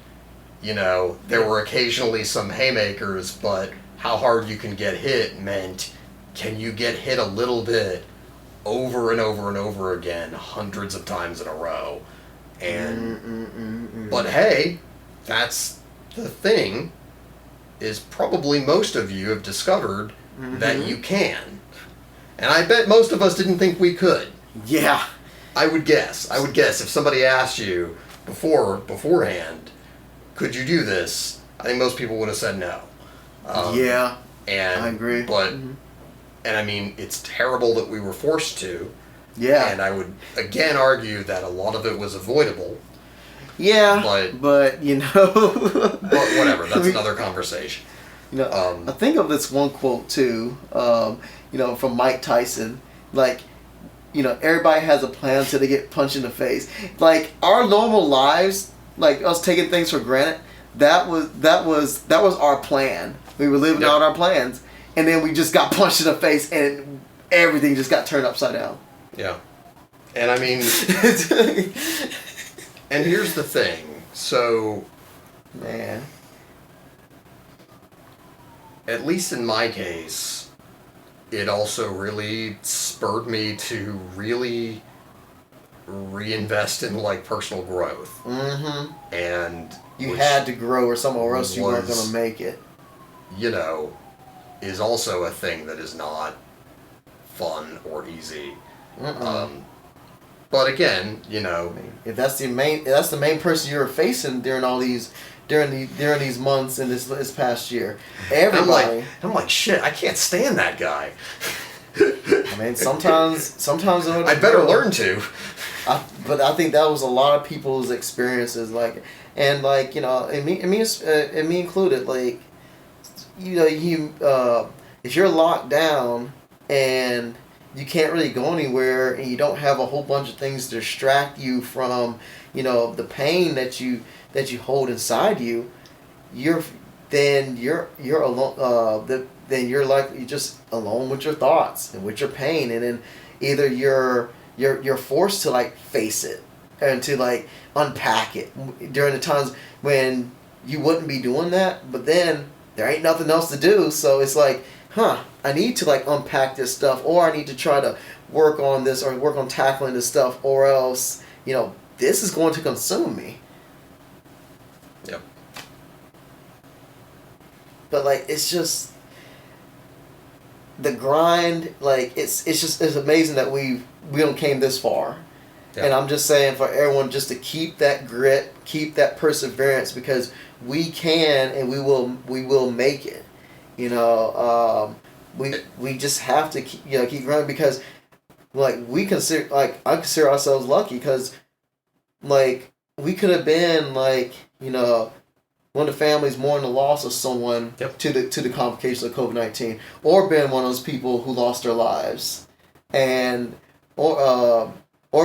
there were occasionally some haymakers, but how hard you can get hit meant, can you get hit a little bit over and over and over again, hundreds of times in a row? And, but hey, that's the thing, is probably most of you have discovered that you can. And I bet most of us didn't think we could. Yeah. I would guess if somebody asked you beforehand, could you do this? I think most people would have said no. Yeah, and I agree. But and I mean, it's terrible that we were forced to. Yeah. And I would again argue that a lot of it was avoidable. Yeah. But but whatever. That's another conversation. I think of this one quote too. From Mike Tyson, like. Everybody has a plan till they get punched in the face. Like our normal lives, like us taking things for granted, that was our plan. We were living out our plans, and then we just got punched in the face, and everything just got turned upside down. Yeah, and I mean, and here's the thing. So, man, at least in my case, it also really spurred me to really reinvest in like personal growth. Mm-hmm. And you had to grow or somewhere else you weren't going to make it. Is also a thing that is not fun or easy. But again, if that's the main person you're facing during these months and this past year, everybody. I'm like shit. I can't stand that guy. I mean, sometimes I better learn to. But I think that was a lot of people's experiences, and me included. Like, if you're locked down and you can't really go anywhere, and you don't have a whole bunch of things to distract you from, the pain that you hold inside you, you're alone. Then you're just alone with your thoughts and with your pain, and then either you're forced to like face it and to like unpack it during the times when you wouldn't be doing that, but then there ain't nothing else to do, so it's like, I need to like unpack this stuff, or I need to try to work on this or work on tackling this stuff, or else this is going to consume me. Yep. But like, it's just the grind. Like, it's amazing that we came this far. Yep. And I'm just saying for everyone just to keep that grit, keep that perseverance, because we can and we will make it. We just have to keep growing, because like I consider ourselves lucky, because like we could have been like one of the families mourning the loss of someone to the complications of COVID-19, or been one of those people who lost their lives, and or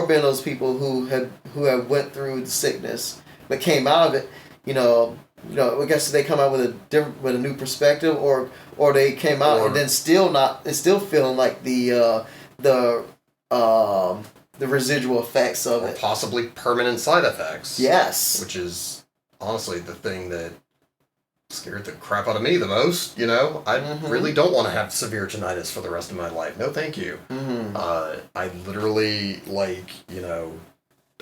been those people who have went through the sickness but came out of it. I guess they come out with a new perspective, or they came out and then still feeling like the residual effects of it, possibly permanent side effects. Yes, which is honestly the thing that scared the crap out of me the most. I really don't want to have severe tinnitus for the rest of my life. No, thank you. I literally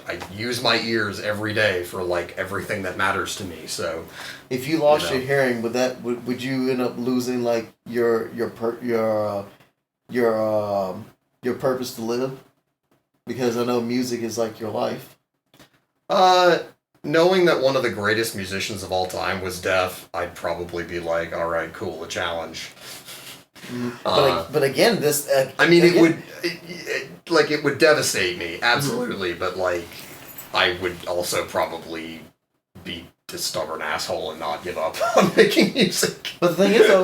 I use my ears every day for like everything that matters to me. So, if you lost your hearing, would you end up losing like your purpose to live? Because I know music is like your life. Knowing that one of the greatest musicians of all time was deaf, I'd probably be like, all right, cool, a challenge. But again, this. It would devastate me, absolutely. But like, I would also probably be a stubborn asshole and not give up on making music. But the thing is, though,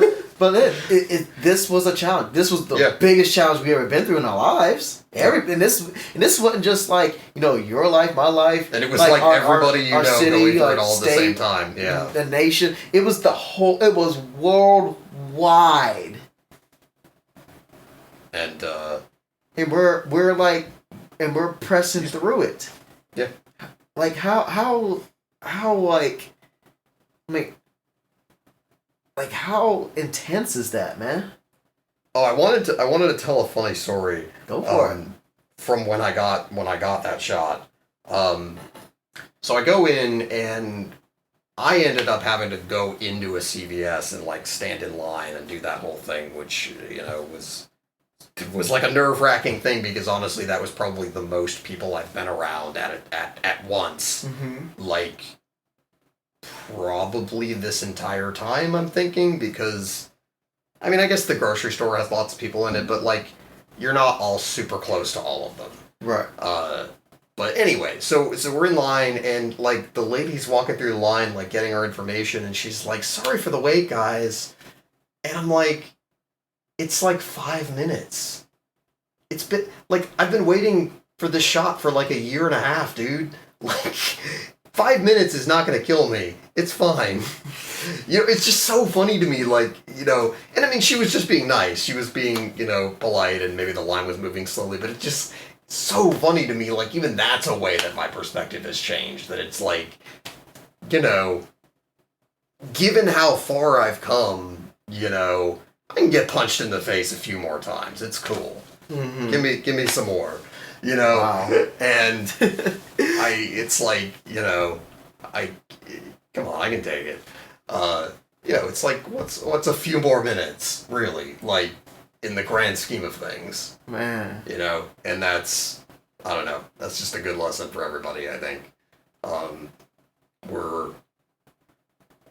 this was a challenge. This was the biggest challenge we ever been through in our lives. And this wasn't just like your life, my life, and it was like everybody our city, going through it all state, at the same time. Yeah, the nation. It was It was worldwide. And we're pressing through it. Yeah. Like how how intense is that, man? Oh, I wanted to tell a funny story. Go for it. From when I got that shot. So I go in and I ended up having to go into a CVS and like stand in line and do that whole thing, which was was like a nerve-wracking thing because honestly that was probably the most people I've been around at once. Mm-hmm. Like, probably this entire time, I'm thinking, because, I mean, I guess the grocery store has lots of people in it, but, like, you're not all super close to all of them. Right. But anyway, so we're in line, and, like, the lady's walking through the line, like, getting our information, and she's like, sorry for the wait, guys. And I'm like, it's like 5 minutes. It's been, like, I've been waiting for this shot for, like, a year and a half, dude. Like, 5 minutes is not going to kill me. It's fine. You know, it's just so funny to me, like, you know, and I mean, she was just being nice. She was being, you know, polite, and maybe the line was moving slowly, but it's just so funny to me, like, even that's a way that my perspective has changed, that it's like, you know, given how far I've come, you know, I can get punched in the face a few more times. It's cool. Mm-hmm. Give me some more. You know, Wow. And it's like, you know, come on, I can take it. You know, it's like, what's a few more minutes, really, like, in the grand scheme of things. Man. You know, and that's, I don't know, that's just a good lesson for everybody, I think. We're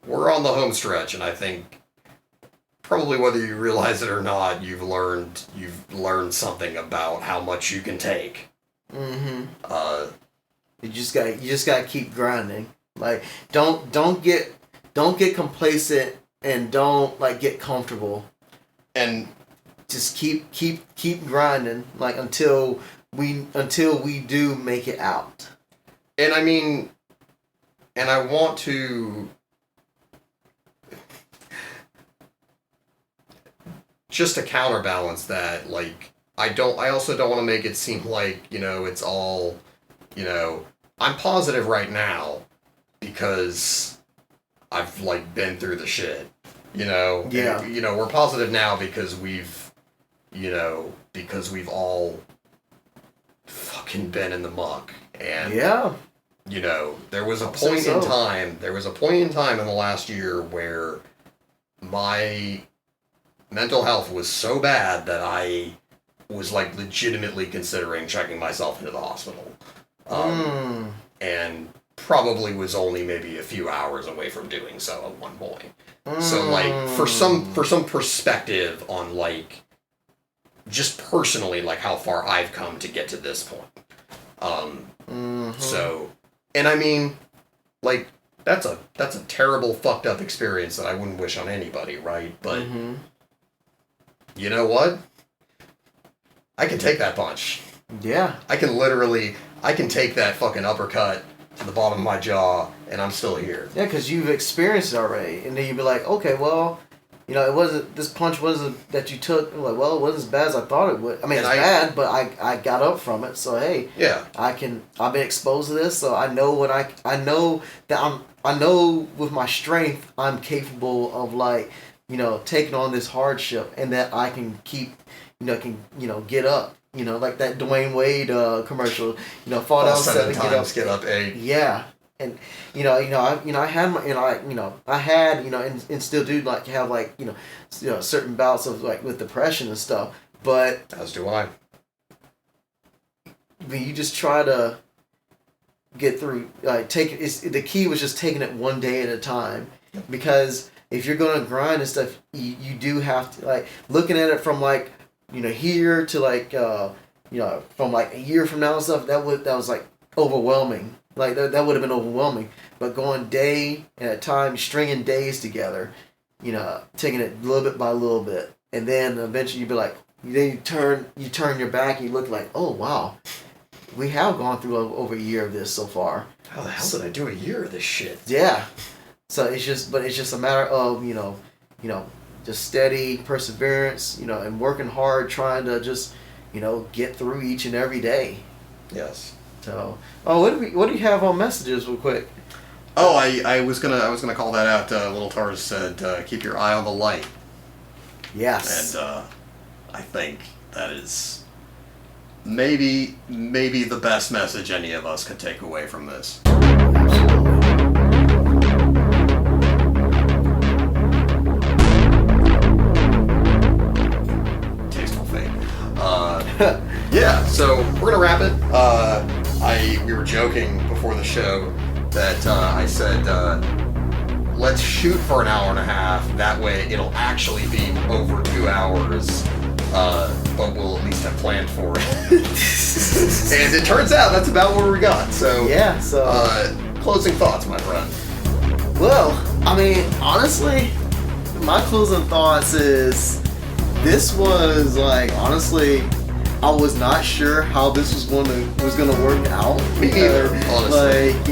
on the home stretch, and I think probably whether you realize it or not, you've learned something about how much you can take. Mm-hmm. You just gotta keep grinding. Like, don't get complacent, and don't, like, get comfortable. And just keep grinding, like, until we do make it out. And I mean, and I want to just to counterbalance that, like, I also don't want to make it seem like, you know, it's all, you know, I'm positive right now because I've, like, been through the shit, you know? Yeah. And, you know, we're positive now because we've all fucking been in the muck. And, yeah. You know, there was a point in time in the last year where my mental health was so bad that I was, like, legitimately considering checking myself into the hospital. And probably was only maybe a few hours away from doing so at one point. So, like, for some perspective on, like, just personally, like, how far I've come to get to this point. So, and I mean, like, that's a terrible, fucked up experience that I wouldn't wish on anybody, right? But, you know what? I can take that punch. Yeah. I can take that fucking uppercut to the bottom of my jaw, and I'm still here. Yeah, because you've experienced it already, and then you'd be like, okay, well, you know, this punch wasn't that you took. Like, well, it wasn't as bad as I thought it would. I mean, bad, but I got up from it. So hey, yeah, I've been exposed to this, so I know I know with my strength, I'm capable of, like, you know, taking on this hardship, and that I can keep, get up. You know, like that Dwayne Wade commercial. You know, fall down 7 times, get up 8. Yeah, and I had and still do, like, have, like, certain bouts of, like, with depression and stuff. But as do I. When you just try to get through, like, the key was just taking it one day at a time, because if you're gonna grind and stuff, you do have to, like, looking at it from, like, here to, like, from, like, a year from now and stuff, that was like overwhelming. Like, that would have been overwhelming. But going day at a time, stringing days together, taking it little bit by little bit, and then eventually you'd be like, then you turn your back and you look like, oh wow, we have gone through over a year of this so far. How the hell did I do a year of this shit? Yeah. So it's just a matter of, just steady perseverance, and working hard, trying to just, get through each and every day. Yes. So, what do you have on messages real quick? Oh, I was gonna call that out. Little Tars said, keep your eye on the light. Yes. And I think that is maybe the best message any of us could take away from this. Yeah, so we're gonna wrap it. We were joking before the show that I said let's shoot for an hour and a half. That way, it'll actually be over 2 hours. But we'll at least have planned for it. And it turns out that's about where we got. So yeah. So closing thoughts, my friend. Well, I mean, honestly, my closing thoughts is this was like honestly, I was not sure how this was gonna work out. Me either, honestly. Like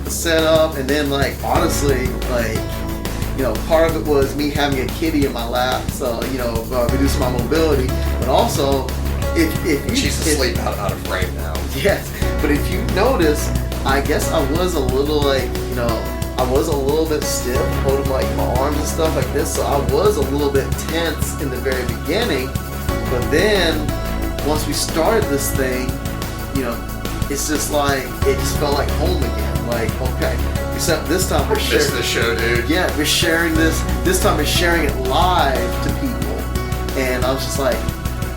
the setup, and then like honestly, like part of it was me having a kitty in my lap, so reducing my mobility. But also, she's asleep out of frame now. Yes, but if you notice, I guess I was a little I was a little bit stiff holding like my arms and stuff like this, so I was a little bit tense in the very beginning. But then once we started this thing, it's just like it just felt like home again. Like, okay, except this time we're sharing. This is the show, dude. Yeah, we're sharing this. This time we're sharing it live to people, and I was just like,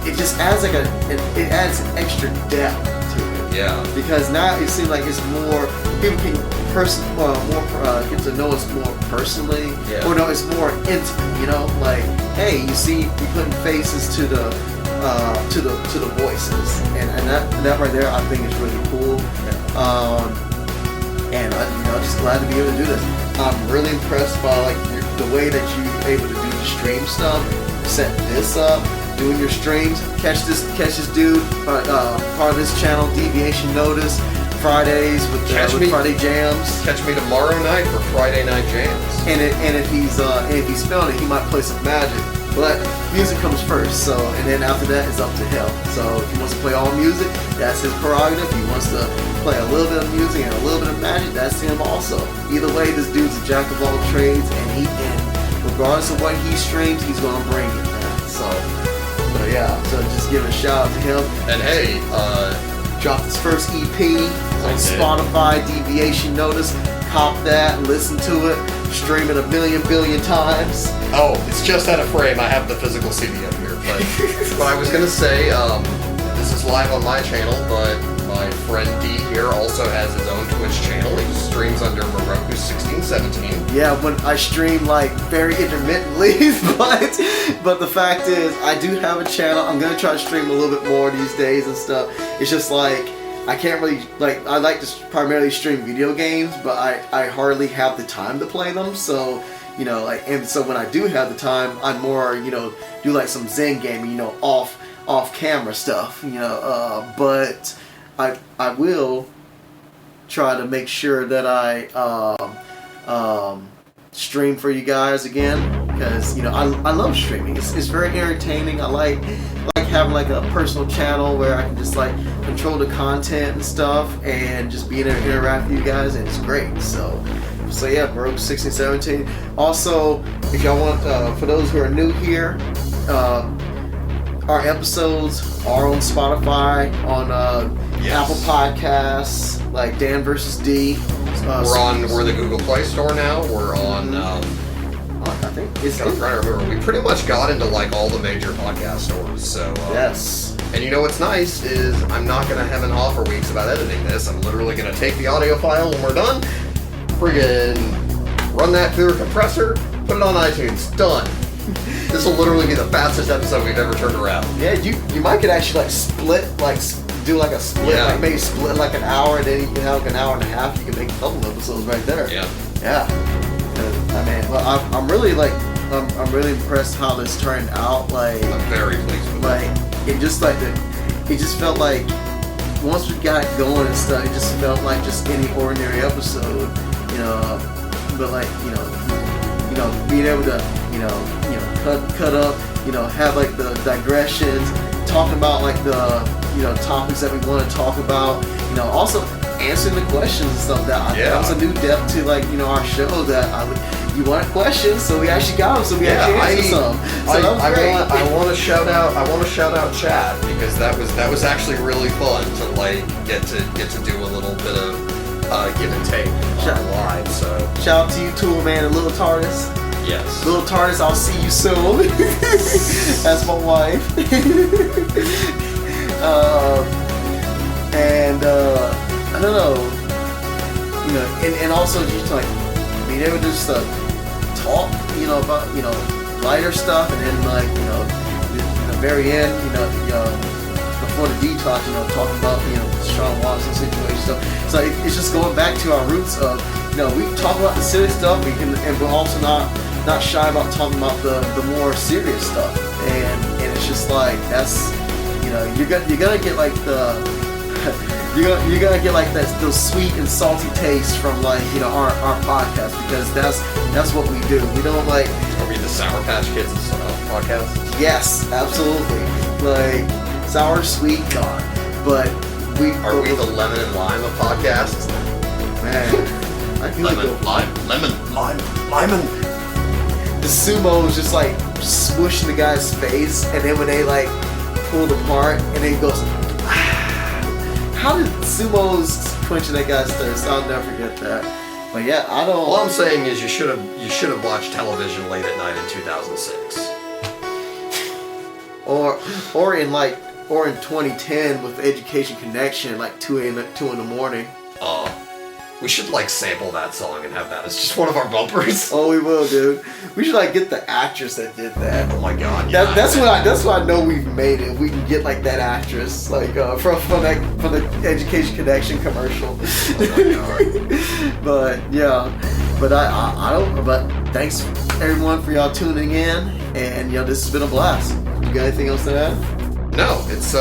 it just adds like it adds an extra depth to it. Yeah. Because now it seems like it's more people can get to know us more personally. Yeah. Or no, it's more intimate. Like, hey, you see, we putting faces to the voices, and that right there, I think is really cool. Yeah. And I'm just glad to be able to do this. I'm really impressed by like the way that you're able to do the stream stuff, set this up, doing your streams. Catch this dude, part of this channel, Deviation Notice, Fridays with Friday Jams. Catch me tomorrow night for Friday Night Jams. And if he's feeling it, he might play some Magic. But music comes first, so, and then after that, it's up to him. So if he wants to play all music, that's his prerogative. If he wants to play a little bit of music and a little bit of Magic, that's him also. Either way, this dude's a jack of all trades, and regardless of what he streams, he's gonna bring it, man. So yeah, so just give a shout out to him. And hey, dropped his first EP on Spotify, Deviation Notice. Cop that, listen to it, stream it a billion times. Oh, it's just out of frame. I have the physical CD up here. But I was gonna say, this is live on my channel, but my friend D here also has his own Twitch channel. He streams under Moroku1617. Yeah, when I stream like very intermittently, but the fact is, I do have a channel. I'm gonna try to stream a little bit more these days and stuff. It's just like I can't really I like to primarily stream video games, but I hardly have the time to play them. So and so when I do have the time, I more do like some Zen gaming, off camera stuff, but I will try to make sure that I stream for you guys again, because I love streaming. It's very entertaining. I like having like a personal channel where I can just like control the content and stuff and just be there and interact with you guys, and it's great. So yeah, Moroku1617. Also, if y'all want, for those who are new here, our episodes are on Spotify, on Apple Podcasts, like Dan versus D. We're the Google Play Store now. We're on. I think it's. I'm trying to remember. We pretty much got into like all the major podcast stores. So yes. And what's nice is I'm not gonna hem and haw for weeks about editing this. I'm literally gonna take the audio file when we're done, friggin' run that through a compressor, put it on iTunes, done. This will literally be the fastest episode we've ever turned around. Yeah, you might could actually do like a split, like maybe split like an hour, and then you can have like an hour and a half. You can make a couple episodes right there. Yeah. Yeah. I mean, well, I'm really I'm really impressed how this turned out. Like, I'm very pleased with it. Just it just felt like once we got going and stuff, it just felt like just any ordinary episode, But like being able to cut up, have like the digressions, talking about like the topics that we want to talk about, also answering the questions and stuff. That was a new depth to like our show. That you wanted questions, so we actually got them. So we actually answered some. So that was great. I want to shout out Chad, because that was actually really fun to like get to do a little bit of give and take on live. So shout out to you, Tool Man and Little TARDIS. Yes. Little TARDIS, I'll see you soon. That's my wife. I don't know. You know, and also just like being able to just talk, you know, about, you know, lighter stuff, and then like, you know, in the very end, you know, before the detox, you know, talking about, you know, Sean Watson situation stuff. So it's just going back to our roots of, you know, we talk about the serious stuff, and we're also not shy about talking about the more serious stuff, and it's just like, that's, you know, you're gonna get like the you're gonna get like those sweet and salty tastes from, like, you know, our podcast, because that's what we do. We don't like. Are we the Sour Patch Kids podcast? Yes, absolutely. Like sour, sweet, gone. But are we the lemon and lime of podcasts? Man, I feel lemon, like lemon. The sumo was just like swooshing the guy's face, and then when they like pulled apart, and then he goes, how did sumos quenching that guy's thirst? I'll never forget that. But yeah, I don't. All I'm saying is you should have watched television late at night in 2006. Or in 2010 with Education Connection, like 2 in the morning. We should like sample that song and have that as just one of our bumpers. Oh, we will, dude. We should like get the actress that did that. Oh my god. Yeah, that's what I know we've made it. We can get like that actress, like from the Education Connection commercial. Oh my god. But yeah, but I don't. But thanks everyone for y'all tuning in, and you know, this has been a blast. You got anything else to add? No, it's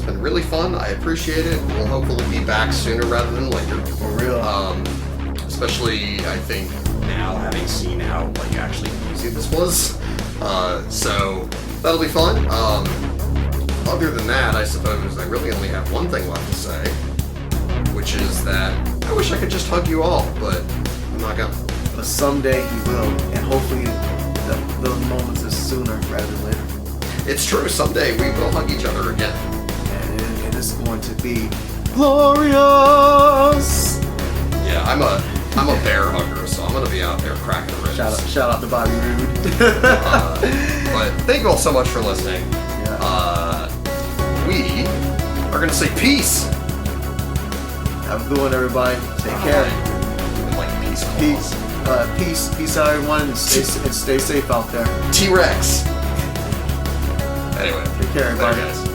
been really fun. I appreciate it. We'll hopefully be back sooner rather than later. For real. Especially, I think, now having seen how like actually easy this was. So that'll be fun. Other than that, I suppose I really only have one thing left to say, which is that I wish I could just hug you all, but I'm not gonna. But someday he will, and hopefully those moments is sooner rather than later. It's true. Someday we will hug each other again. And it's going to be glorious. Yeah, I'm a bear hugger, so I'm gonna be out there cracking ribs. Shout out to Bobby Roode. But thank you all so much for listening. Yeah. We are gonna say peace. Have a good one, everybody. Take care. Like Peace out, everyone, and stay safe out there. T-Rex. Anyway, take care, everybody. Later, guys.